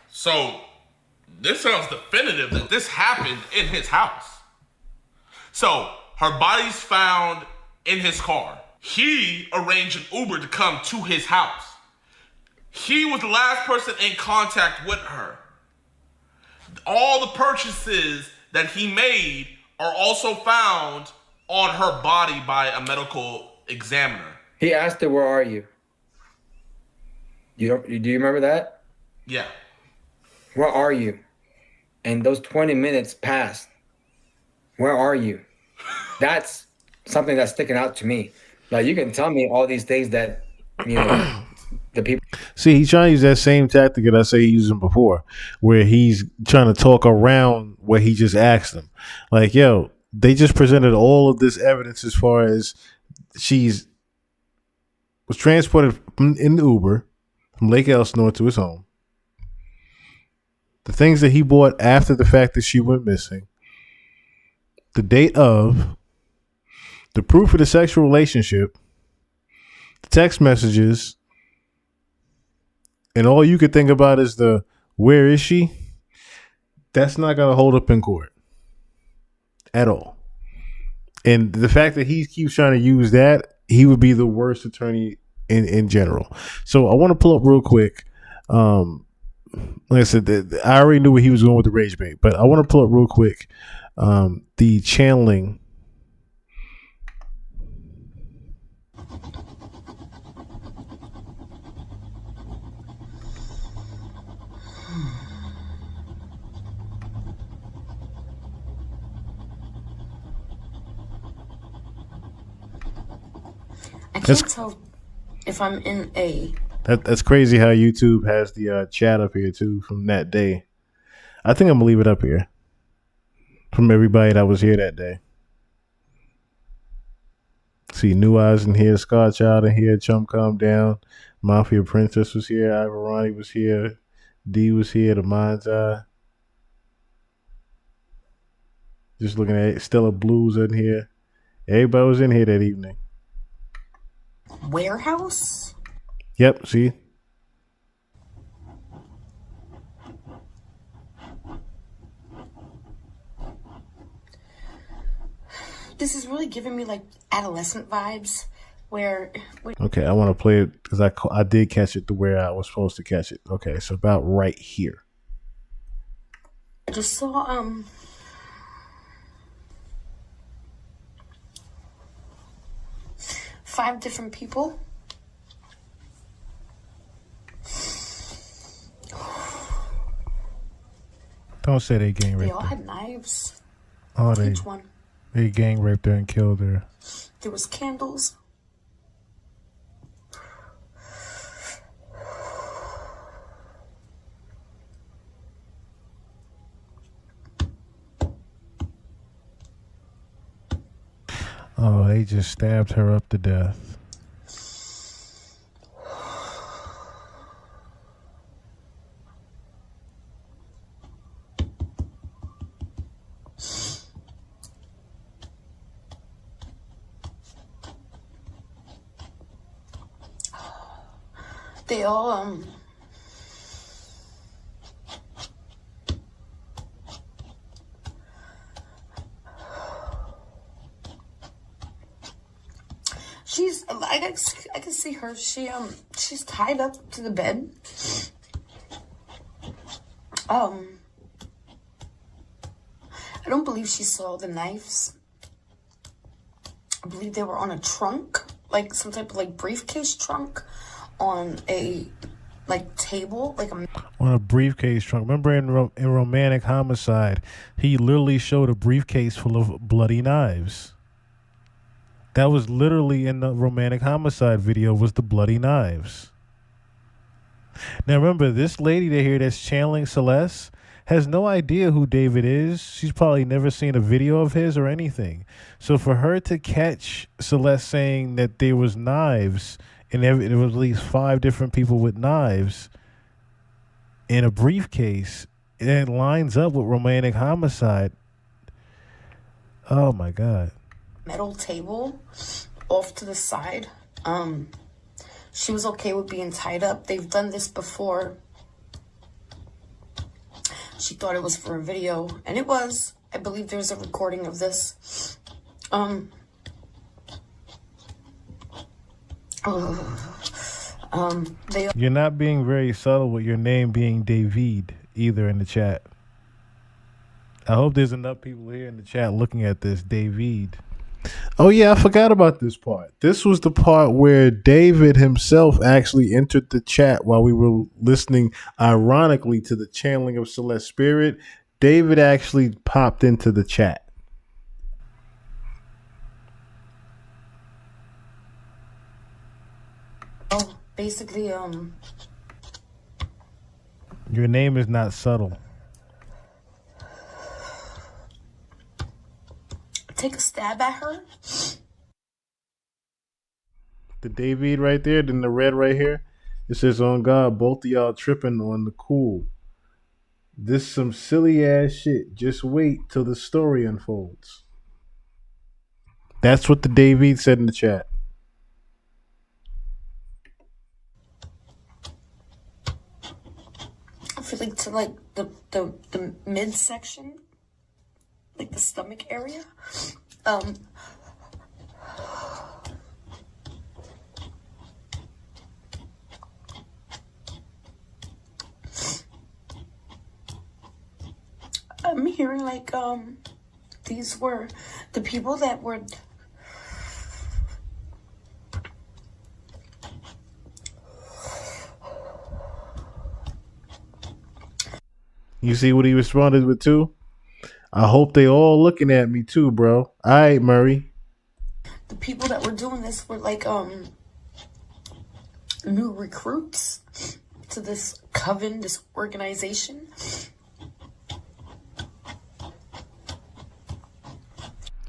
S8: So this sounds definitive that this happened in his house. So her body's found in his car. He arranged an Uber to come to his house. He was the last person in contact with her. all the purchases that he made are also found on her body by a medical examiner.
S10: He asked her, "Where are you?" Do you remember that?
S8: Yeah.
S10: Where are you? And those 20 minutes passed. Where are you? That's something that's sticking out to me. Like, you can tell me all these things that, you know, the people.
S4: See, he's trying to use that same tactic that I say he used them before, where he's trying to talk around what he just asked them. Like, yo, they just presented all of this evidence as far as was transported in the Uber from Lake Elsinore to his home. The things that he bought after the fact that she went missing. The date of, the proof of the sexual relationship, the text messages, and all you could think about is the where is she? That's not going to hold up in court at all. And the fact that he keeps trying to use that, he would be the worst attorney in general. So I want to pull up real quick. Like I said, I already knew where he was going with the rage bait, but I want to pull up real quick the channeling.
S19: I can't tell if I'm in a...
S4: That's crazy how YouTube has the chat up here too from that day. I think I'm gonna leave it up here from everybody that was here that day. See, New Eyes in here, Scar Child in here, Chump Calm Down, Mafia Princess was here, Ivorani was here, D was here, The Mind's Eye. Just looking at it, Stella Blues in here. Everybody was in here that evening.
S19: Warehouse?
S4: Yep, see?
S19: This is really giving me like adolescent vibes where...
S4: Okay, I want to play it because I did catch it the way I was supposed to catch it. Okay, so about right here.
S19: I just saw, 5 different people.
S4: Don't say they gang
S19: They
S4: raped
S19: all
S4: her.
S19: had knives.
S4: Oh,
S19: Each one.
S4: They gang raped her and killed her.
S19: There was candles.
S4: Oh, they just stabbed her up to death.
S19: They all, I can see her. She's tied up to the bed. I don't believe she saw the knives. I believe they were on a trunk, like some type of like briefcase trunk on a like table, like a...
S4: On a briefcase trunk. Remember in Romantic Homicide, he literally showed a briefcase full of bloody knives. That was literally in the Romantic Homicide video, was the bloody knives. Now remember, this lady that here that's channeling Celeste has no idea who David is. She's probably never seen a video of his or anything. So for her to catch Celeste saying that there was knives, and there was at least 5 different people with knives in a briefcase, and it lines up with Romantic Homicide. Oh my God.
S19: Metal table off to the side. She was okay with being tied up. They've done this before. She thought it was for a video, and it was. I believe there's a recording of this.
S4: You're not being very subtle with your name being David either in the chat. I hope there's enough people here in the chat looking at this. David. Oh yeah, I forgot about this part. This was the part where David himself actually entered the chat while we were listening, ironically, to the channeling of Celeste Spirit. David actually popped into the chat.
S19: Oh, basically,
S4: Your name is not subtle.
S19: take a stab at her.
S4: The David right there, then the red right here. It says, on God, both of y'all tripping on the cool. This some silly ass shit. Just wait till the story unfolds. That's what the David said in the chat.
S19: I feel like to like the midsection, like the stomach area. I'm hearing like these were the people that were
S4: You see what he responded with too? I hope they all looking at me too, bro. All right, Murray.
S19: the people that were doing this were like new recruits to this coven, this organization.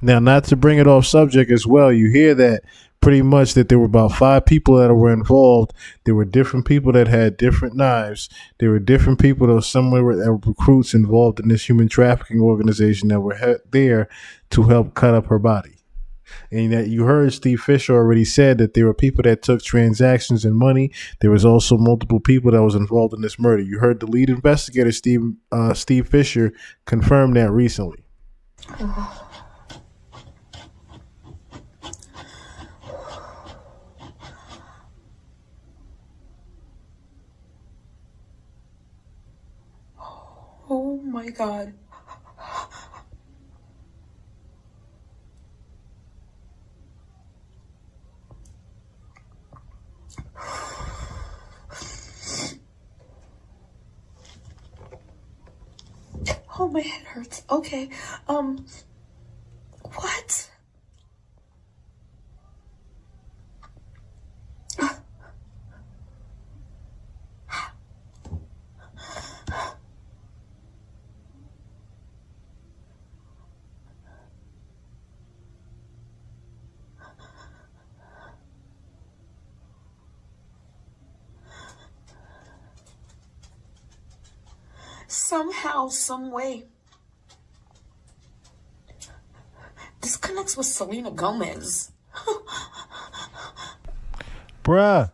S4: Now, not to bring it off subject as well, you hear that pretty much that there were about 5 people that were involved. There were different people that had different knives. There were different people that were somewhere that were recruits involved in this human trafficking organization that were there to help cut up her body. And that you heard Steve Fisher already said that there were people that took transactions and money. There was also multiple people that was involved in this murder. You heard the lead investigator, Steve Fisher, confirm that recently.
S19: Oh my God. Oh, my head hurts. Okay. What? Somehow, some way, this connects with Selena Gomez.
S4: Bruh,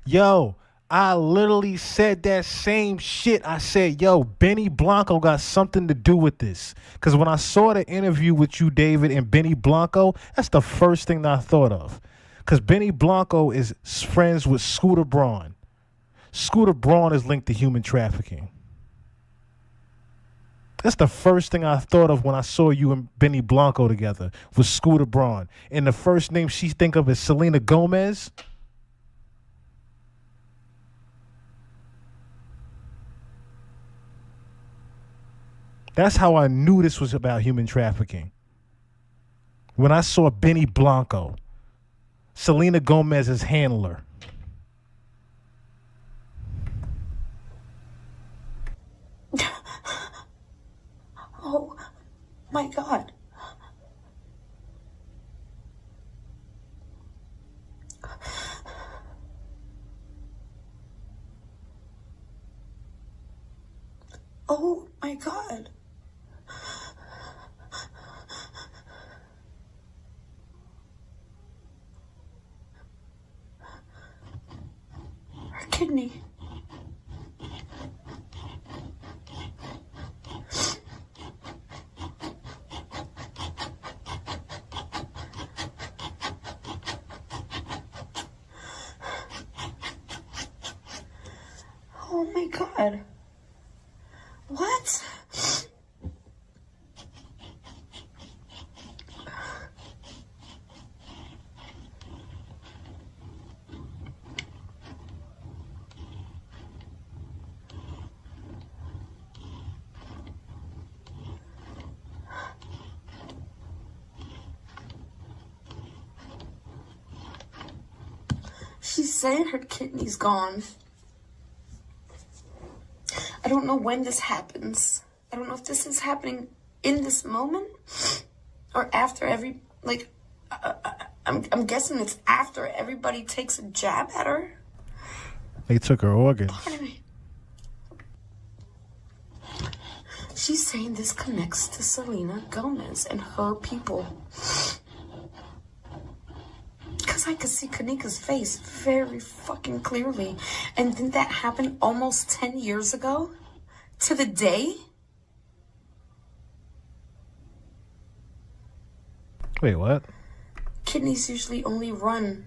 S4: yo, I literally said that same shit. I said, yo, Benny Blanco got something to do with this. Because when I saw the interview with you, David, and Benny Blanco, that's the first thing that I thought of. Because Benny Blanco is friends with Scooter Braun. Scooter Braun is linked to human trafficking. That's the first thing I thought of when I saw you and Benny Blanco together, was Scooter Braun. And the first name she think of is Selena Gomez. That's how I knew this was about human trafficking. When I saw Benny Blanco, Selena Gomez's handler.
S19: Oh my God. Oh my God. Her kidney. Oh my God. What? She's saying her kidney's gone. I don't know when this happens. I don't know if this is happening in this moment or after every, like, I'm guessing it's after everybody takes a jab at her.
S4: They took her organs.
S19: Pardon me. She's saying this connects to Selena Gomez and her people. Because I could see Kanika's face very fucking clearly. And didn't that happen almost 10 years ago? To the day?
S4: Wait, what?
S19: Kidneys usually only run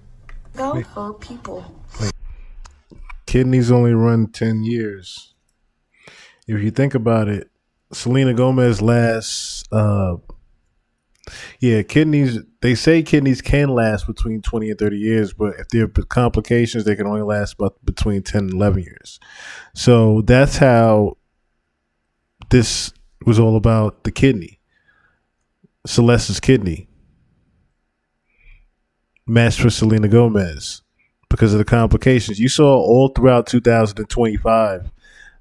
S19: her people.
S4: Wait. Kidneys only run 10 years. If you think about it, Selena Gomez lasts, kidneys, they say kidneys can last between 20 and 30 years, but if there are complications, they can only last about between 10 and 11 years. So that's how this was all about the kidney. Celeste's kidney matched for Selena Gomez because of the complications. You saw all throughout 2025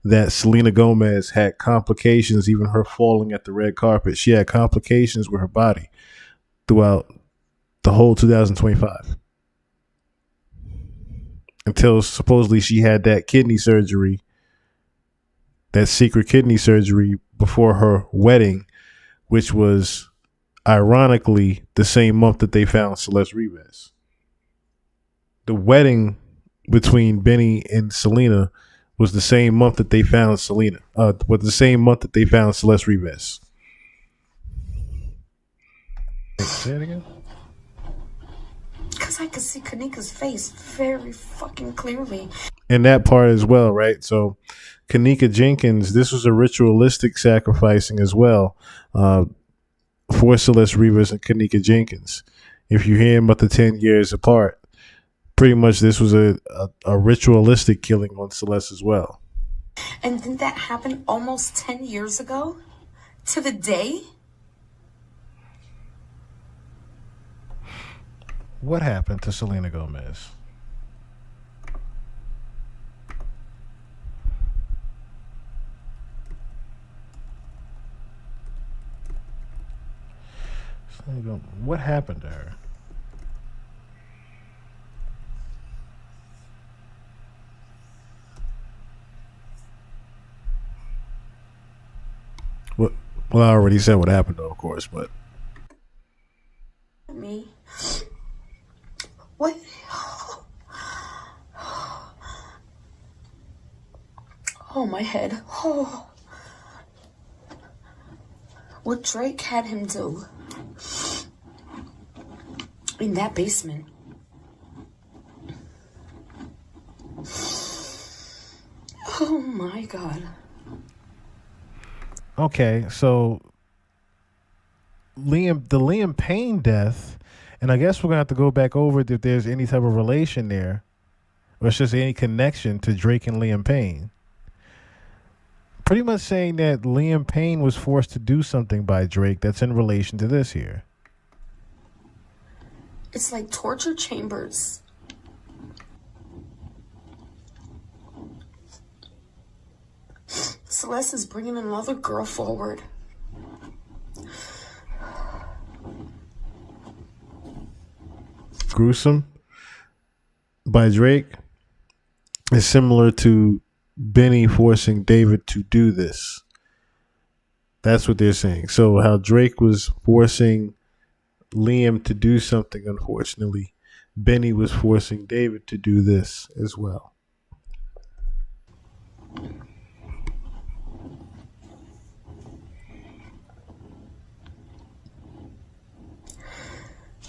S4: that Selena Gomez had complications, even her falling at the red carpet. She had complications with her body throughout the whole 2025 until supposedly she had that kidney surgery, that secret kidney surgery before her wedding, which was ironically the same month that they found Celeste Rivas. The wedding between Benny and Selena was the same month that they found Selena. Was the same month that they found Celeste Rivas. Say it again.
S19: Because I could see Kanika's face very fucking clearly.
S4: And that part as well, right? So Kanika Jenkins, this was a ritualistic sacrificing as well for Celeste Rivas and Kanika Jenkins. If you hear about the 10 years apart, pretty much this was a ritualistic killing on Celeste as well.
S19: And didn't that happen almost 10 years ago? To the day?
S4: What happened to Selena Gomez? What happened to her? Well, I already said what happened, though, of course, but
S19: Me? What? Oh, my head. Oh. What Drake had him do in that basement. Oh my God.
S4: okay, so the Liam Payne death, and I guess we're gonna have to go back over if there's any type of relation there, or it's just any connection to Drake and Liam Payne. Pretty much saying that Liam Payne was forced to do something by Drake that's in relation to this here.
S19: It's like torture chambers. Celeste is bringing another girl forward.
S4: Gruesome by Drake is similar to Benny forcing David to do this. That's what they're saying. So how Drake was forcing Liam to do something, unfortunately, Benny was forcing David to do this as well.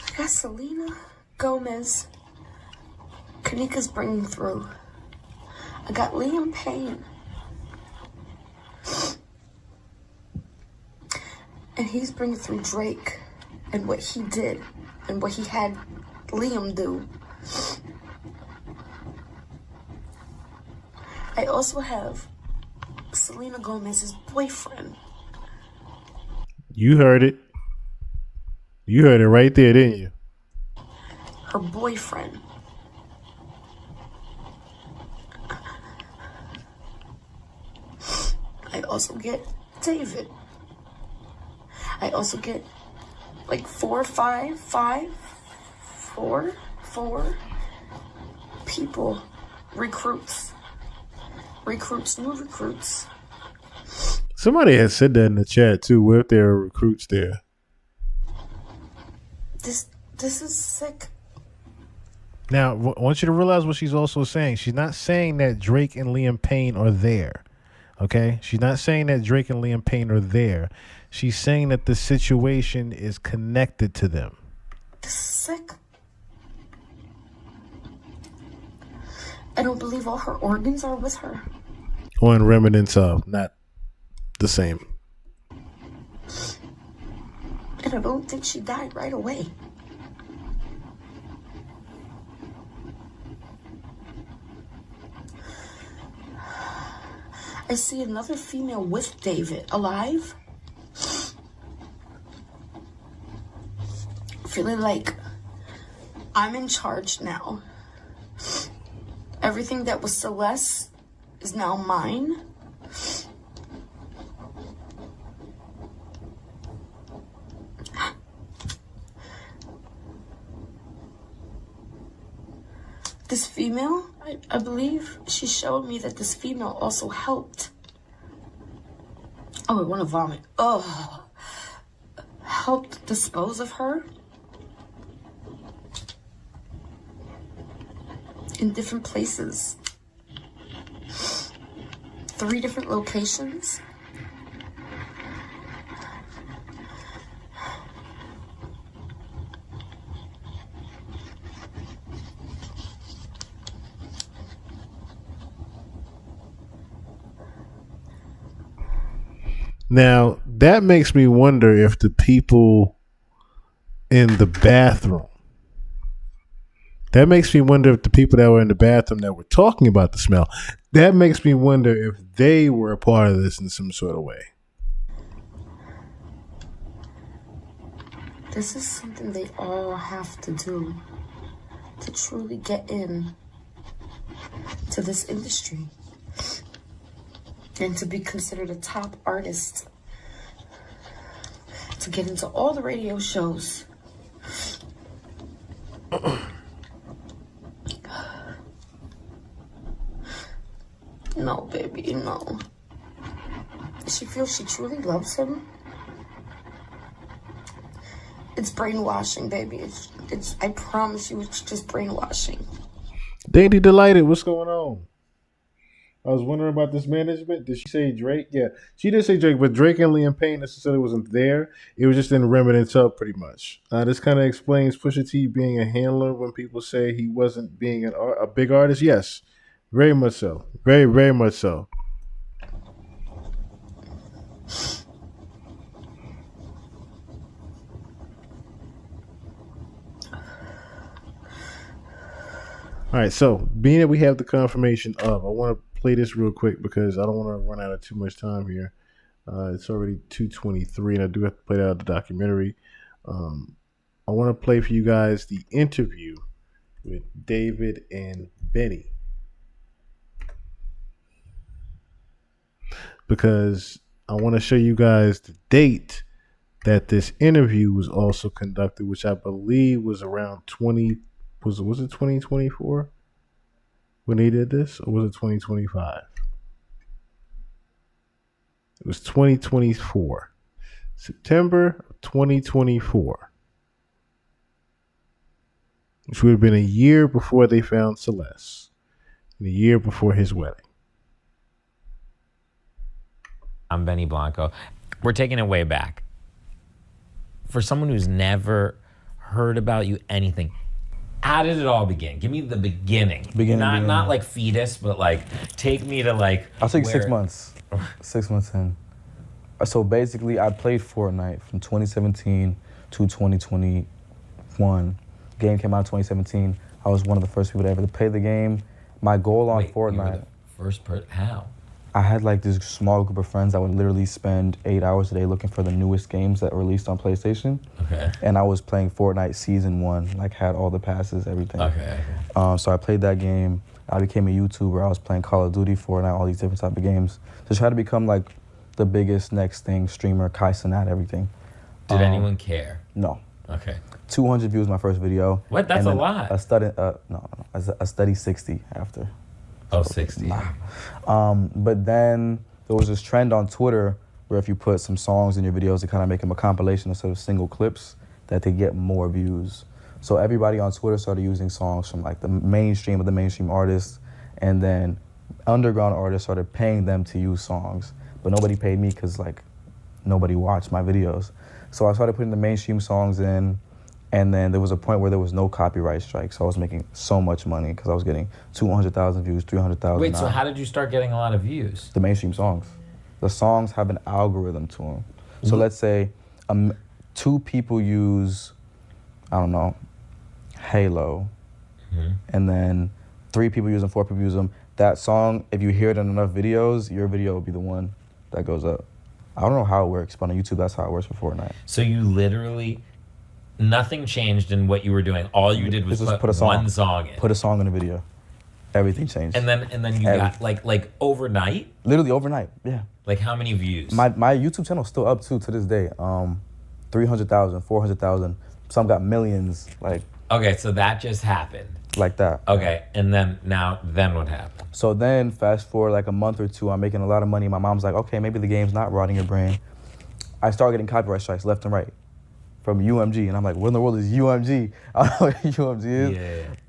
S19: I got Selena Gomez. Kanika's bringing through. I got Liam Payne. And he's bringing through Drake and what he did and what he had Liam do. I also have Selena Gomez's boyfriend.
S4: You heard it. You heard it right there, didn't you?
S19: Her boyfriend. also get David. I also get like 4 people, recruits, new recruits.
S4: Somebody has said that in the chat too. What if there are recruits there?
S19: This is sick.
S4: Now, I want you to realize what she's also saying. She's not saying that Drake and Liam Payne are there. Okay? She's not saying that Drake and Liam Payne are there. She's saying that the situation is connected to them.
S19: This is sick. I don't believe all her organs are with her.
S4: Or in remnants of, not the same.
S19: And I don't think she died right away. I see another female with David alive. Feeling like I'm in charge now. Everything that was Celeste is now mine. This female, I believe she showed me that this female also helped. Oh, I want to vomit. Oh, helped dispose of her in different places. 3 different locations.
S4: Now, that makes me wonder if the people in the bathroom, that makes me wonder if the people that were in the bathroom that were talking about the smell, that makes me wonder if they were a part of this in some sort of way.
S19: This is something they all have to do to truly get in to this industry and to be considered a top artist, to get into all the radio shows. No, baby, no. She feels she truly loves him. It's brainwashing, baby. It's I promise you, it's just brainwashing.
S4: Dainty Delighted, what's going on? I was wondering about this management. Did she say Drake? Yeah, she did say Drake, but Drake and Liam Payne necessarily wasn't there. It was just in remnants of, pretty much. This kind of explains Pusha T being a handler when people say he wasn't being a big artist. Yes, very much so. Very, very much so. All right, so being that we have the confirmation of, I want to play this real quick because I don't want to run out of too much time here. It's already 2:23, and I do have to play out the documentary. I want to play for you guys the interview with David and Benny, because I want to show you guys the date that this interview was also conducted, which I believe was around 20. Was it 2024 when they did this, or was it 2025? It was 2024, September of 2024, which would have been a year before they found Celeste, and a year before his wedding.
S20: I'm Benny Blanco. We're taking it way back. For someone who's never heard about you, anything, how did it all begin? Give me the beginning. Not like fetus, but like take me to like.
S21: I'll take 6 months. 6 months in. So basically, I played Fortnite from 2017 to 2021. Game came out in 2017. I was one of the first people to ever play the game. My goal on Fortnite. You were the
S20: first person? How?
S21: I had like this small group of friends that would literally spend 8 hours a day looking for the newest games that released on PlayStation.
S20: Okay.
S21: And I was playing Fortnite Season 1, like had all the passes, everything.
S20: Okay.
S21: So I played that game. I became a YouTuber. I was playing Call of Duty, Fortnite, all these different type of games. To try to become like the biggest next thing, streamer, Kai Cenat, everything.
S20: Did anyone care?
S21: No.
S20: Okay.
S21: 200 views my first video.
S20: What? That's
S21: and
S20: a
S21: then
S20: lot.
S21: A steady 60 after.
S20: Oh, 60.
S21: But then there was this trend on Twitter where if you put some songs in your videos to kind of make them a compilation instead of single clips, that they get more views. So everybody on Twitter started using songs from like the mainstream of the mainstream artists, and then underground artists started paying them to use songs. But nobody paid me because like nobody watched my videos. So I started putting the mainstream songs in, and then there was a point where there was no copyright strike. So I was making so much money because I was getting 200,000 views, 300,000.
S20: Wait, so how did you start getting a lot of views?
S21: The mainstream songs. The songs have an algorithm to them. So let's say 2 people use, I don't know, Halo, and then 3 people use them, 4 people use them. That song, if you hear it in enough videos, your video will be the one that goes up. I don't know how it works, but on YouTube, that's how it works for Fortnite.
S20: So you literally, nothing changed in what you were doing. All you did was
S21: just
S20: put one song in.
S21: Put a song in a video. Everything changed.
S20: And then you got like overnight?
S21: Literally overnight, yeah.
S20: Like how many views?
S21: My YouTube channel's still up too to this day. 300,000, 400,000. Some got millions, like.
S20: Okay, so that just happened.
S21: Like that.
S20: Okay, and then what happened?
S21: So then fast forward like a month or two, I'm making a lot of money. My mom's like, okay, maybe the game's not rotting your brain. I start getting copyright strikes left and right from UMG. And I'm like, what in the world is UMG? I don't know what UMG is.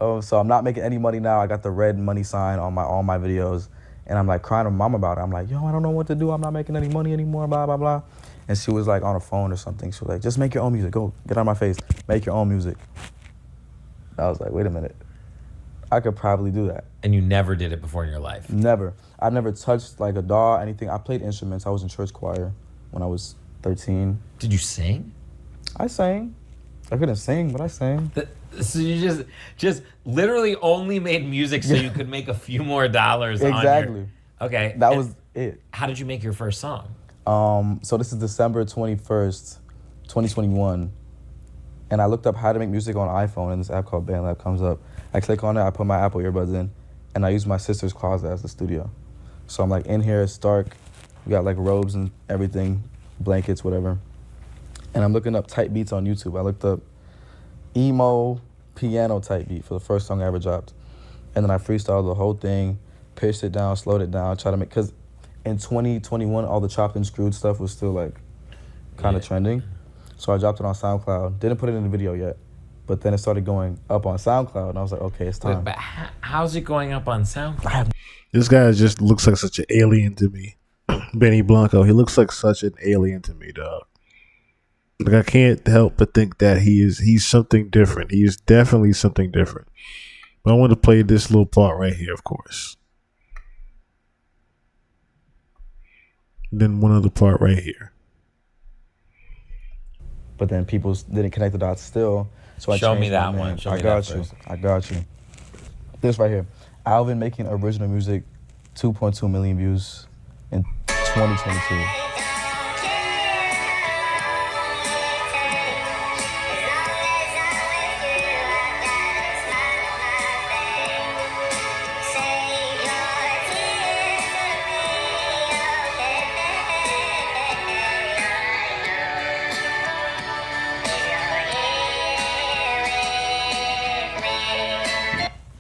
S20: Yeah.
S21: So I'm not making any money now. I got the red money sign on all my videos. And I'm like crying to my mom about it. I'm like, yo, I don't know what to do. I'm not making any money anymore, blah, blah, blah. And she was like on a phone or something. She was like, just make your own music. Go, get out of my face. Make your own music. I was like, wait a minute. I could probably do that.
S20: And you never did it before in your life?
S21: Never. I've never touched like a DAW, anything. I played instruments. I was in church choir when I was 13.
S20: Did you sing?
S21: I sang. I couldn't sing, but I sang.
S20: So you just literally only made music so you could make a few more dollars
S21: Exactly.
S20: Okay.
S21: That was it.
S20: How did you make your first song?
S21: So this is December 21st, 2021. And I looked up how to make music on iPhone, and this app called BandLab comes up. I click on it, I put my Apple earbuds in, and I use my sister's closet as the studio. So I'm like in here, it's dark. We got like robes and everything, blankets, whatever. And I'm looking up type beats on YouTube. I looked up emo piano type beat for the first song I ever dropped. And then I freestyled the whole thing, pitched it down, slowed it down, tried to make, because in 2021, all the chopped and screwed stuff was still like kind of trending. So I dropped it on SoundCloud. Didn't put it in the video yet, but then it started going up on SoundCloud, and I was like, okay, it's time.
S20: But how's it going up on SoundCloud?
S4: This guy just looks like such an alien to me. Benny Blanco, he looks like such an alien to me, dog. Like I can't help but think that he's something different. He is definitely something different. But I want to play this little part right here, of course. Then one other part right here.
S21: But then people didn't connect the dots still. So I
S20: Show me
S21: changed
S20: that
S21: my
S20: one.
S21: name.
S20: Show me
S21: I got
S20: that
S21: you.
S20: first.
S21: I got you. This right here. Alvin making original music, 2.2 million views in 2022.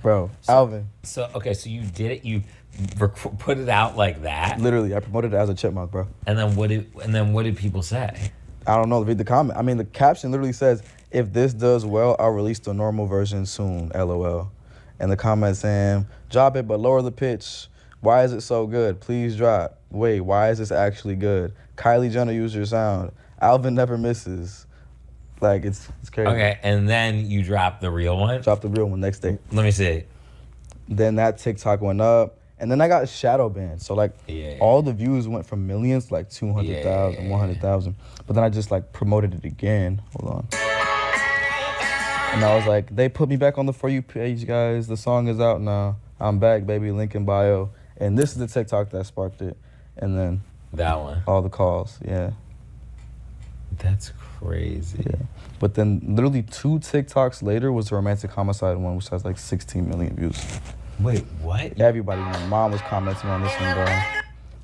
S21: Bro, Alvin.
S20: So you did it. You put it out like that.
S21: Literally, I promoted it as a chipmunk, bro.
S20: And then what did people say?
S21: I don't know. Read the comment. I mean, the caption literally says, "If this does well, I'll release the normal version soon." LOL. And the comment saying, "Drop it, but lower the pitch. Why is it so good? Please drop. Wait, why is this actually good? Kylie Jenner used your sound. Alvin never misses." Like, it's crazy.
S20: Okay, and then you dropped the real one?
S21: Dropped the real one next day.
S20: Let me see.
S21: Then that TikTok went up, and then I got shadow banned. So, like, all the views went from millions to, like, 200,000, 100,000. But then I just, like, promoted it again. Hold on. And I was like, they put me back on the For You page, guys. The song is out now. I'm back, baby. Link in bio. And this is the TikTok that sparked it. And then
S20: that one.
S21: All the calls, yeah.
S20: That's crazy.
S21: Yeah. But then literally 2 TikToks later was the romantic homicide one, which has like 16 million views.
S20: Wait, what?
S21: Everybody, my mom was commenting on this one, bro.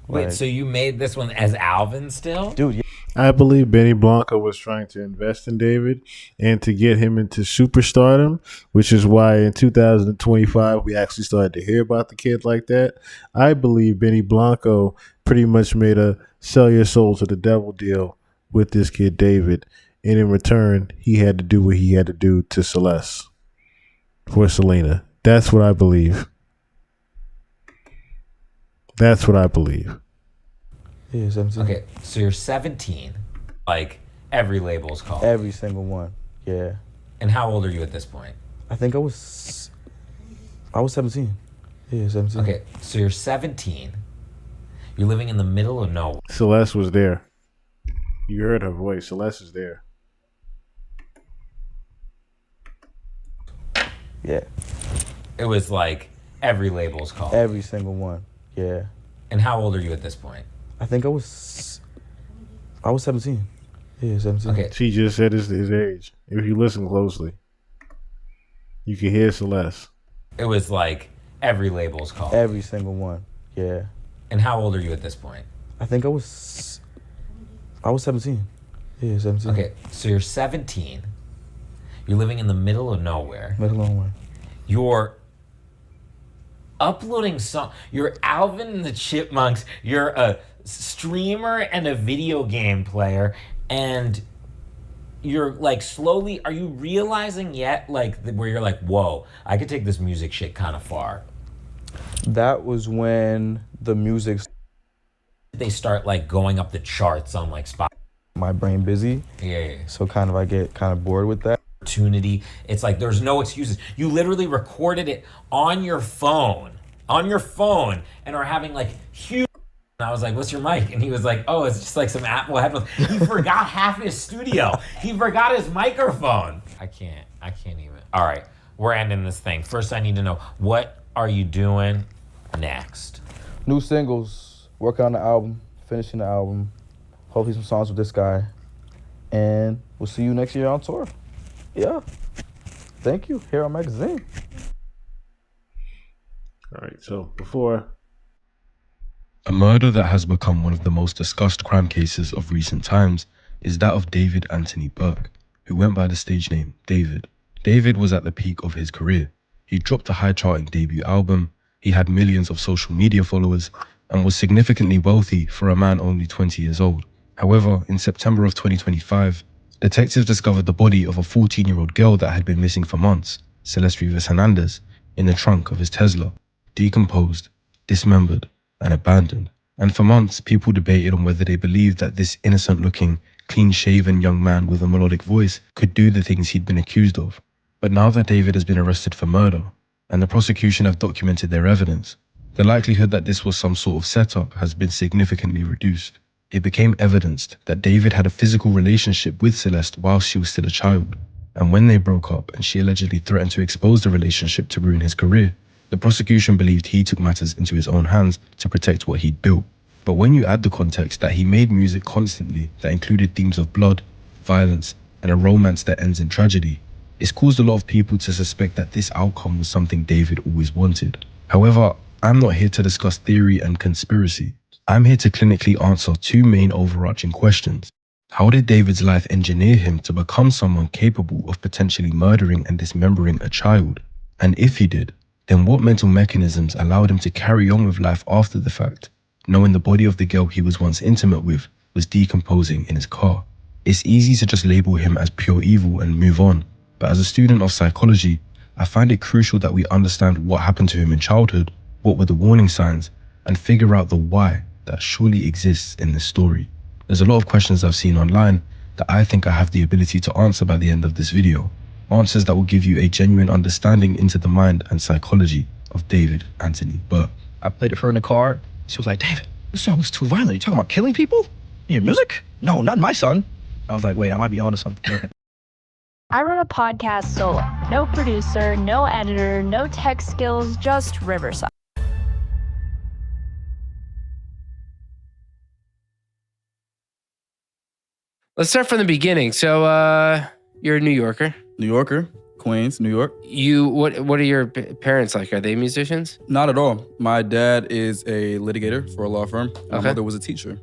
S20: Wait,
S21: Like,
S20: so you made this one as Alvin still?
S21: dude, yeah.
S4: I believe Benny Blanco was trying to invest in David and to get him into superstardom, which is why in 2025 we actually started to hear about the kid like that. I believe Benny Blanco pretty much made a sell your soul to the devil deal with this kid David, and in return he had to do what he had to do to Celeste for Selena. That's what I believe. That's what I believe.
S21: Yeah, 17.
S20: Okay, so you're 17. Like, every label's called.
S21: Every single one, yeah.
S20: And how old are you at this point?
S21: I think I was 17. Yeah, 17.
S20: Okay, so you're 17. You're living in the middle of nowhere.
S4: Celeste was there. You heard her voice. Celeste is there.
S21: Yeah.
S20: It was like every label's called.
S21: Every single one, yeah.
S20: And how old are you at this point?
S21: I think I was 17. Yeah, 17.
S20: Okay.
S4: She just said his age. If you listen closely, you can hear Celeste.
S20: It was like every label's called.
S21: Every single one, yeah.
S20: And how old are you at this point?
S21: I think I was 17. Yeah, 17.
S20: Okay, so you're 17. You're living in the middle of nowhere.
S21: Middle of nowhere.
S20: You're uploading song. You're Alvin and the Chipmunks. You're a streamer and a video game player, and you're like slowly. Are you realizing yet, like, where you're like, whoa, I could take this music shit kind of far?
S21: That was when the music.
S20: They start like going up the charts on like Spotify.
S21: My brain busy.
S20: Yeah.
S21: So kind of I get kind of bored with that.
S20: Opportunity. It's like there's no excuses. You literally recorded it on your phone, and are having like huge. And I was like, "What's your mic?" And he was like, "Oh, it's just like some Apple headphones." He forgot half his studio. He forgot his microphone. I can't even. All right, we're ending this thing. First, I need to know, what are you doing next?
S21: New singles, working on the album, finishing the album, hopefully some songs with this guy, and we'll see you next year on tour. Yeah. Thank you. Here on Magazine.
S4: All right, so before...
S1: A murder that has become one of the most discussed crime cases of recent times is that of David Anthony Burke, who went by the stage name David. David was at the peak of his career. He dropped a high-charting debut album, he had millions of social media followers, and was significantly wealthy for a man only 20 years old. However, in September of 2025, detectives discovered the body of a 14-year-old girl that had been missing for months, Celeste Rivas Hernandez, in the trunk of his Tesla, decomposed, dismembered, and abandoned. And for months, people debated on whether they believed that this innocent-looking, clean-shaven young man with a melodic voice could do the things he'd been accused of. But now that David has been arrested for murder, and the prosecution have documented their evidence, the likelihood that this was some sort of setup has been significantly reduced. It became evidenced that David had a physical relationship with Celeste while she was still a child, and when they broke up and she allegedly threatened to expose the relationship to ruin his career, the prosecution believed he took matters into his own hands to protect what he'd built. But when you add the context that he made music constantly that included themes of blood, violence, and a romance that ends in tragedy, it's caused a lot of people to suspect that this outcome was something David always wanted. However, I'm not here to discuss theory and conspiracy. I'm here to clinically answer two main overarching questions. How did David's life engineer him to become someone capable of potentially murdering and dismembering a child? And if he did, then what mental mechanisms allowed him to carry on with life after the fact, knowing the body of the girl he was once intimate with was decomposing in his car? It's easy to just label him as pure evil and move on, but as a student of psychology, I find it crucial that we understand what happened to him in childhood, what were the warning signs, and figure out the why that surely exists in this story. There's a lot of questions I've seen online that I think I have the ability to answer by the end of this video. Answers that will give you a genuine understanding into the mind and psychology of David Anthony Burke.
S22: I played it for her in the car. She was like, "David, this song is too violent. You talking about killing people in your music? No, not my son." I was like, wait, I might be onto something.
S13: I run a podcast solo. No producer, no editor, no tech skills, just Riverside.
S23: Let's start from the beginning. So, you're a New Yorker.
S22: New Yorker.
S2: Queens, New York.
S3: What are your parents like? Are they musicians?
S2: Not at all. My dad is a litigator for a law firm. My
S3: Okay.
S2: mother was a teacher.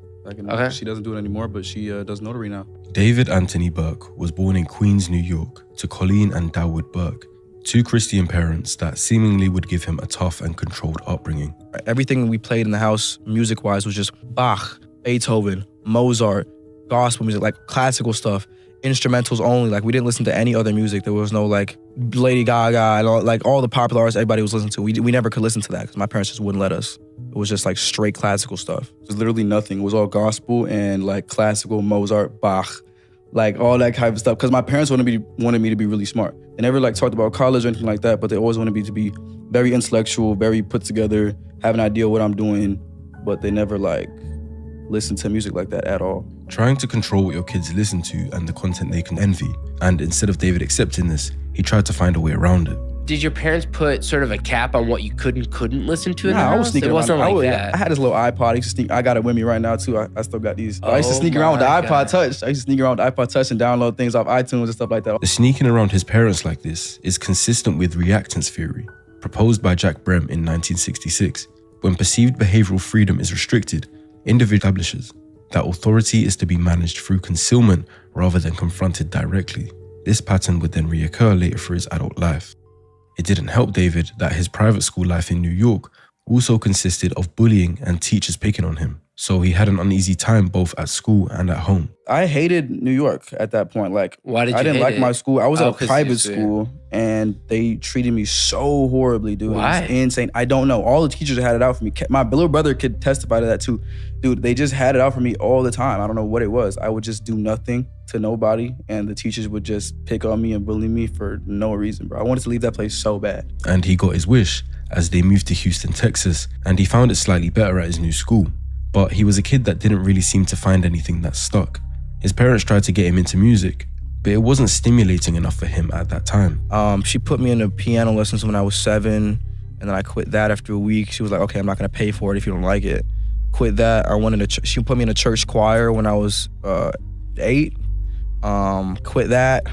S2: She doesn't do it anymore, but she does notary now.
S1: David Anthony Burke was born in Queens, New York, to Colleen and Dawood Burke, two Christian parents that seemingly would give him a tough and controlled upbringing.
S21: Everything we played in the house, music-wise, was just Bach, Beethoven, Mozart, gospel music, like classical stuff, instrumentals only. Like, we didn't listen to any other music. There was no like Lady Gaga and all the popular artists everybody was listening to. We never could listen to that because my parents just wouldn't let us. It was just like straight classical stuff.
S2: It was literally nothing. It was all gospel and like classical, Mozart, Bach, like all that kind of stuff. Because my parents wanted me to be really smart. They never like talked about college or anything like that, but they always wanted me to be very intellectual, very put together, have an idea of what I'm doing, but they never like listened to music like that at all.
S1: Trying to control what your kids listen to and the content they can envy. And instead of David accepting this, he tried to find a way around it.
S3: Did your parents put sort of a cap on what you could and couldn't listen to in the
S2: Nah, I
S3: house?
S2: was sneaking
S3: It
S2: around.
S3: wasn't like that.
S2: I had this little iPod. I used to sneak. I got it with me right now too. I still got these. I used to
S3: Oh
S2: sneak around with the
S3: my
S2: iPod
S3: God.
S2: Touch. I used to sneak around with the iPod Touch and download things off iTunes and stuff like that.
S1: The sneaking around his parents like this is consistent with reactance theory, proposed by Jack Brem in 1966. When perceived behavioral freedom is restricted, individual establishes that authority is to be managed through concealment rather than confronted directly. This pattern would then reoccur later through his adult life. It didn't help David that his private school life in New York also consisted of bullying and teachers picking on him, so he had an uneasy time both at school and at home.
S2: I hated New York at that point. Like,
S3: Why did
S2: I
S3: you
S2: didn't
S3: hate
S2: like
S3: it?
S2: my school. I was at a
S3: 'cause you
S2: private
S3: see it.
S2: school, and they treated me so horribly, dude.
S3: Why?
S2: It was insane. I don't know. All the teachers had it out for me. My little brother could testify to that too. Dude, they just had it out for me all the time. I don't know what it was. I would just do nothing to nobody, and the teachers would just pick on me and bully me for no reason, bro. I wanted to leave that place so bad.
S1: And he got his wish as they moved to Houston, Texas, and he found it slightly better at his new school. But he was a kid that didn't really seem to find anything that stuck. His parents tried to get him into music, but it wasn't stimulating enough for him at that time.
S21: She put me into piano lessons when I was 7, and then I quit that after a week. She was like, okay, I'm not gonna pay for it if you don't like it. Quit that. I went into she put me in a church choir when I was 8. Quit that.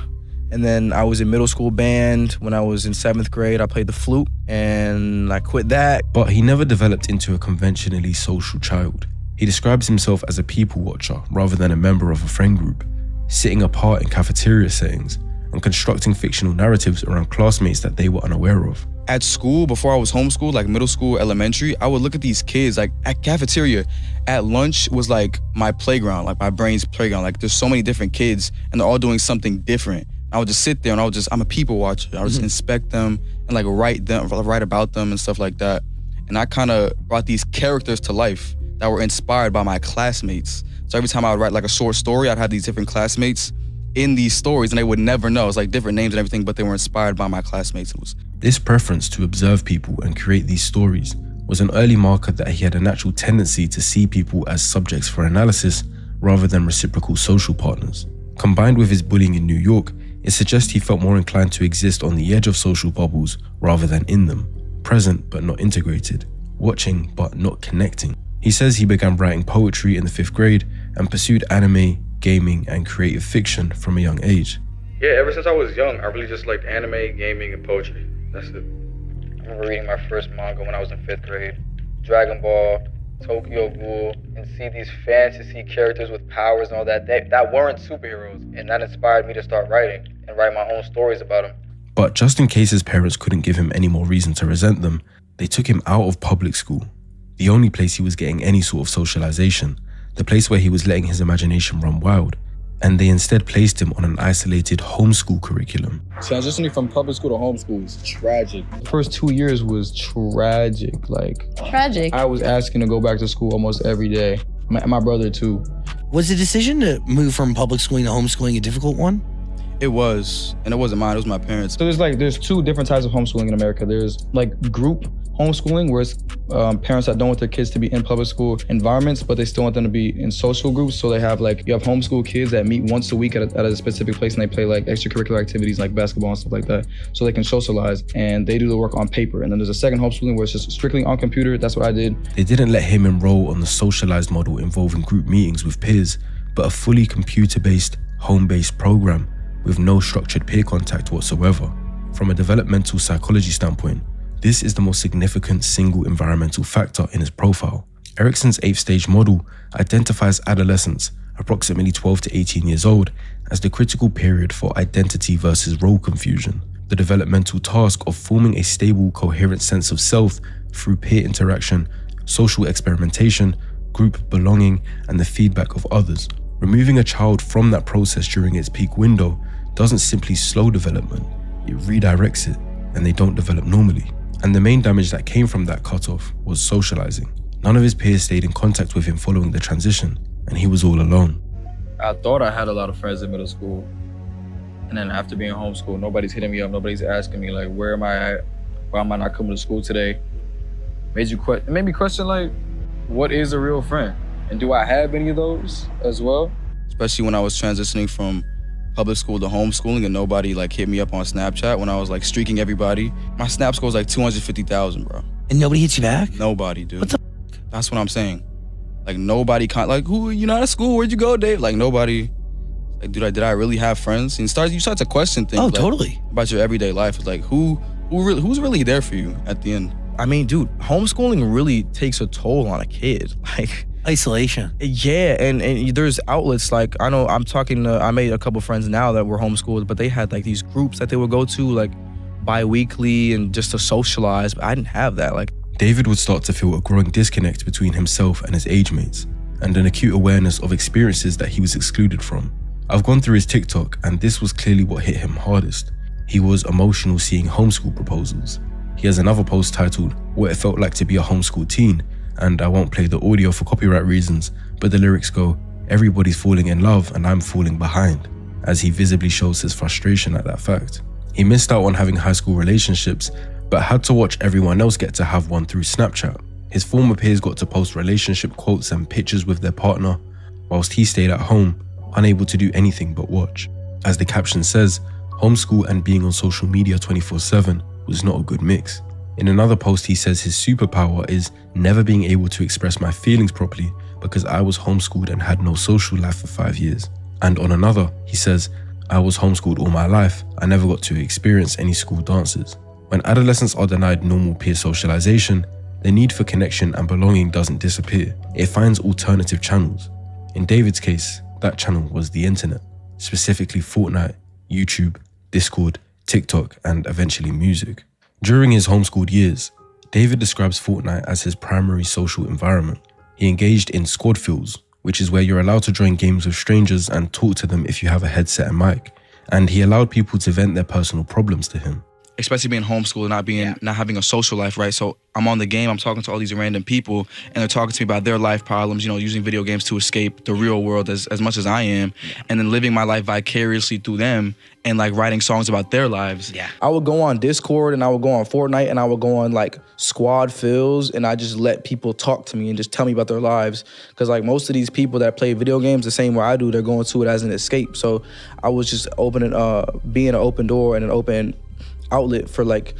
S21: And then I was in middle school band when I was in 7th grade. I played the flute, and I quit that.
S1: But he never developed into a conventionally social child. He describes himself as a people watcher rather than a member of a friend group, sitting apart in cafeteria settings and constructing fictional narratives around classmates that they were unaware of.
S2: At school, before I was homeschooled, like middle school, elementary, I would look at these kids, like at cafeteria, at lunch was like my playground, like my brain's playground. Like there's so many different kids and they're all doing something different. I would just sit there and I'm a people watcher. I would just inspect them and like write about them and stuff like that. And I kind of brought these characters to life that were inspired by my classmates. So every time I would write like a short story, I'd have these different classmates in these stories and they would never know. It's like different names and everything, but they were inspired by my classmates.
S1: This preference to observe people and create these stories was an early marker that he had a natural tendency to see people as subjects for analysis rather than reciprocal social partners. Combined with his bullying in New York, it suggests he felt more inclined to exist on the edge of social bubbles rather than in them, present but not integrated, watching but not connecting. He says he began writing poetry in the 5th grade and pursued anime, gaming, and creative fiction from a young age.
S2: Yeah, ever since I was young, I really just liked anime, gaming, and poetry. That's it. I remember reading my first manga when I was in 5th grade. Dragon Ball, Tokyo Ghoul, and see these fantasy characters with powers and all that. That weren't superheroes, and that inspired me to start writing and write my own stories about them.
S1: But just in case his parents couldn't give him any more reason to resent them, they took him out of public school, the only place he was getting any sort of socialization, the place where he was letting his imagination run wild, and they instead placed him on an isolated homeschool curriculum.
S2: Transitioning from public school to homeschool is tragic.
S21: The first 2 years was tragic.
S23: Tragic?
S21: I was asking to go back to school almost every day. My brother too.
S24: Was the decision to move from public schooling to homeschooling a difficult one?
S2: It was, and it wasn't mine, it was my parents.
S21: So there's 2 different types of homeschooling in America. There's like group homeschooling, where it's parents that don't want their kids to be in public school environments, but they still want them to be in social groups. So you have homeschool kids that meet once a week at a specific place, and they play like extracurricular activities like basketball and stuff like that, so they can socialize, and they do the work on paper. And then there's a second homeschooling where it's just strictly on computer. That's what I did.
S1: They didn't let him enroll on the socialized model involving group meetings with peers, but a fully computer-based, home-based program with no structured peer contact whatsoever. From a developmental psychology standpoint, this is the most significant single environmental factor in his profile. Erikson's 8th stage model identifies adolescents, approximately 12 to 18 years old, as the critical period for identity versus role confusion. The developmental task of forming a stable, coherent sense of self through peer interaction, social experimentation, group belonging, and the feedback of others. Removing a child from that process during its peak window doesn't simply slow development, it redirects it, and they don't develop normally. And the main damage that came from that cutoff was socializing. None of his peers stayed in contact with him following the transition, and he was all alone.
S5: I thought I had a lot of friends in middle school. And then after being homeschooled, nobody's hitting me up, nobody's asking me like, where am I at? Why am I not coming to school today? It made me question like, what is a real friend? And do I have any of those as well?
S2: Especially when I was transitioning from public school to homeschooling and nobody like hit me up on Snapchat when I was like streaking everybody. My Snap score was like 250,000, bro.
S24: And nobody hits you back?
S2: Nobody, dude.
S24: What the
S2: That's what I'm saying. Like nobody, like who, you not at school? Where'd you go, Dave? Like nobody, like did I really have friends? And you start to question things.
S24: Oh,
S2: like,
S24: totally.
S2: About your everyday life. It's like who's really there for you at the end?
S22: I mean, dude, homeschooling really takes a toll on a kid. Like
S24: isolation.
S22: Yeah, and there's outlets like I know I made a couple friends now that were homeschooled, but they had like these groups that they would go to like bi-weekly and just to socialize. But I didn't have that. Like
S1: David would start to feel a growing disconnect between himself and his age mates, and an acute awareness of experiences that he was excluded from. I've gone through his TikTok, and this was clearly what hit him hardest. He was emotional seeing homeschool proposals. He has another post titled, What It Felt Like to Be a Homeschool Teen, and I won't play the audio for copyright reasons, but the lyrics go, everybody's falling in love and I'm falling behind, as he visibly shows his frustration at that fact. He missed out on having high school relationships, but had to watch everyone else get to have one through Snapchat. His former peers got to post relationship quotes and pictures with their partner, whilst he stayed at home, unable to do anything but watch. As the caption says, homeschool and being on social media 24/7 was not a good mix. In another post, he says his superpower is never being able to express my feelings properly because I was homeschooled and had no social life for 5 years. And on another, he says, I was homeschooled all my life. I never got to experience any school dances. When adolescents are denied normal peer socialization, the need for connection and belonging doesn't disappear. It finds alternative channels. In David's case, that channel was the internet, specifically Fortnite, YouTube, Discord, TikTok, and eventually music. During his homeschooled years, David describes Fortnite as his primary social environment. He engaged in squad fills, which is where you're allowed to join games with strangers and talk to them if you have a headset and mic. And he allowed people to vent their personal problems to him.
S2: Especially being homeschooled and not having a social life, right? So I'm on the game, I'm talking to all these random people, and they're talking to me about their life problems, using video games to escape the real world as much as I am, and then living my life vicariously through them and like writing songs about their lives.
S22: Yeah. I would go on Discord and I would go on Fortnite and I would go on like squad fills and I just let people talk to me and just tell me about their lives. Cause like most of these people that play video games the same way I do, they're going to it as an escape. So I was just being an open door and an open outlet for like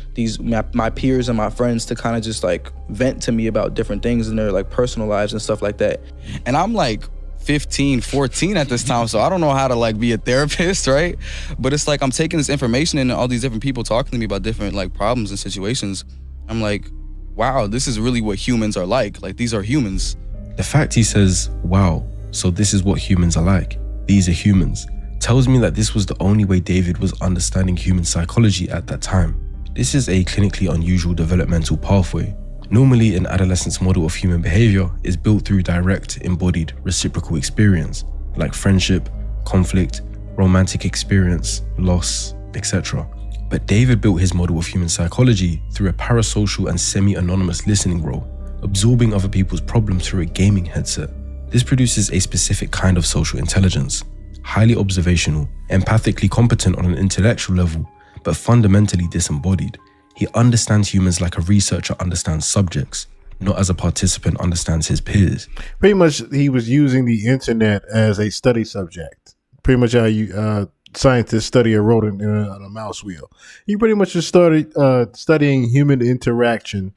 S22: my peers and my friends to kind of just like vent to me about different things in their like personal lives and stuff like that.
S2: And I'm like 15, 14 at this time, so I don't know how to like be a therapist, right? But it's like I'm taking this information and all these different people talking to me about different like problems and situations. I'm like, wow, this is really what humans are like. Like these are humans.
S1: The fact he says, wow, so this is what humans are like. These are humans. Tells me that this was the only way David was understanding human psychology at that time. This is a clinically unusual developmental pathway. Normally, an adolescent's model of human behavior is built through direct, embodied, reciprocal experience, like friendship, conflict, romantic experience, loss, etc. But David built his model of human psychology through a parasocial and semi-anonymous listening role, absorbing other people's problems through a gaming headset. This produces a specific kind of social intelligence, highly observational, empathically competent on an intellectual level, but fundamentally disembodied. He understands humans like a researcher understands subjects, not as a participant understands his peers.
S4: Pretty much, he was using the internet as a study subject. Pretty much how scientists study a rodent on a mouse wheel. He pretty much just started studying human interaction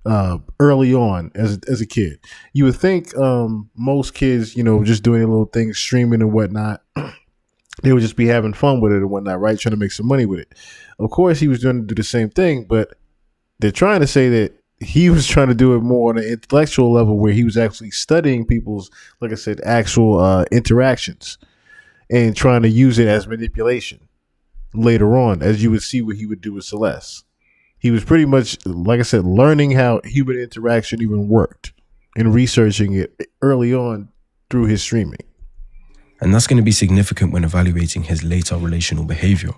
S4: early on as a kid. You would think most kids, just doing their little things, streaming and whatnot, they would just be having fun with it and whatnot, right? Trying to make some money with it. Of course, he was going to do the same thing, but they're trying to say that he was trying to do it more on an intellectual level where he was actually studying people's, like I said, actual interactions and trying to use it as manipulation later on, as you would see what he would do with Celeste. He was pretty much, like I said, learning how human interaction even worked and researching it early on through his streaming.
S1: And that's going to be significant when evaluating his later relational behavior.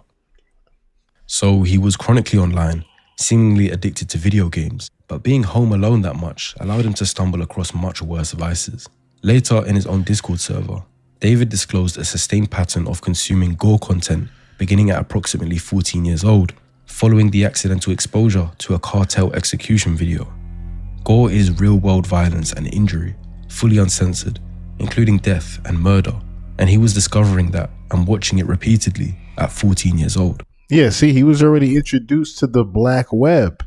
S1: So he was chronically online, seemingly addicted to video games, but being home alone that much allowed him to stumble across much worse vices. Later, in his own Discord server, David disclosed a sustained pattern of consuming gore content beginning at approximately 14 years old, following the accidental exposure to a cartel execution video. Gore is real-world violence and injury, fully uncensored, including death and murder, and he was discovering that and watching it repeatedly at 14 years old.
S4: Yeah, see, he was already introduced to the black web.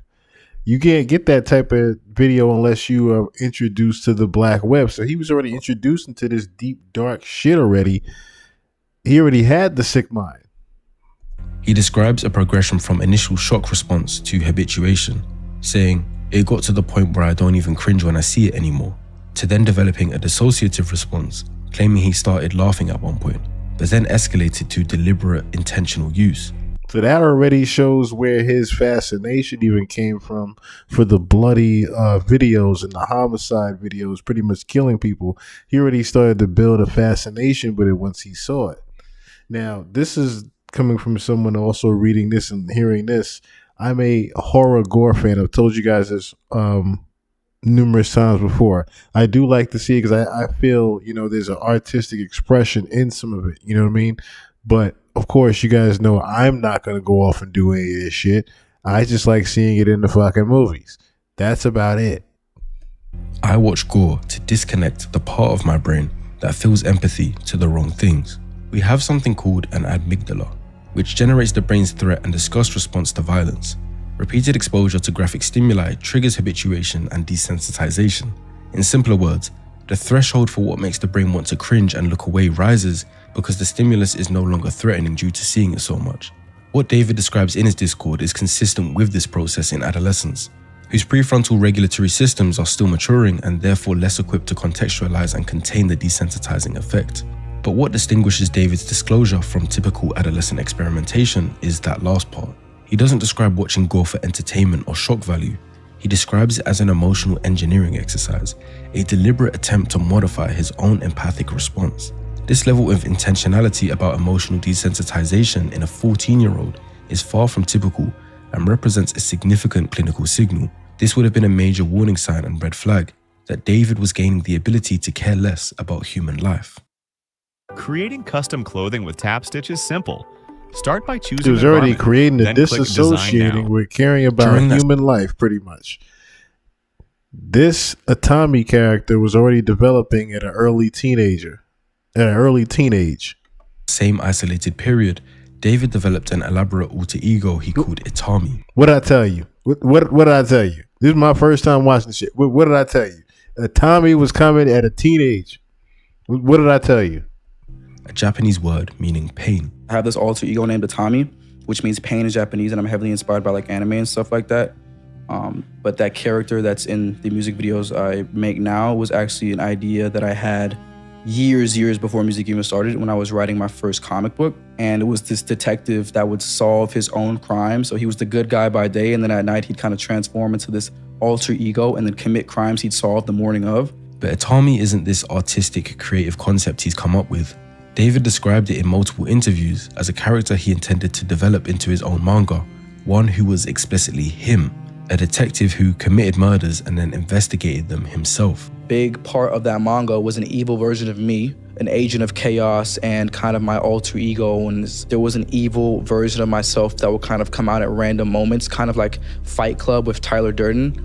S4: You can't get that type of video unless you are introduced to the black web. So he was already introduced into this deep, dark shit already. He already had the sick mind.
S1: He describes a progression from initial shock response to habituation, saying, "It got to the point where I don't even cringe when I see it anymore," to then developing a dissociative response, claiming he started laughing at one point, but then escalated to deliberate intentional use.
S4: So that already shows where his fascination even came from for the bloody videos and the homicide videos, pretty much killing people. He already started to build a fascination with it once he saw it. Now, this is coming from someone also reading this and hearing this. I'm a horror gore fan. I've told you guys this numerous times before. I do like to see it because I feel, there's an artistic expression in some of it. You know what I mean? But of course, you guys know I'm not going to go off and do any of this shit. I just like seeing it in the fucking movies. That's about it.
S1: I watch gore to disconnect the part of my brain that feels empathy to the wrong things. We have something called an amygdala, which generates the brain's threat and disgust response to violence. Repeated exposure to graphic stimuli triggers habituation and desensitization. In simpler words, the threshold for what makes the brain want to cringe and look away rises because the stimulus is no longer threatening due to seeing it so much. What David describes in his Discord is consistent with this process in adolescents, whose prefrontal regulatory systems are still maturing and therefore less equipped to contextualize and contain the desensitizing effect. But what distinguishes David's disclosure from typical adolescent experimentation is that last part. He doesn't describe watching gore for entertainment or shock value. He describes it as an emotional engineering exercise, a deliberate attempt to modify his own empathic response. This level of intentionality about emotional desensitization in a 14-year-old is far from typical and represents a significant clinical signal. This would have been a major warning sign and red flag that David was gaining the ability to care less about human life.
S7: Creating custom clothing with Tap Stitch is simple. Start by choosing
S4: He was already creating the disassociating with caring about human life, pretty much. This Atami character was already developing at an early teenage.
S1: Same isolated period, David developed an elaborate alter ego he called Itami.
S4: What did I tell you? What did I tell you? This is my first time watching this shit. What did I tell you? Itami was coming at a teenage. What did I tell you?
S1: A Japanese word meaning pain.
S2: I have this alter ego named Itami, which means pain in Japanese, and I'm heavily inspired by like anime and stuff like that. But that character that's in the music videos I make now was actually an idea that I had years before music even started, when I was writing my first comic book. And it was this detective that would solve his own crimes. So he was the good guy by day, and then at night he'd kind of transform into this alter ego and then commit crimes he'd solved the morning of.
S1: But Itami isn't this artistic, creative concept he's come up with. David described it in multiple interviews as a character he intended to develop into his own manga, one who was explicitly him, a detective who committed murders and then investigated them himself.
S2: Big part of that manga was an evil version of me, an agent of chaos and kind of my alter ego, and there was an evil version of myself that would kind of come out at random moments, kind of like Fight Club with Tyler Durden.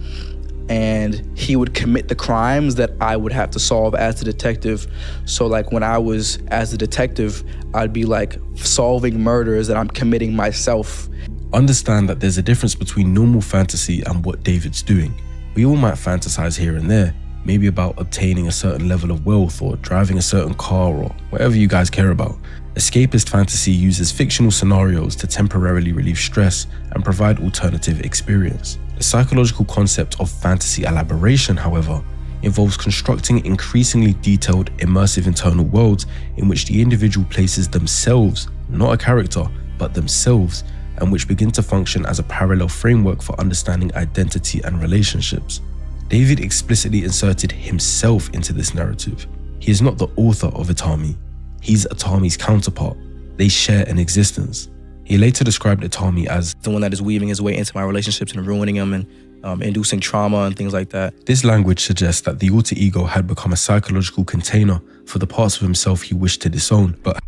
S2: And he would commit the crimes that I would have to solve as the detective. So like when I was as the detective, I'd be like solving murders that I'm committing myself.
S1: Understand that there's a difference between normal fantasy and what David's doing. We all might fantasize here and there, maybe about obtaining a certain level of wealth or driving a certain car or whatever you guys care about. Escapist fantasy uses fictional scenarios to temporarily relieve stress and provide alternative experience. The psychological concept of fantasy elaboration, however, involves constructing increasingly detailed, immersive internal worlds in which the individual places themselves, not a character, but themselves, and which begin to function as a parallel framework for understanding identity and relationships. David explicitly inserted himself into this narrative. He is not the author of Itami. He's Itami's counterpart. They share an existence. He later described Itami as
S2: the one that is weaving his way into my relationships and ruining them and inducing trauma and things like that.
S1: This language suggests that the alter ego had become a psychological container for the parts of himself he wished to disown, but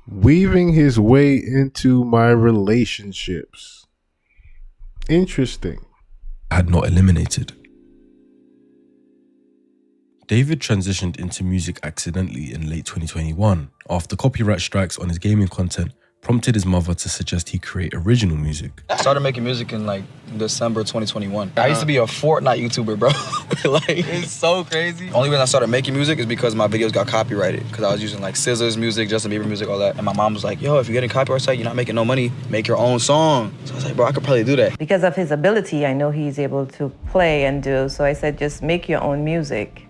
S4: weaving his way into my relationships. Interesting.
S1: Had not eliminated. David transitioned into music accidentally in late 2021 after copyright strikes on his gaming content prompted his mother to suggest he create original music.
S22: I started making music in like December 2021. I used to be a Fortnite YouTuber, bro. Like, it's so crazy. The only reason I started making music is because my videos got copyrighted, because I was using like Scissors music, Justin Bieber music, all that. And my mom was like, yo, if you're getting copyright strike, you're not making no money, make your own song. So I was like, bro, I could probably do that.
S9: Because of his ability, I know he's able to play and do, so I said, just make your own music.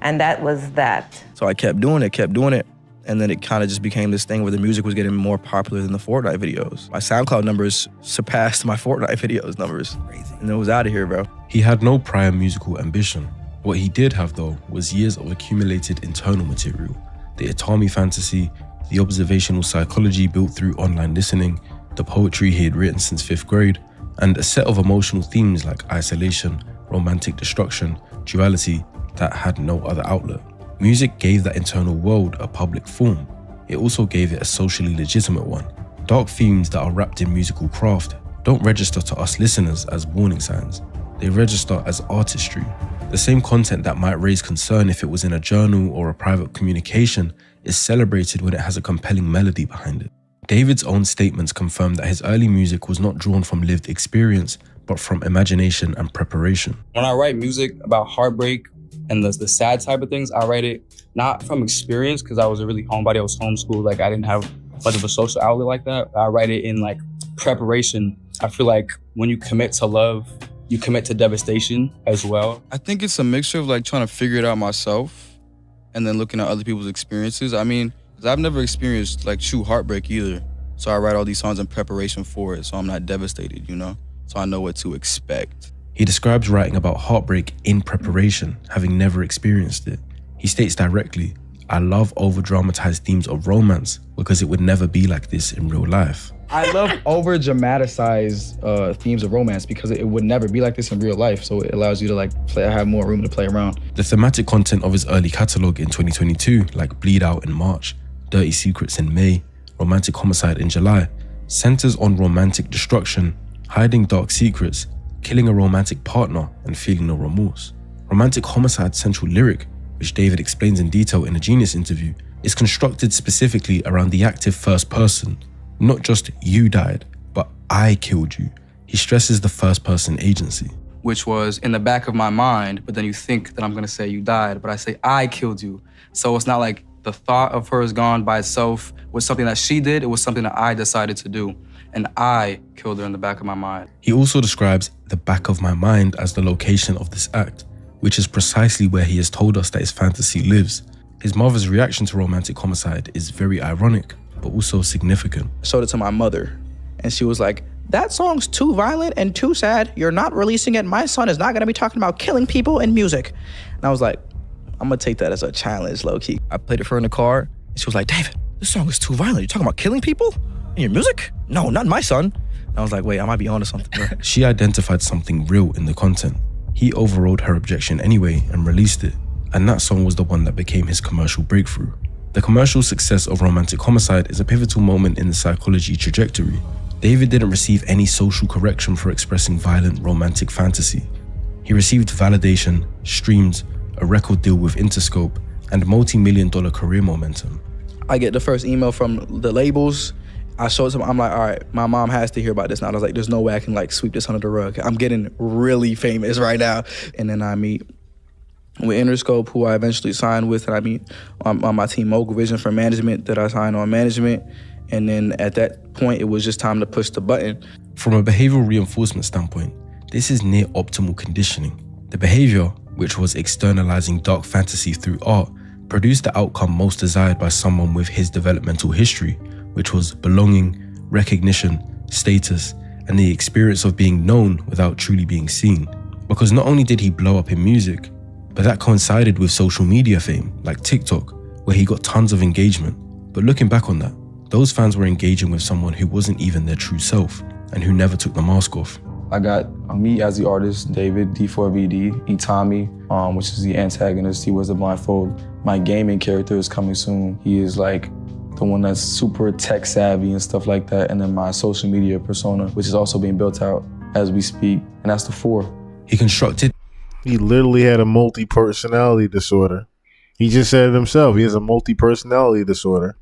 S9: And that was that.
S2: So I kept doing it. And then it kind of just became this thing where the music was getting more popular than the Fortnite videos. My SoundCloud numbers surpassed my Fortnite videos numbers. Crazy. And it was out of here, bro.
S1: He had no prior musical ambition. What he did have, though, was years of accumulated internal material. The Itami fantasy, the observational psychology built through online listening, the poetry he had written since 5th grade, and a set of emotional themes like isolation, romantic destruction, duality that had no other outlet. Music gave that internal world a public form. It also gave it a socially legitimate one. Dark themes that are wrapped in musical craft don't register to us listeners as warning signs. They register as artistry. The same content that might raise concern if it was in a journal or a private communication is celebrated when it has a compelling melody behind it. David's own statements confirm that his early music was not drawn from lived experience, but from imagination and preparation.
S22: When I write music about heartbreak and the sad type of things, I write it not from experience, because I was a really homebody. I was homeschooled. Like, I didn't have much of a social outlet like that. I write it in like preparation. I feel like when you commit to love, you commit to devastation as well.
S2: I think it's a mixture of like trying to figure it out myself and then looking at other people's experiences. I mean, 'cause I've never experienced like true heartbreak either. So I write all these songs in preparation for it, so I'm not devastated, you know? So I know what to expect.
S1: He describes writing about heartbreak in preparation, having never experienced it. He states directly, I love over-dramatized themes of romance because it would never be like this in real life.
S22: I love over-dramatized themes of romance because it would never be like this in real life, so it allows you to like have more room to play around.
S1: The thematic content of his early catalog in 2022, like Bleed Out in March, Dirty Secrets in May, Romantic Homicide in July, centers on romantic destruction, hiding dark secrets, killing a romantic partner, and feeling no remorse. Romantic Homicide's central lyric, which David explains in detail in a Genius interview, is constructed specifically around the active first person. Not just you died, but I killed you. He stresses the first person agency.
S22: Which was in the back of my mind, but then you think that I'm gonna say you died, but I say I killed you. So it's not like the thought of her is gone by itself was something that she did, it was something that I decided to do. And I killed her in the back of my mind.
S1: He also describes the back of my mind as the location of this act, which is precisely where he has told us that his fantasy lives. His mother's reaction to Romantic Homicide is very ironic, but also significant.
S22: I showed it to my mother, and she was like, that song's too violent and too sad. You're not releasing it. My son is not gonna be talking about killing people in music. And I was like, I'm gonna take that as a challenge, low key. I played it for her in the car, and she was like, David, this song is too violent. You're talking about killing people in your music? No, not my son. And I was like, wait, I might be onto something, bro.
S1: She identified something real in the content. He overrode her objection anyway and released it, and that song was the one that became his commercial breakthrough. The commercial success of Romantic Homicide is a pivotal moment in the psychology trajectory. David didn't receive any social correction for expressing violent romantic fantasy. He received validation, streams, a record deal with Interscope, and multi-million-dollar career momentum.
S22: I get the first email from the labels. I showed it to them. I'm like, all right, my mom has to hear about this now. I was like, there's no way I can like sweep this under the rug. I'm getting really famous right now. And then I meet with Interscope, who I eventually signed with, and I mean on my team Mogul Vision for management that I signed on management. And then at that point, it was just time to push the button.
S1: From a behavioral reinforcement standpoint, this is near optimal conditioning. The behavior, which was externalizing dark fantasy through art, produced the outcome most desired by someone with his developmental history, which was belonging, recognition, status, and the experience of being known without truly being seen. Because not only did he blow up in music, but that coincided with social media fame like TikTok, where he got tons of engagement. But looking back on that, those fans were engaging with someone who wasn't even their true self and who never took the mask off.
S21: I got me as the artist, David, D4VD, Itami, which is the antagonist. He wears a blindfold. My gaming character is coming soon. He is like the one that's super tech savvy and stuff like that. And then my social media persona, which is also being built out as we speak. And that's the 4.
S4: He literally had a multi-personality disorder. He just said it himself. He has a multi-personality disorder.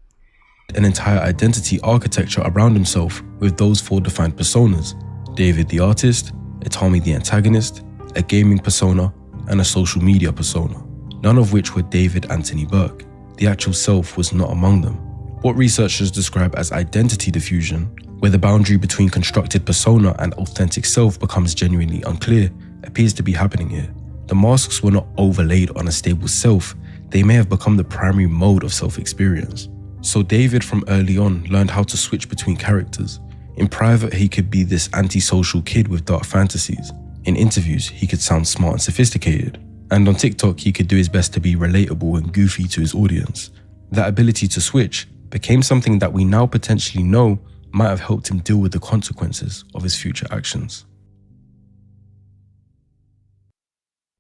S1: An entire identity architecture around himself with those 4 defined personas: David the artist, Itami the antagonist, a gaming persona, and a social media persona, none of which were David Anthony Burke. The actual self was not among them. What researchers describe as identity diffusion, where the boundary between constructed persona and authentic self becomes genuinely unclear, appears to be happening here. The masks were not overlaid on a stable self, they may have become the primary mode of self-experience. So David from early on learned how to switch between characters. In private, he could be this antisocial kid with dark fantasies. In interviews, he could sound smart and sophisticated. And on TikTok, he could do his best to be relatable and goofy to his audience. That ability to switch became something that we now potentially know might have helped him deal with the consequences of his future actions.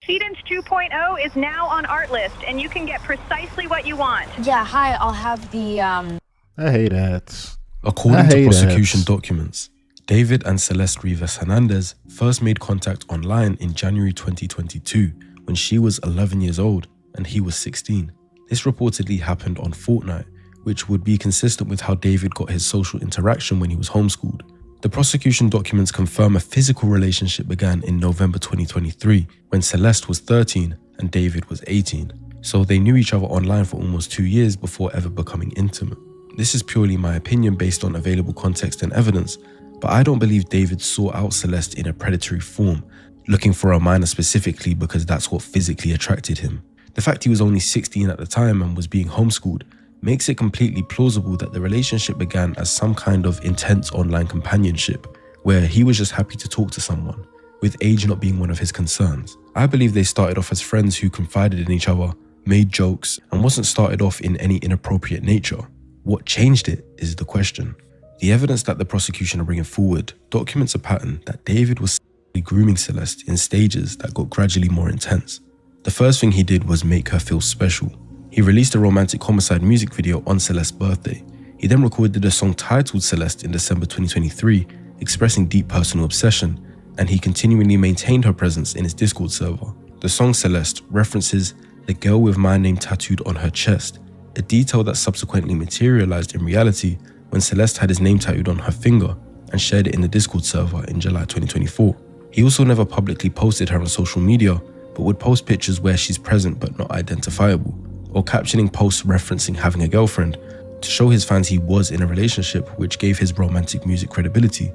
S11: Sedence 2.0 is now on Artlist, and you can get precisely what you want.
S13: Yeah, hi, I'll have the,
S4: I hate ads.
S1: According to prosecution documents, David and Celeste Rivas Hernandez first made contact online in January 2022 when she was 11 years old and he was 16. This reportedly happened on Fortnite, which would be consistent with how David got his social interaction when he was homeschooled. The prosecution documents confirm a physical relationship began in November 2023 when Celeste was 13 and David was 18. So they knew each other online for almost 2 years before ever becoming intimate. This is purely my opinion based on available context and evidence, but I don't believe David sought out Celeste in a predatory form, looking for a minor specifically because that's what physically attracted him. The fact he was only 16 at the time and was being homeschooled makes it completely plausible that the relationship began as some kind of intense online companionship, where he was just happy to talk to someone, with age not being one of his concerns. I believe they started off as friends who confided in each other, made jokes, and wasn't started off in any inappropriate nature. What changed it is the question. The evidence that the prosecution are bringing forward documents a pattern that David was grooming Celeste in stages that got gradually more intense. The first thing he did was make her feel special. He released a romantic homicide music video on Celeste's birthday. He then recorded a song titled Celeste in December 2023, expressing deep personal obsession, and he continually maintained her presence in his Discord server. The song Celeste references the girl with my name tattooed on her chest, a detail that subsequently materialized in reality when Celeste had his name tattooed on her finger and shared it in the Discord server in July 2024. He also never publicly posted her on social media, but would post pictures where she's present but not identifiable, or captioning posts referencing having a girlfriend to show his fans he was in a relationship, which gave his romantic music credibility.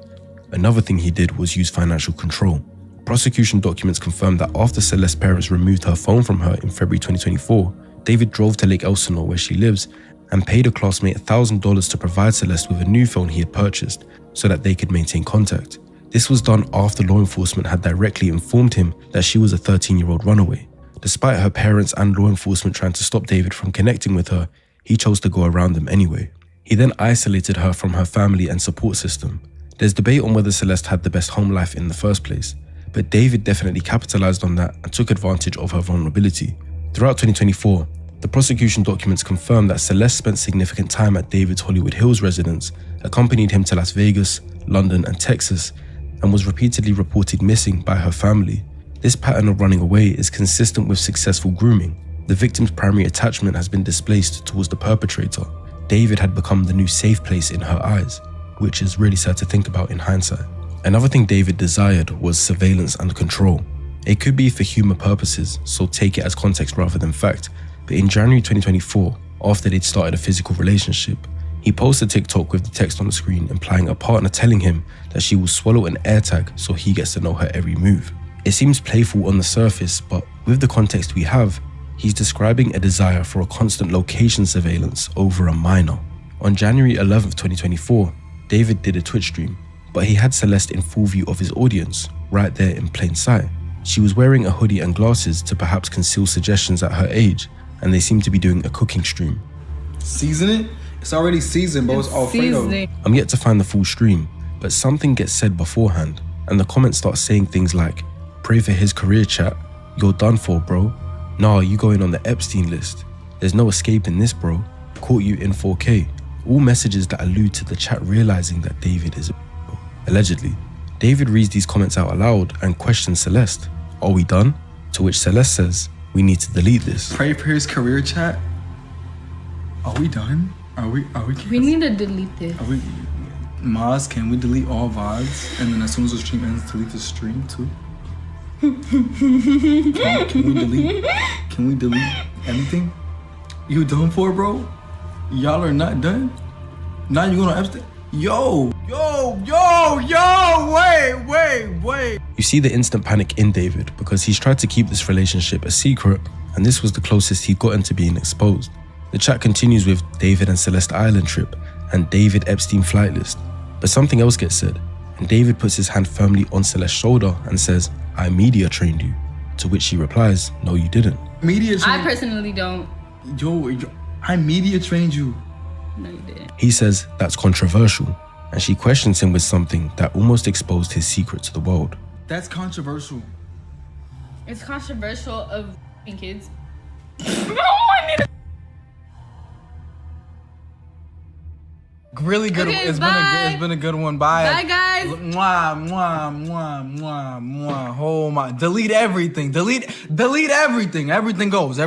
S1: Another thing he did was use financial control. Prosecution documents confirm that after Celeste's parents removed her phone from her in February 2024, David drove to Lake Elsinore where she lives and paid a classmate $1,000 to provide Celeste with a new phone he had purchased so that they could maintain contact. This was done after law enforcement had directly informed him that she was a 13-year-old runaway. Despite her parents and law enforcement trying to stop David from connecting with her, he chose to go around them anyway. He then isolated her from her family and support system. There's debate on whether Celeste had the best home life in the first place, but David definitely capitalized on that and took advantage of her vulnerability. Throughout 2024, the prosecution documents confirm that Celeste spent significant time at David's Hollywood Hills residence, accompanied him to Las Vegas, London, and Texas, and was repeatedly reported missing by her family. This pattern of running away is consistent with successful grooming. The victim's primary attachment has been displaced towards the perpetrator. David had become the new safe place in her eyes, which is really sad to think about in hindsight. Another thing David desired was surveillance and control. It could be for humor purposes, so take it as context rather than fact, but in January 2024, after they'd started a physical relationship, he posted a TikTok with the text on the screen implying a partner telling him that she will swallow an AirTag so he gets to know her every move. It seems playful on the surface, but with the context we have, he's describing a desire for a constant location surveillance over a minor. On January 11th, 2024, David did a Twitch stream, but he had Celeste in full view of his audience, right there in plain sight. She was wearing a hoodie and glasses to perhaps conceal suggestions at her age, and they seemed to be doing a cooking stream.
S12: Season it? It's already seasoned, bro. It's Alfredo.
S1: I'm yet to find the full stream, but something gets said beforehand, and the comments start saying things like, "Pray for his career, chat. You're done for, bro. Nah, you going on the Epstein list. There's no escaping this, bro. Caught you in 4K. All messages that allude to the chat realizing that David is a allegedly. David reads these comments out aloud and questions Celeste. Are we done? To which Celeste says, we need to delete this.
S12: Pray for his career, chat. Are we done? Are we?
S14: We need to delete this.
S12: Are we? Maz, can we delete all VODs? And then as soon as the stream ends, delete the stream too? Can we delete anything? You done for, bro? Y'all are not done? Now you going to Epstein? Wait.
S1: You see the instant panic in David because he's tried to keep this relationship a secret, and this was the closest he'd gotten to being exposed. The chat continues with David and Celeste Island trip and David Epstein flight list. But something else gets said, and David puts his hand firmly on Celeste's shoulder and says, I media trained you. To which she replies, no, you didn't.
S14: I personally don't.
S12: I media trained you.
S14: No, you didn't.
S1: He says that's controversial, and she questions him with something that almost exposed his secret to the world.
S12: That's controversial.
S14: It's controversial of kids.
S12: Really good.
S14: Okay,
S12: it's been a good one. Bye.
S14: Bye, guys.
S12: Mwah. Oh my. Delete everything. Delete everything. Everything goes.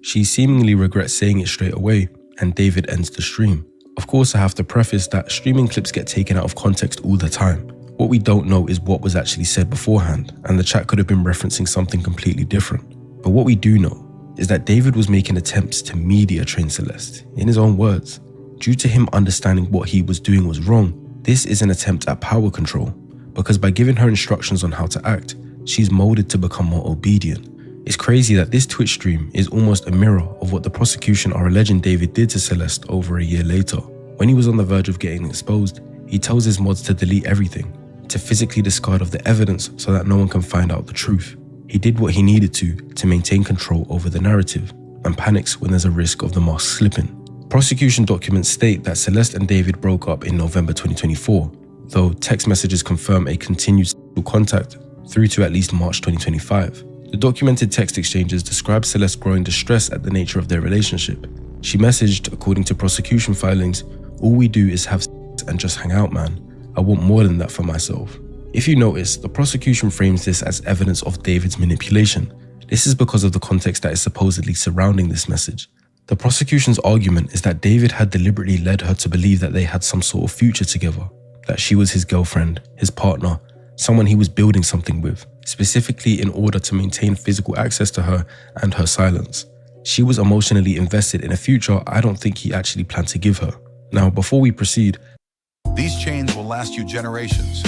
S1: She seemingly regrets saying it straight away, and David ends the stream. Of course, I have to preface that streaming clips get taken out of context all the time. What we don't know is what was actually said beforehand, and the chat could have been referencing something completely different. But what we do know is that David was making attempts to media train Celeste, in his own words. Due to him understanding what he was doing was wrong, this is an attempt at power control, because by giving her instructions on how to act, she's molded to become more obedient. It's crazy that this Twitch stream is almost a mirror of what the prosecution are alleging David did to Celeste over a year later. When he was on the verge of getting exposed, he tells his mods to delete everything, to physically discard of the evidence so that no one can find out the truth. He did what he needed to maintain control over the narrative, and panics when there's a risk of the mask slipping. Prosecution documents state that Celeste and David broke up in November 2024, though text messages confirm a continued contact through to at least March 2025. The documented text exchanges describe Celeste growing distress at the nature of their relationship. She messaged, according to prosecution filings, all we do is have sex and just hang out, man. I want more than that for myself. If you notice, the prosecution frames this as evidence of David's manipulation. This is because of the context that is supposedly surrounding this message. The prosecution's argument is that David had deliberately led her to believe that they had some sort of future together, that she was his girlfriend, his partner, someone he was building something with, specifically in order to maintain physical access to her and her silence. She was emotionally invested in a future I don't think he actually planned to give her. Now, before we proceed,
S15: these chains will last you generations,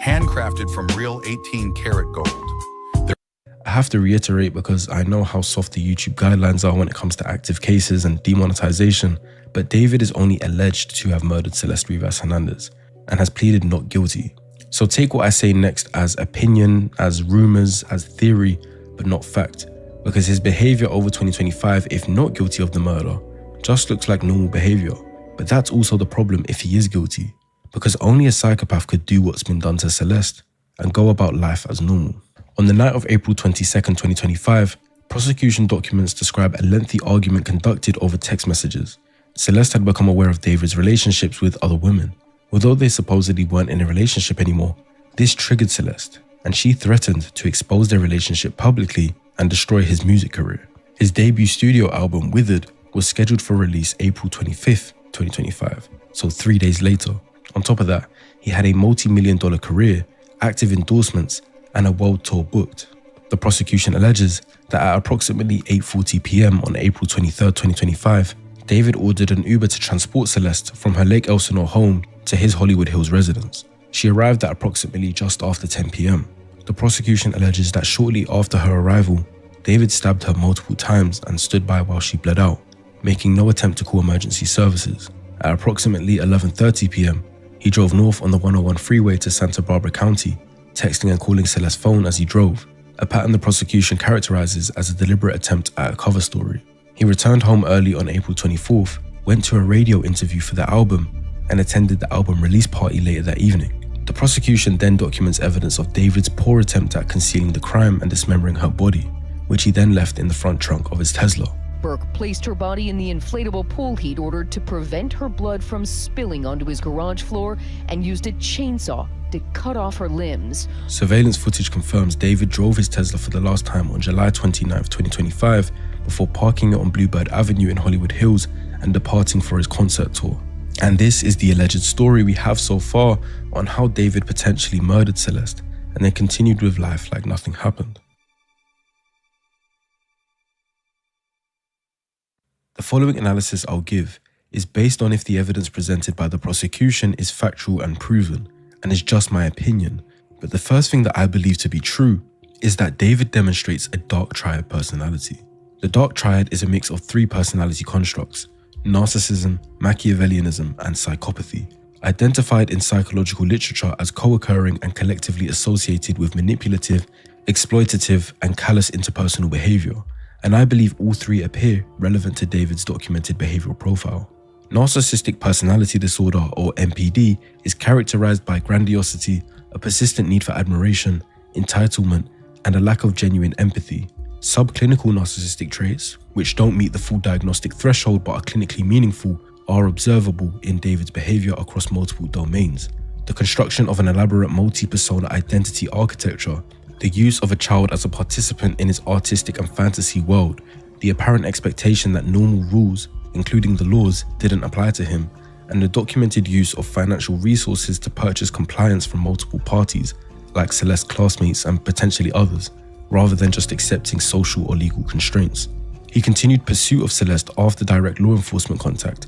S15: handcrafted from real 18-karat gold.
S1: I have to reiterate because I know how soft the YouTube guidelines are when it comes to active cases and demonetization, but David is only alleged to have murdered Celeste Rivas Hernandez and has pleaded not guilty. So take what I say next as opinion, as rumors, as theory, but not fact, because his behavior over 2025, if not guilty of the murder, just looks like normal behavior. But that's also the problem if he is guilty, because only a psychopath could do what's been done to Celeste and go about life as normal. On the night of April 22nd, 2025, prosecution documents describe a lengthy argument conducted over text messages. Celeste had become aware of David's relationships with other women. Although they supposedly weren't in a relationship anymore, this triggered Celeste, and she threatened to expose their relationship publicly and destroy his music career. His debut studio album, Withered, was scheduled for release April 25th, 2025, so 3 days later. On top of that, he had a multi-million-dollar career, active endorsements, and a world tour booked. The prosecution alleges that at approximately 8:40 p.m. on April 23, 2025, David ordered an Uber to transport Celeste from her Lake Elsinore home to his Hollywood Hills residence. She arrived at approximately just after 10 p.m. The prosecution alleges that shortly after her arrival, David stabbed her multiple times and stood by while she bled out, making no attempt to call emergency services. At approximately 11:30 p.m., he drove north on the 101 freeway to Santa Barbara County, texting and calling Celeste's phone as he drove, a pattern the prosecution characterizes as a deliberate attempt at a cover story. He returned home early on April 24th, went to a radio interview for the album, and attended the album release party later that evening. The prosecution then documents evidence of David's poor attempt at concealing the crime and dismembering her body, which he then left in the front trunk of his Tesla.
S16: Burke placed her body in the inflatable pool he'd ordered to prevent her blood from spilling onto his garage floor and used a chainsaw to cut off her limbs.
S1: Surveillance footage confirms David drove his Tesla for the last time on July 29, 2025, before parking it on Bluebird Avenue in Hollywood Hills and departing for his concert tour. And this is the alleged story we have so far on how David potentially murdered Celeste and then continued with life like nothing happened. The following analysis I'll give is based on if the evidence presented by the prosecution is factual and proven, and is just my opinion. But the first thing that I believe to be true is that David demonstrates a dark triad personality. The dark triad is a mix of three personality constructs: narcissism, Machiavellianism, and psychopathy, identified in psychological literature as co-occurring and collectively associated with manipulative, exploitative, and callous interpersonal behavior. And I believe all three appear relevant to David's documented behavioral profile. Narcissistic personality disorder, or NPD, is characterized by grandiosity, a persistent need for admiration, entitlement, and a lack of genuine empathy. Subclinical narcissistic traits, which don't meet the full diagnostic threshold but are clinically meaningful, are observable in David's behavior across multiple domains. The construction of an elaborate multi-persona identity architecture, the use of a child as a participant in his artistic and fantasy world, the apparent expectation that normal rules, including the laws, didn't apply to him, and the documented use of financial resources to purchase compliance from multiple parties, like Celeste's classmates and potentially others, rather than just accepting social or legal constraints. He continued pursuit of Celeste after direct law enforcement contact,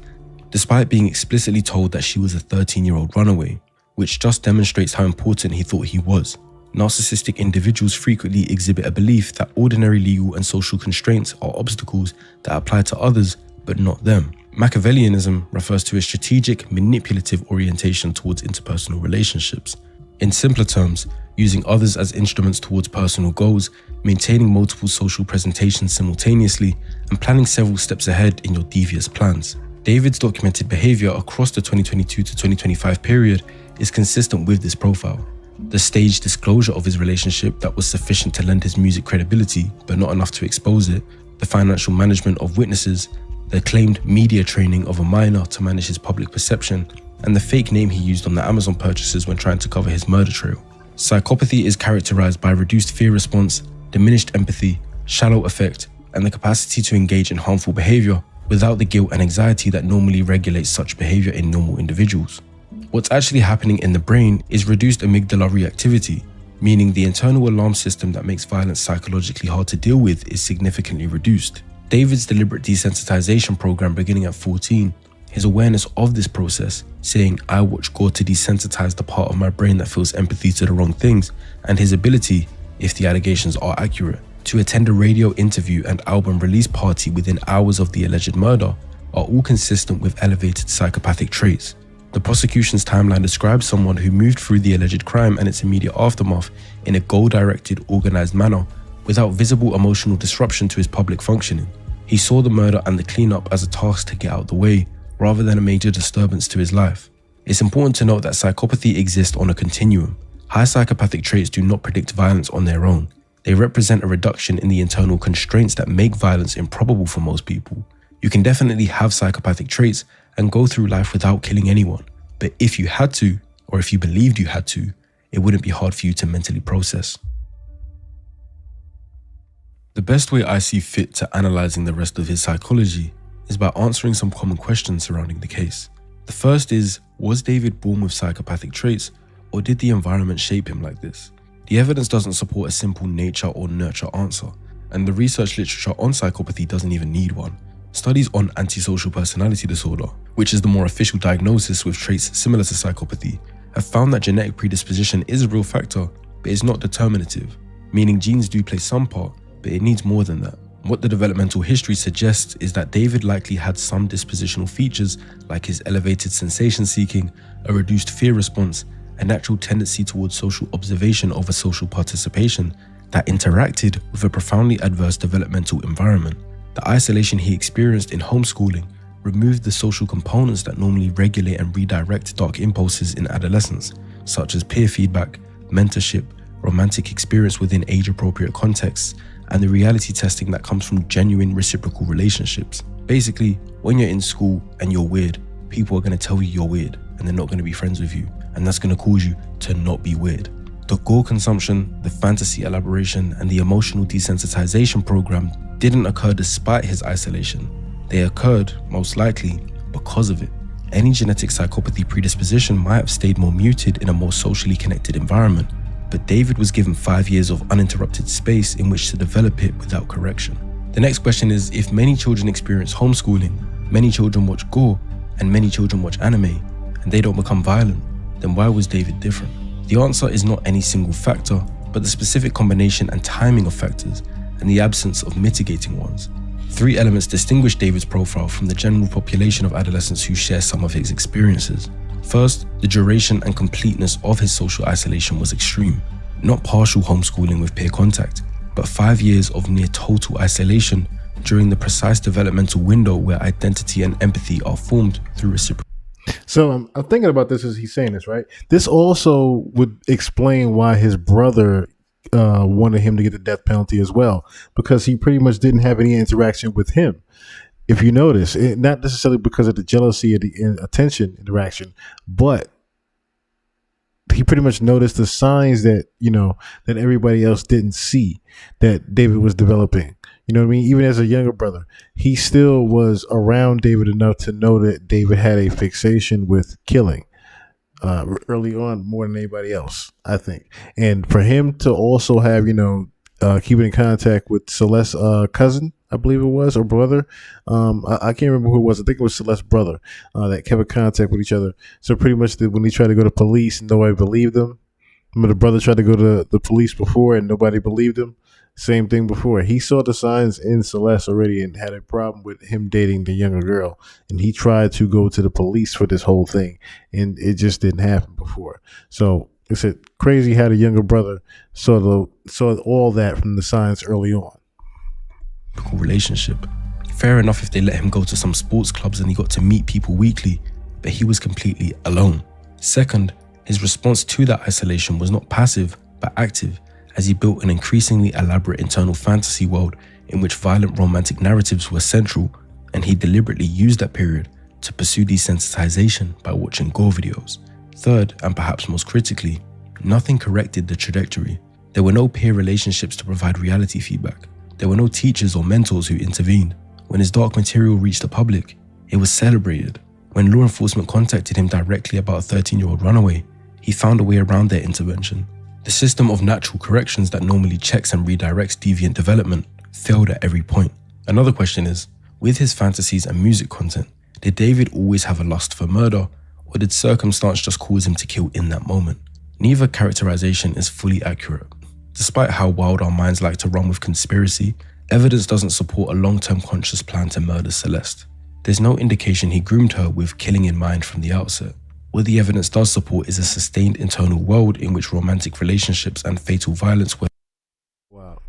S1: despite being explicitly told that she was a 13-year-old runaway, which just demonstrates how important he thought he was. Narcissistic individuals frequently exhibit a belief that ordinary legal and social constraints are obstacles that apply to others, but not them. Machiavellianism refers to a strategic, manipulative orientation towards interpersonal relationships. In simpler terms, using others as instruments towards personal goals, maintaining multiple social presentations simultaneously, and planning several steps ahead in your devious plans. David's documented behavior across the 2022 to 2025 period is consistent with this profile. The staged disclosure of his relationship that was sufficient to lend his music credibility, but not enough to expose it, the financial management of witnesses, the claimed media training of a minor to manage his public perception, and the fake name he used on the Amazon purchases when trying to cover his murder trail. Psychopathy is characterized by reduced fear response, diminished empathy, shallow affect, and the capacity to engage in harmful behavior without the guilt and anxiety that normally regulates such behavior in normal individuals. What's actually happening in the brain is reduced amygdala reactivity, meaning the internal alarm system that makes violence psychologically hard to deal with is significantly reduced. David's deliberate desensitization program beginning at 14, his awareness of this process, saying, "I watch God to desensitize the part of my brain that feels empathy to the wrong things," and his ability, if the allegations are accurate, to attend a radio interview and album release party within hours of the alleged murder, are all consistent with elevated psychopathic traits. The prosecution's timeline describes someone who moved through the alleged crime and its immediate aftermath in a goal-directed, organized manner without visible emotional disruption to his public functioning. He saw the murder and the cleanup as a task to get out the way, rather than a major disturbance to his life. It's important to note that psychopathy exists on a continuum. High psychopathic traits do not predict violence on their own. They represent a reduction in the internal constraints that make violence improbable for most people. You can definitely have psychopathic traits and go through life without killing anyone. But if you had to, or if you believed you had to, it wouldn't be hard for you to mentally process. The best way I see fit to analyzing the rest of his psychology is by answering some common questions surrounding the case. The first is, was David born with psychopathic traits, or did the environment shape him like this? The evidence doesn't support a simple nature or nurture answer, and the research literature on psychopathy doesn't even need one. Studies on antisocial personality disorder, which is the more official diagnosis with traits similar to psychopathy, have found that genetic predisposition is a real factor, but it's not determinative, meaning genes do play some part, but it needs more than that. What the developmental history suggests is that David likely had some dispositional features like his elevated sensation seeking, a reduced fear response, a natural tendency towards social observation over social participation that interacted with a profoundly adverse developmental environment. The isolation he experienced in homeschooling removed the social components that normally regulate and redirect dark impulses in adolescence, such as peer feedback, mentorship, romantic experience within age-appropriate contexts, and the reality testing that comes from genuine reciprocal relationships. Basically, when you're in school and you're weird, people are going to tell you you're weird and they're not going to be friends with you, and that's going to cause you to not be weird. The gore consumption, the fantasy elaboration, and the emotional desensitization program didn't occur despite his isolation. They occurred, most likely, because of it. Any genetic psychopathy predisposition might have stayed more muted in a more socially connected environment, but David was given 5 years of uninterrupted space in which to develop it without correction. The next question is, if many children experience homeschooling, many children watch gore, and many children watch anime, and they don't become violent, then why was David different? The answer is not any single factor, but the specific combination and timing of factors, and the absence of mitigating ones. 3 elements distinguish David's profile from the general population of adolescents who share some of his experiences. First, the duration and completeness of his social isolation was extreme. Not partial homeschooling with peer contact, but 5 years of near total isolation during the precise developmental window where identity and empathy are formed through reciprocal.
S4: So I'm thinking about this as he's saying this, right? This also would explain why his brother wanted him to get the death penalty as well, because he pretty much didn't have any interaction with him. If you notice, not necessarily because of the jealousy or the attention interaction, but he pretty much noticed the signs that, that everybody else didn't see that David was developing. You know what I mean? Even as a younger brother, he still was around David enough to know that David had a fixation with killing early on more than anybody else, I think. And for him to also have, keeping in contact with Celeste's cousin, I believe it was, or brother. I can't remember who it was. I think it was Celeste's brother that kept in contact with each other. So pretty much when he tried to go to police and nobody believed him. The brother tried to go to the police before and nobody believed him. Same thing before. He saw the signs in Celeste already and had a problem with him dating the younger girl. And he tried to go to the police for this whole thing. And it just didn't happen before. So it's crazy how the younger brother saw all that from the signs early on.
S1: Relationship. Fair enough if they let him go to some sports clubs and he got to meet people weekly, but he was completely alone. Second, his response to that isolation was not passive, but active, as he built an increasingly elaborate internal fantasy world in which violent romantic narratives were central, and he deliberately used that period to pursue desensitization by watching gore videos. Third, and perhaps most critically, nothing corrected the trajectory. There were no peer relationships to provide reality feedback. There were no teachers or mentors who intervened. When his dark material reached the public, it was celebrated. When law enforcement contacted him directly about a 13-year-old runaway, he found a way around their intervention. The system of natural corrections that normally checks and redirects deviant development failed at every point. Another question is, with his fantasies and music content, did David always have a lust for murder, or did circumstance just cause him to kill in that moment? Neither characterization is fully accurate. Despite how wild our minds like to run with conspiracy, evidence doesn't support a long-term conscious plan to murder Celeste. There's no indication he groomed her with killing in mind from the outset. What the evidence does support is a sustained internal world in which romantic relationships and fatal violence were.
S4: Wow.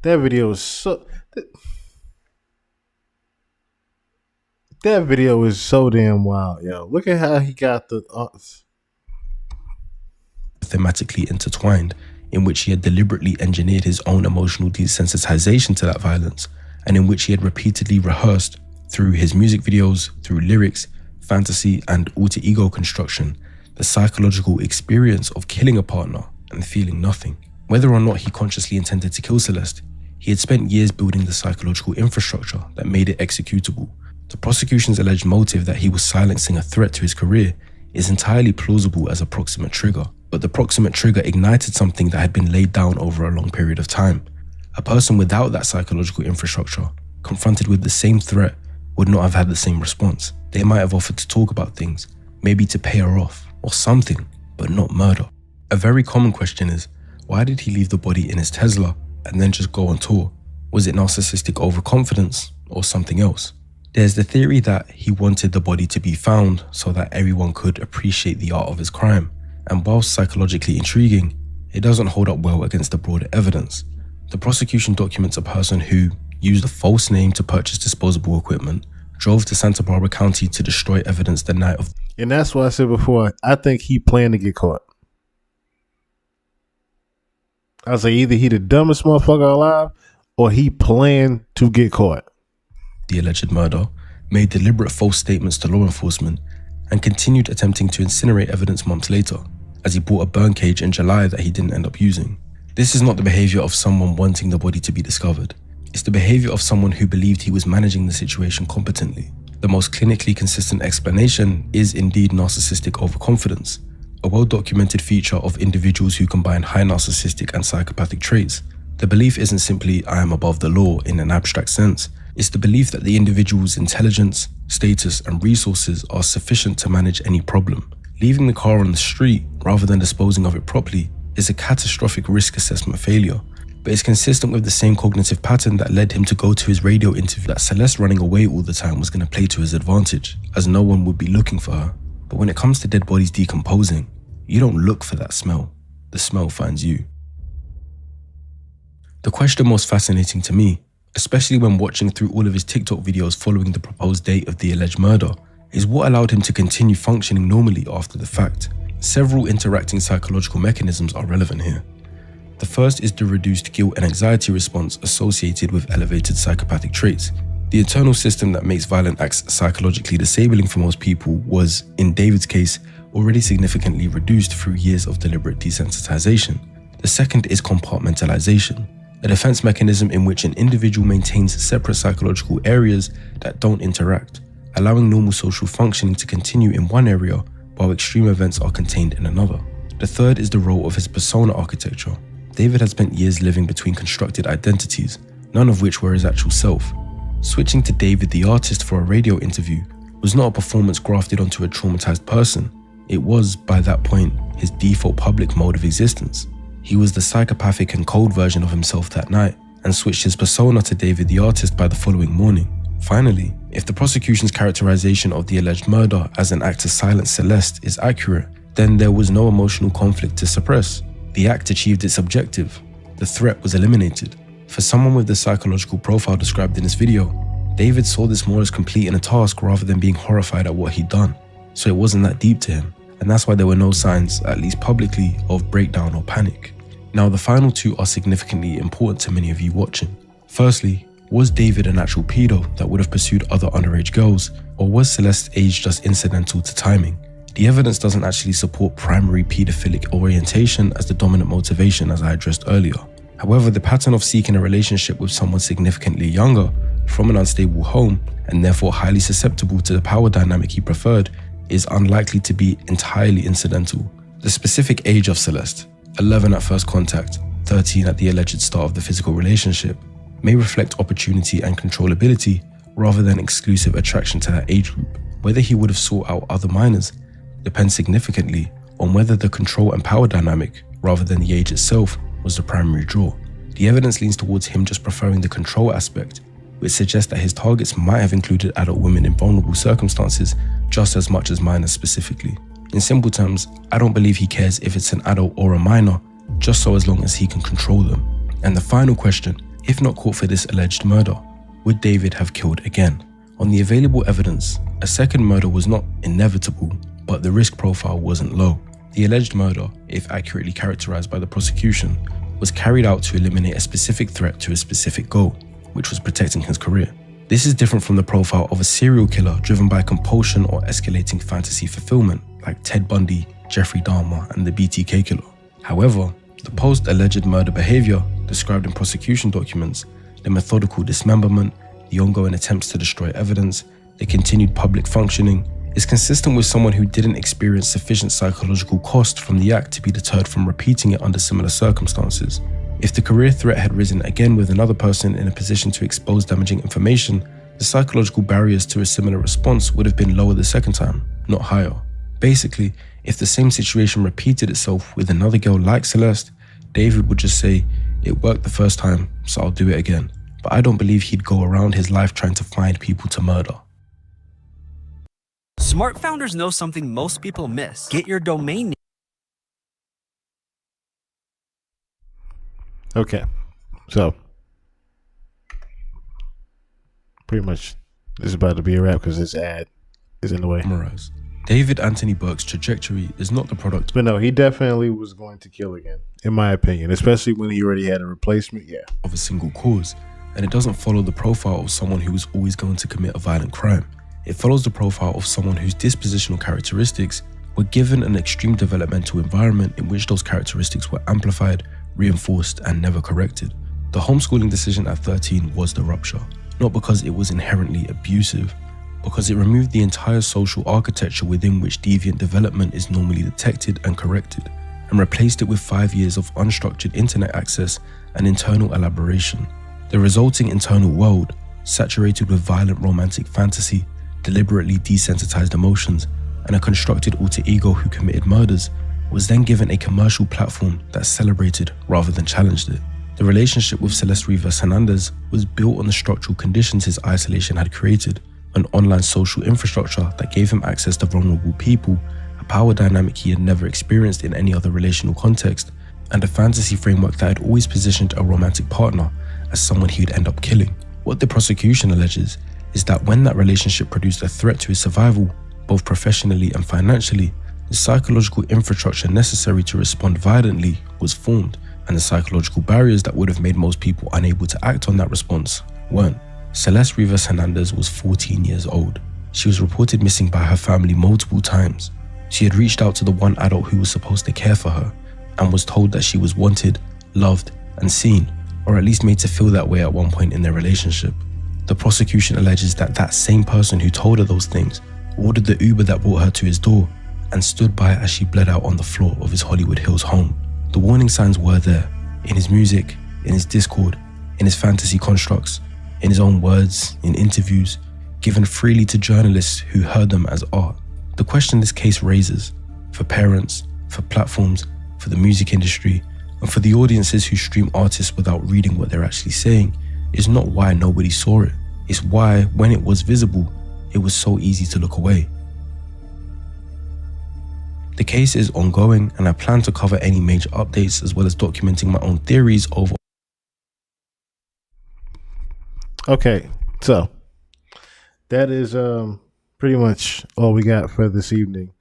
S4: That video is so... That video is so damn wild, yo. Look at how he got the...
S1: thematically intertwined, in which he had deliberately engineered his own emotional desensitization to that violence, and in which he had repeatedly rehearsed, through his music videos, through lyrics, fantasy, and alter ego construction, the psychological experience of killing a partner and feeling nothing. Whether or not he consciously intended to kill Celeste, he had spent years building the psychological infrastructure that made it executable. The prosecution's alleged motive that he was silencing a threat to his career is entirely plausible as a proximate trigger. but the proximate trigger ignited something that had been laid down over a long period of time. A person without that psychological infrastructure, confronted with the same threat, would not have had the same response. They might have offered to talk about things, maybe to pay her off, or something, but not murder. A very common question is, why did he leave the body in his Tesla and then just go on tour? Was it narcissistic overconfidence or something else? There's the theory that he wanted the body to be found so that everyone could appreciate the art of his crime. And whilst psychologically intriguing, it doesn't hold up well against the broader evidence. The prosecution documents a person who used a false name to purchase disposable equipment, drove to Santa Barbara County to destroy evidence the night of.
S4: And that's what I said before. I think he planned to get caught. I was like, either he the dumbest motherfucker alive or he planned to get caught.
S1: The alleged murder, made deliberate false statements to law enforcement, and continued attempting to incinerate evidence months later, as he bought a burn cage in July that he didn't end up using. This is not the behavior of someone wanting the body to be discovered. It's the behavior of someone who believed he was managing the situation competently. The most clinically consistent explanation is indeed narcissistic overconfidence, a well-documented feature of individuals who combine high narcissistic and psychopathic traits. The belief isn't simply "I am above the law" in an abstract sense. It's the belief that the individual's intelligence, status, and resources are sufficient to manage any problem. Leaving the car on the street rather than disposing of it properly is a catastrophic risk assessment failure, but it's consistent with the same cognitive pattern that led him to go to his radio interview that Celeste running away all the time was going to play to his advantage, as no one would be looking for her. But when it comes to dead bodies decomposing, you don't look for that smell. The smell finds you. The question most fascinating to me, especially when watching through all of his TikTok videos following the proposed date of the alleged murder, is what allowed him to continue functioning normally after the fact. Several interacting psychological mechanisms are relevant here. The first is the reduced guilt and anxiety response associated with elevated psychopathic traits. The internal system that makes violent acts psychologically disabling for most people was, in David's case, already significantly reduced through years of deliberate desensitization. The second is compartmentalization, a defense mechanism in which an individual maintains separate psychological areas that don't interact, allowing normal social functioning to continue in one area while extreme events are contained in another. The third is the role of his persona architecture. David had spent years living between constructed identities, none of which were his actual self. Switching to David the artist for a radio interview was not a performance grafted onto a traumatized person. It was, by that point, his default public mode of existence. He was the psychopathic and cold version of himself that night, and switched his persona to David the artist by the following morning. Finally, if the prosecution's characterization of the alleged murder as an act to silence Celeste is accurate, then there was no emotional conflict to suppress. The act achieved its objective. The threat was eliminated. For someone with the psychological profile described in this video, David saw this more as completing a task rather than being horrified at what he'd done. So it wasn't that deep to him, and that's why there were no signs, at least publicly, of breakdown or panic. Now, the final two are significantly important to many of you watching. Firstly, was David an actual pedo that would have pursued other underage girls, or was Celeste's age just incidental to timing? The evidence doesn't actually support primary pedophilic orientation as the dominant motivation, as I addressed earlier. However, the pattern of seeking a relationship with someone significantly younger, from an unstable home, and therefore highly susceptible to the power dynamic he preferred, is unlikely to be entirely incidental. The specific age of Celeste, 11 at first contact, 13 at the alleged start of the physical relationship, may reflect opportunity and controllability rather than exclusive attraction to that age group. Whether he would have sought out other minors depends significantly on whether the control and power dynamic, rather than the age itself, was the primary draw. The evidence leans towards him just preferring the control aspect, which suggests that his targets might have included adult women in vulnerable circumstances just as much as minors specifically. In simple terms, I don't believe he cares if it's an adult or a minor, just so as long as he can control them. And the final question, if not caught for this alleged murder, would David have killed again? On the available evidence, a second murder was not inevitable, but the risk profile wasn't low. The alleged murder, if accurately characterized by the prosecution, was carried out to eliminate a specific threat to a specific goal, which was protecting his career. This is different from the profile of a serial killer driven by compulsion or escalating fantasy fulfillment, like Ted Bundy, Jeffrey Dahmer, and the BTK killer. However, the post-alleged murder behavior described in prosecution documents, the methodical dismemberment, the ongoing attempts to destroy evidence, the continued public functioning, is consistent with someone who didn't experience sufficient psychological cost from the act to be deterred from repeating it under similar circumstances. If the career threat had risen again with another person in a position to expose damaging information, the psychological barriers to a similar response would have been lower the second time, not higher. Basically, if the same situation repeated itself with another girl like Celeste, David would just say, "It worked the first time, so I'll do it again." But I don't believe he'd go around his life trying to find people to murder.
S6: Smart founders know something most people miss. Get your domain name.
S4: Okay, so pretty much this is about to be a wrap because this ad is in the way.
S1: David Anthony Burke's trajectory is not the product.
S4: But no, he definitely was going to kill again, in my opinion, especially when he already had a replacement. Yeah,
S1: of a single cause, and it doesn't follow the profile of someone who is always going to commit a violent crime. It follows the profile of someone whose dispositional characteristics were given an extreme developmental environment in which those characteristics were amplified, reinforced, and never corrected. The homeschooling decision at 13 was the rupture, not because it was inherently abusive, because it removed the entire social architecture within which deviant development is normally detected and corrected, and replaced it with 5 years of unstructured internet access and internal elaboration. The resulting internal world, saturated with violent romantic fantasy, deliberately desensitized emotions, and a constructed alter ego who committed murders, was then given a commercial platform that celebrated rather than challenged it. The relationship with Celeste Rivas Hernandez was built on the structural conditions his isolation had created, an online social infrastructure that gave him access to vulnerable people, a power dynamic he had never experienced in any other relational context, and a fantasy framework that had always positioned a romantic partner as someone he would end up killing. What the prosecution alleges is that when that relationship produced a threat to his survival, both professionally and financially, the psychological infrastructure necessary to respond violently was formed, and the psychological barriers that would have made most people unable to act on that response weren't. Celeste Rivas Hernandez was 14 years old. She was reported missing by her family multiple times. She had reached out to the one adult who was supposed to care for her, and was told that she was wanted, loved, and seen, or at least made to feel that way at one point in their relationship. The prosecution alleges that that same person who told her those things ordered the Uber that brought her to his door and stood by as she bled out on the floor of his Hollywood Hills home. The warning signs were there, in his music, in his Discord, in his fantasy constructs, in his own words, in interviews, given freely to journalists who heard them as art. The question this case raises, for parents, for platforms, for the music industry, and for the audiences who stream artists without reading what they're actually saying, is not why nobody saw it. It's why, when it was visible, it was so easy to look away. The case is ongoing, and I plan to cover any major updates as well as documenting my own theories over.
S4: Okay, so that is pretty much all we got for this evening.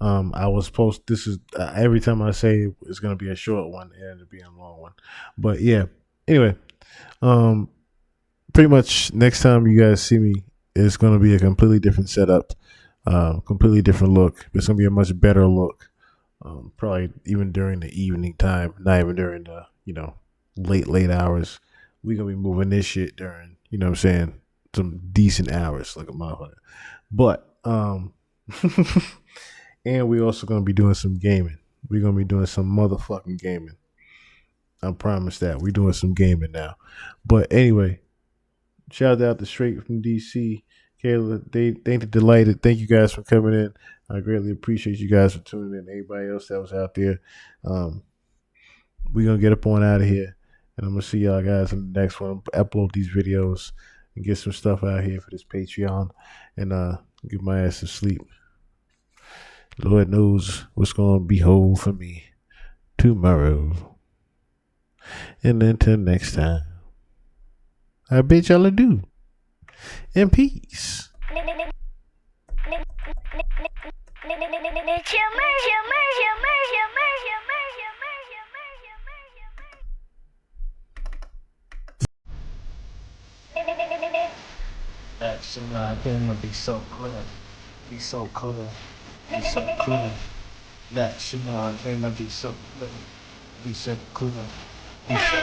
S4: I was supposed, this is every time I say it's going to be a short one, it ended up being a long one. But yeah, anyway, pretty much next time you guys see me, it's going to be a completely different setup, completely different look. It's going to be a much better look, probably even during the evening time, not even during the, late hours. We're going to be moving this shit during, what I'm saying, some decent hours like a motherfucker. But, and we're also going to be doing some gaming. We're going to be doing some motherfucking gaming. I promise that. We're doing some gaming now. But anyway, shout out to Straight from DC. Kayla, they delighted. Thank you guys for coming in. I greatly appreciate you guys for tuning in. Everybody else that was out there. We're going to get up on out of here. And I'm going to see y'all guys in the next one. Upload these videos and get some stuff out here for this Patreon. And get my ass to sleep. Lord knows what's going to behold for me tomorrow. And until next time, I bid y'all adieu. And peace.
S17: That shit gonna be so good. Be so good. Be so good. That shit gonna be so good. Be so good. Be so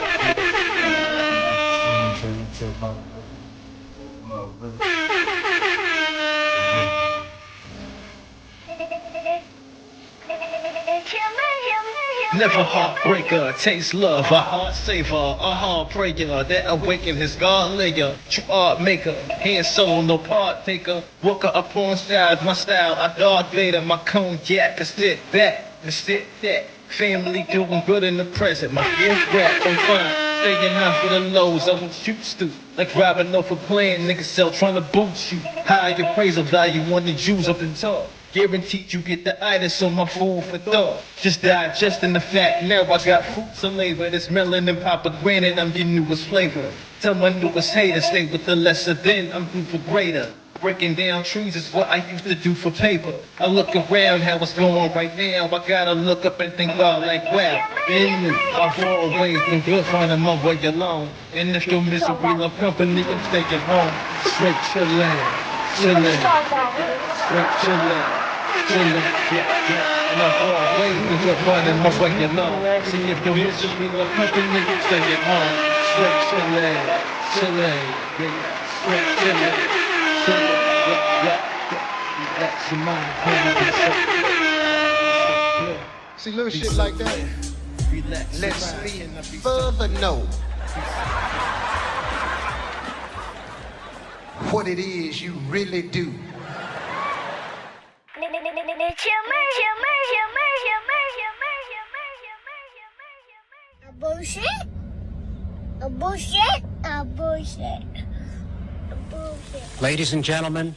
S17: good.
S8: Never heartbreaker, taste love, a heart saver, a heartbreaker that awaken his God layer. True art maker, hand soul, no part taker. Walker upon style, my style, I Darth Vader, my cognac, and sit back, and sit that. Family doing good in the present, my gift rap on fun. Staying out for the lows, I will shoot stu. Like robbing off a plan, niggas sell trying to boot you. High appraisal value on the Jews up in top. Guaranteed you get the itis on my food for thought. Just digesting the fact now I got fruits of labor. This melon and pomegranate, I'm your newest flavor. Tell my newest hater, stay with the lesser than, I'm due for greater. Breaking down trees is what I used to do for paper. I look around how it's going right now. I gotta look up and think about like, wow. I've always been good finding my way alone. And if your misery love company, I'm staying home. Straight chillin', chillin', straight chillin'. And I've always been good finding my way alone. See if your misery love company, I'm staying home. Straight chillin', chillin', straight chillin'.
S10: See little shit like that lets me further know what it is you really do.
S18: A bullshit? A bullshit? A bullshit.
S23: Ladies and gentlemen,